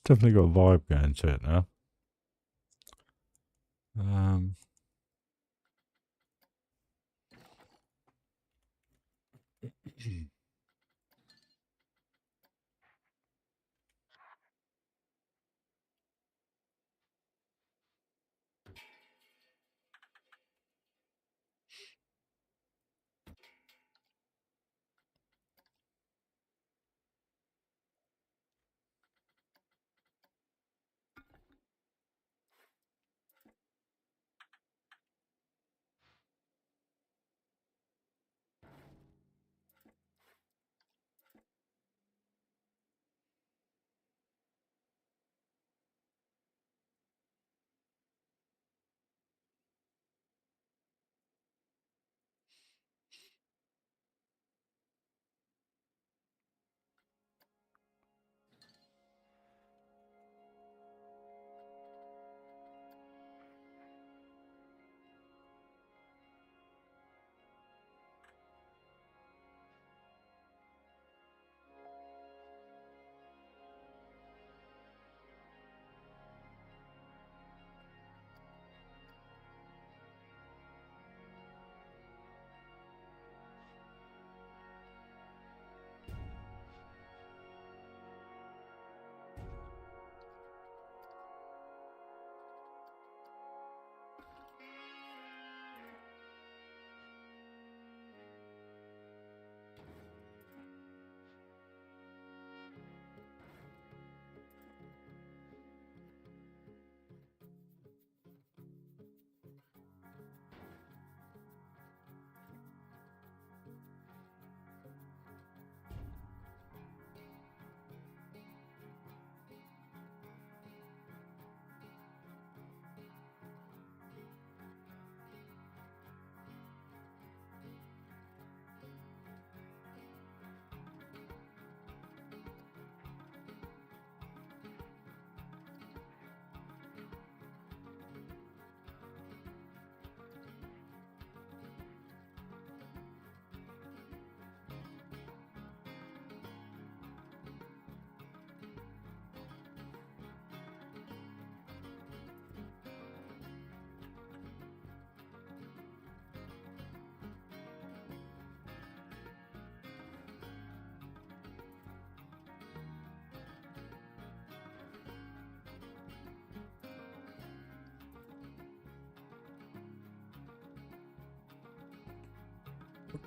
definitely got a vibe going to it now.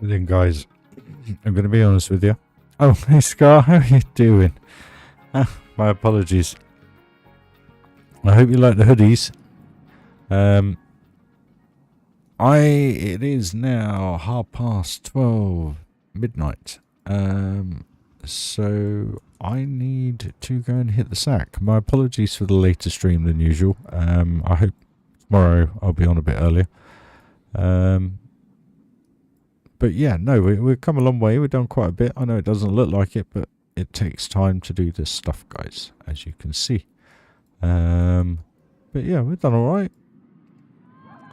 Then, guys, I'm going to be honest with you. Oh, hey Scar, how are you doing? My apologies. I hope you like the hoodies. It is now 12:30 midnight. So I need to go and hit the sack. My apologies for the later stream than usual. I hope tomorrow I'll be on a bit earlier. But yeah, no, we've come a long way. We've done quite a bit. I know it doesn't look like it, but it takes time to do this stuff, guys, as you can see. But yeah, we've done all right.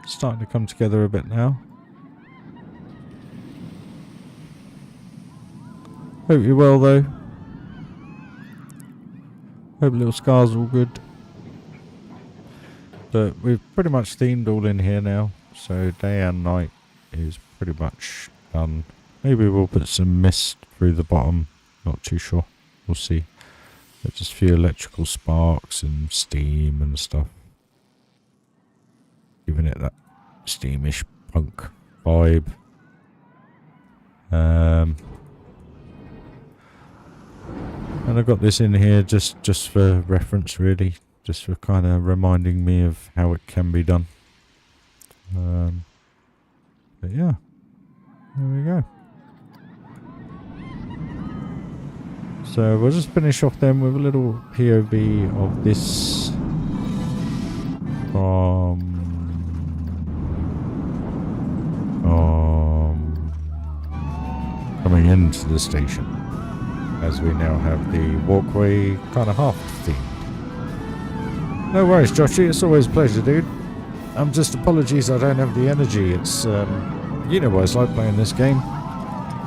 Starting to come together a bit now. Hope you're well, though. Hope little Scar's all good. But we've pretty much themed all in here now. So day and night is pretty much done. Maybe we'll put some mist through the bottom. Not too sure. We'll see. There's just a few electrical sparks and steam and stuff. Giving it that steamish punk vibe. And I've got this in here just for reference, really. Just for kind of reminding me of how it can be done. But yeah, there we go. So we'll just finish off then with a little POV of this from coming into the station, as we now have the walkway kind of half themed. No worries, Joshy, it's always a pleasure, dude. Just apologies I don't have the energy. It's you know what it's like playing this game.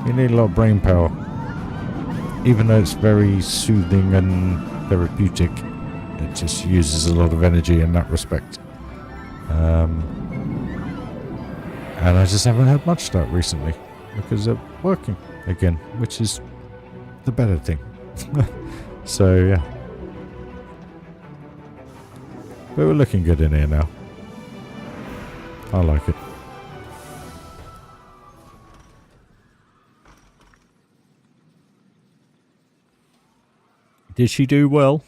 You need a lot of brain power. Even though it's very soothing and therapeutic, it just uses a lot of energy in that respect. And I just haven't had much of that recently because they're working again, which is the better thing. So yeah, but we're looking good in here now. I like it. Did she do well?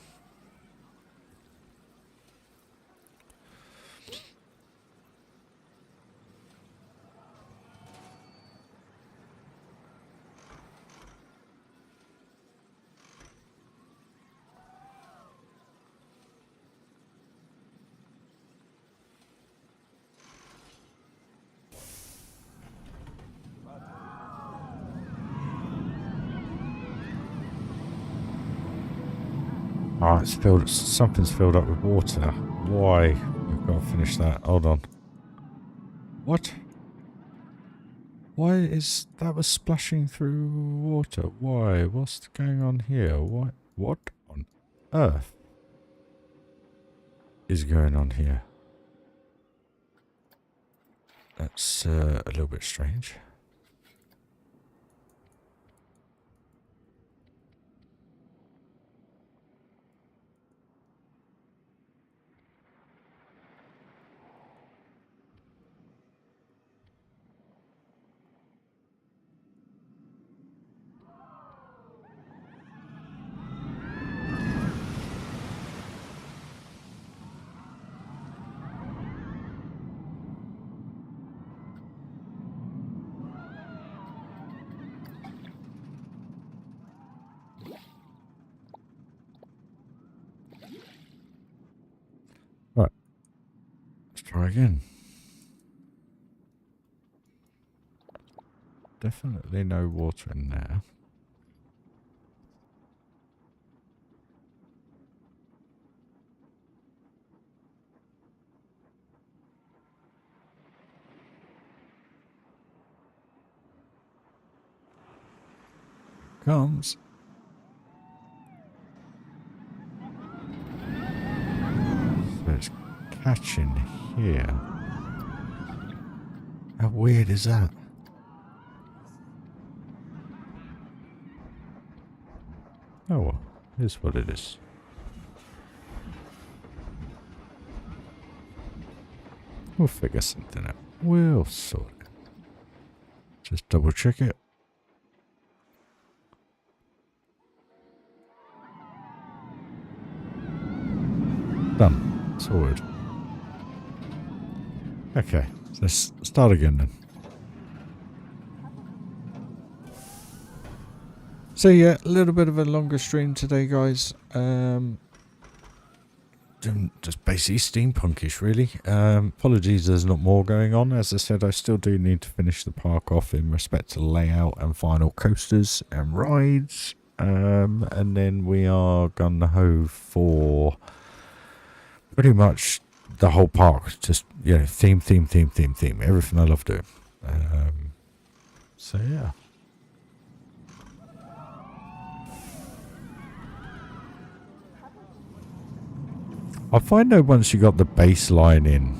Oh, it's filled. Something's filled up with water. Why? We've got to finish that. Hold on. What? Why is that was splashing through water? Why? What's going on here? What on earth is going on here? That's a little bit strange. Right. Let's try again. Definitely no water in there. Comes. So it's catching here. How weird is that? Oh well, here's what it is. We'll figure something out. We'll sort it. Just double check it. Done. Sorted. Okay, let's start again then. So yeah, a little bit of a longer stream today, guys. Just basically steampunkish, really. Apologies, there's not more going on. As I said, I still do need to finish the park off in respect to layout and final coasters and rides. And then we are gung-ho for pretty much the whole park. Just, you know, theme. Everything I love doing. So yeah. I find that once you got the baseline in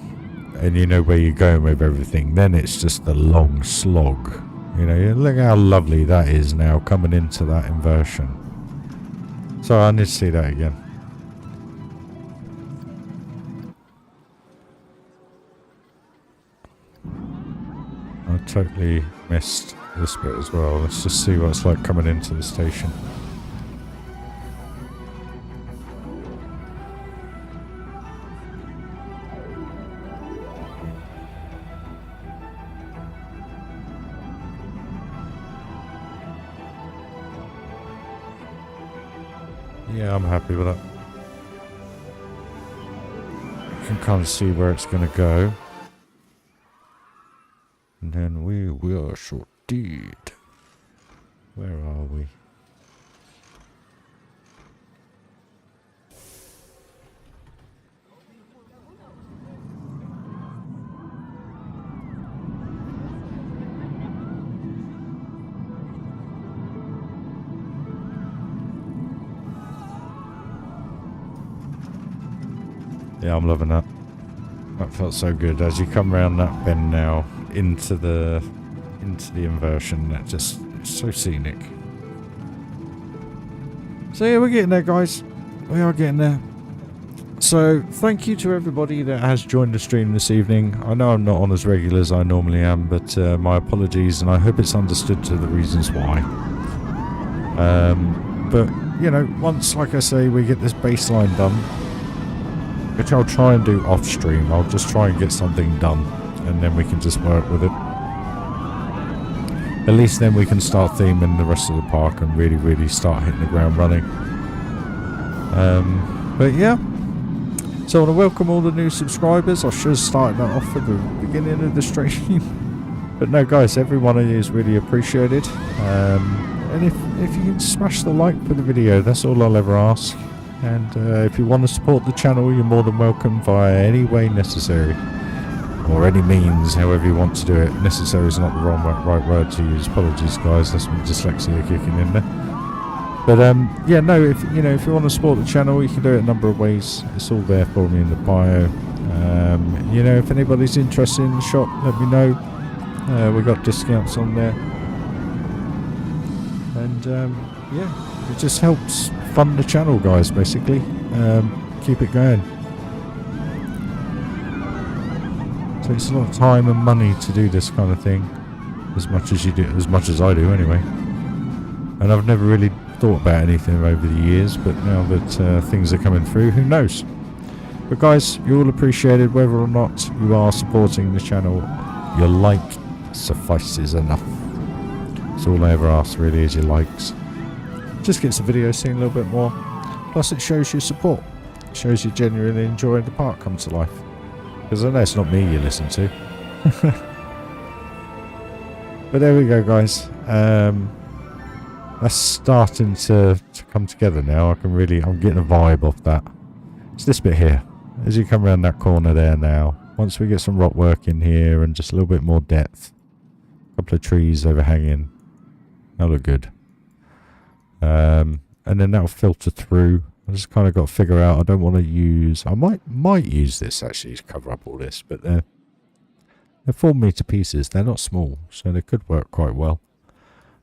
and you know where you're going with everything, then it's just the long slog. You know, look how lovely that is now coming into that inversion. So I need to see that again. I totally missed this bit as well. Let's just see what it's like coming into the station. Yeah, I'm happy with that. You can kind of see where it's going to go. And then we will sorted. Where are we? Yeah, I'm loving that. That felt so good. As you come around that bend now into the inversion, that just, it's so scenic. So yeah, we're getting there, guys. We are getting there. So thank you to everybody that has joined the stream this evening. I know I'm not on as regular as I normally am, but my apologies, and I hope it's understood to the reasons why. But you know, once, like I say, we get this baseline done, which I'll try and do off stream. I'll just try and get something done, and then we can just work with it. At least then we can start theming the rest of the park and really start hitting the ground running. But yeah, so I want to welcome all the new subscribers. I should have started that off at the beginning of the stream. But no, guys, every one of you is really appreciated. And if you can smash the like for the video, that's all I'll ever ask. And if you want to support the channel, you're more than welcome via any way necessary. Or any means, however you want to do it. Necessary is not the right word to use. Apologies, guys. That's my dyslexia kicking in there. But yeah, no. If you want to support the channel, you can do it a number of ways. It's all there for me in the bio. You know, if anybody's interested in the shop, let me know. We got discounts on there, and yeah, it just helps fund the channel, guys. Basically, keep it going. So it's a lot of time and money to do this kind of thing, as much as I do anyway. And I've never really thought about anything over the years, but now that things are coming through, who knows? But guys, you're all appreciated, whether or not you are supporting the channel. Your like suffices enough. That's all I ever ask, really, is your likes. Just gets the video seen a little bit more. Plus it shows your support. It shows you genuinely enjoying the park come to life. Because I know it's not me you listen to. But there we go, guys. That's starting to come together now. I'm getting a vibe off that. It's this bit here. As you come around that corner there now. Once we get some rock work in here and just a little bit more depth. A couple of trees overhanging. That'll look good. And then that'll filter through. I just kind of got to figure out. I don't want to use. I might use this actually to cover up all this, but they're 4 meter pieces. They're not small, so they could work quite well.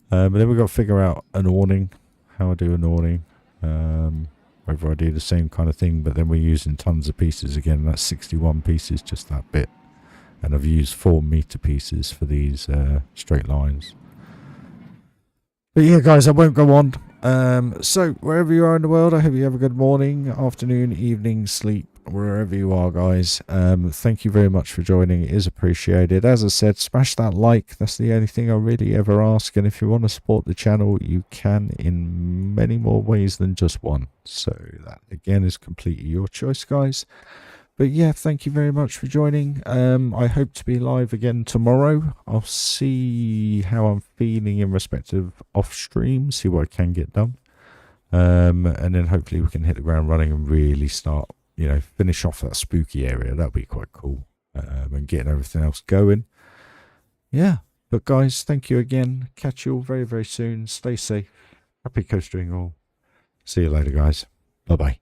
But then we've got to figure out an awning. How I do an awning. Whether I do the same kind of thing, but then we're using tons of pieces again. That's 61 pieces, just that bit. And I've used 4 meter pieces for these straight lines. But yeah, guys, I won't go on. So wherever you are in the world, I hope you have a good morning, afternoon, evening, sleep, wherever you are, guys. Thank you very much for joining. It is appreciated. As I said, smash that like. That's the only thing I really ever ask. And if you want to support the channel, you can in many more ways than just one. So that again is completely your choice, guys. But yeah, thank you very much for joining. I hope to be live again tomorrow. I'll see how I'm feeling in respect of off stream, see what I can get done. And then hopefully we can hit the ground running and really start, you know, finish off that spooky area. That'd be quite cool. And getting everything else going. Yeah, but guys, thank you again. Catch you all very, very soon. Stay safe. Happy coastering all. See you later, guys. Bye-bye.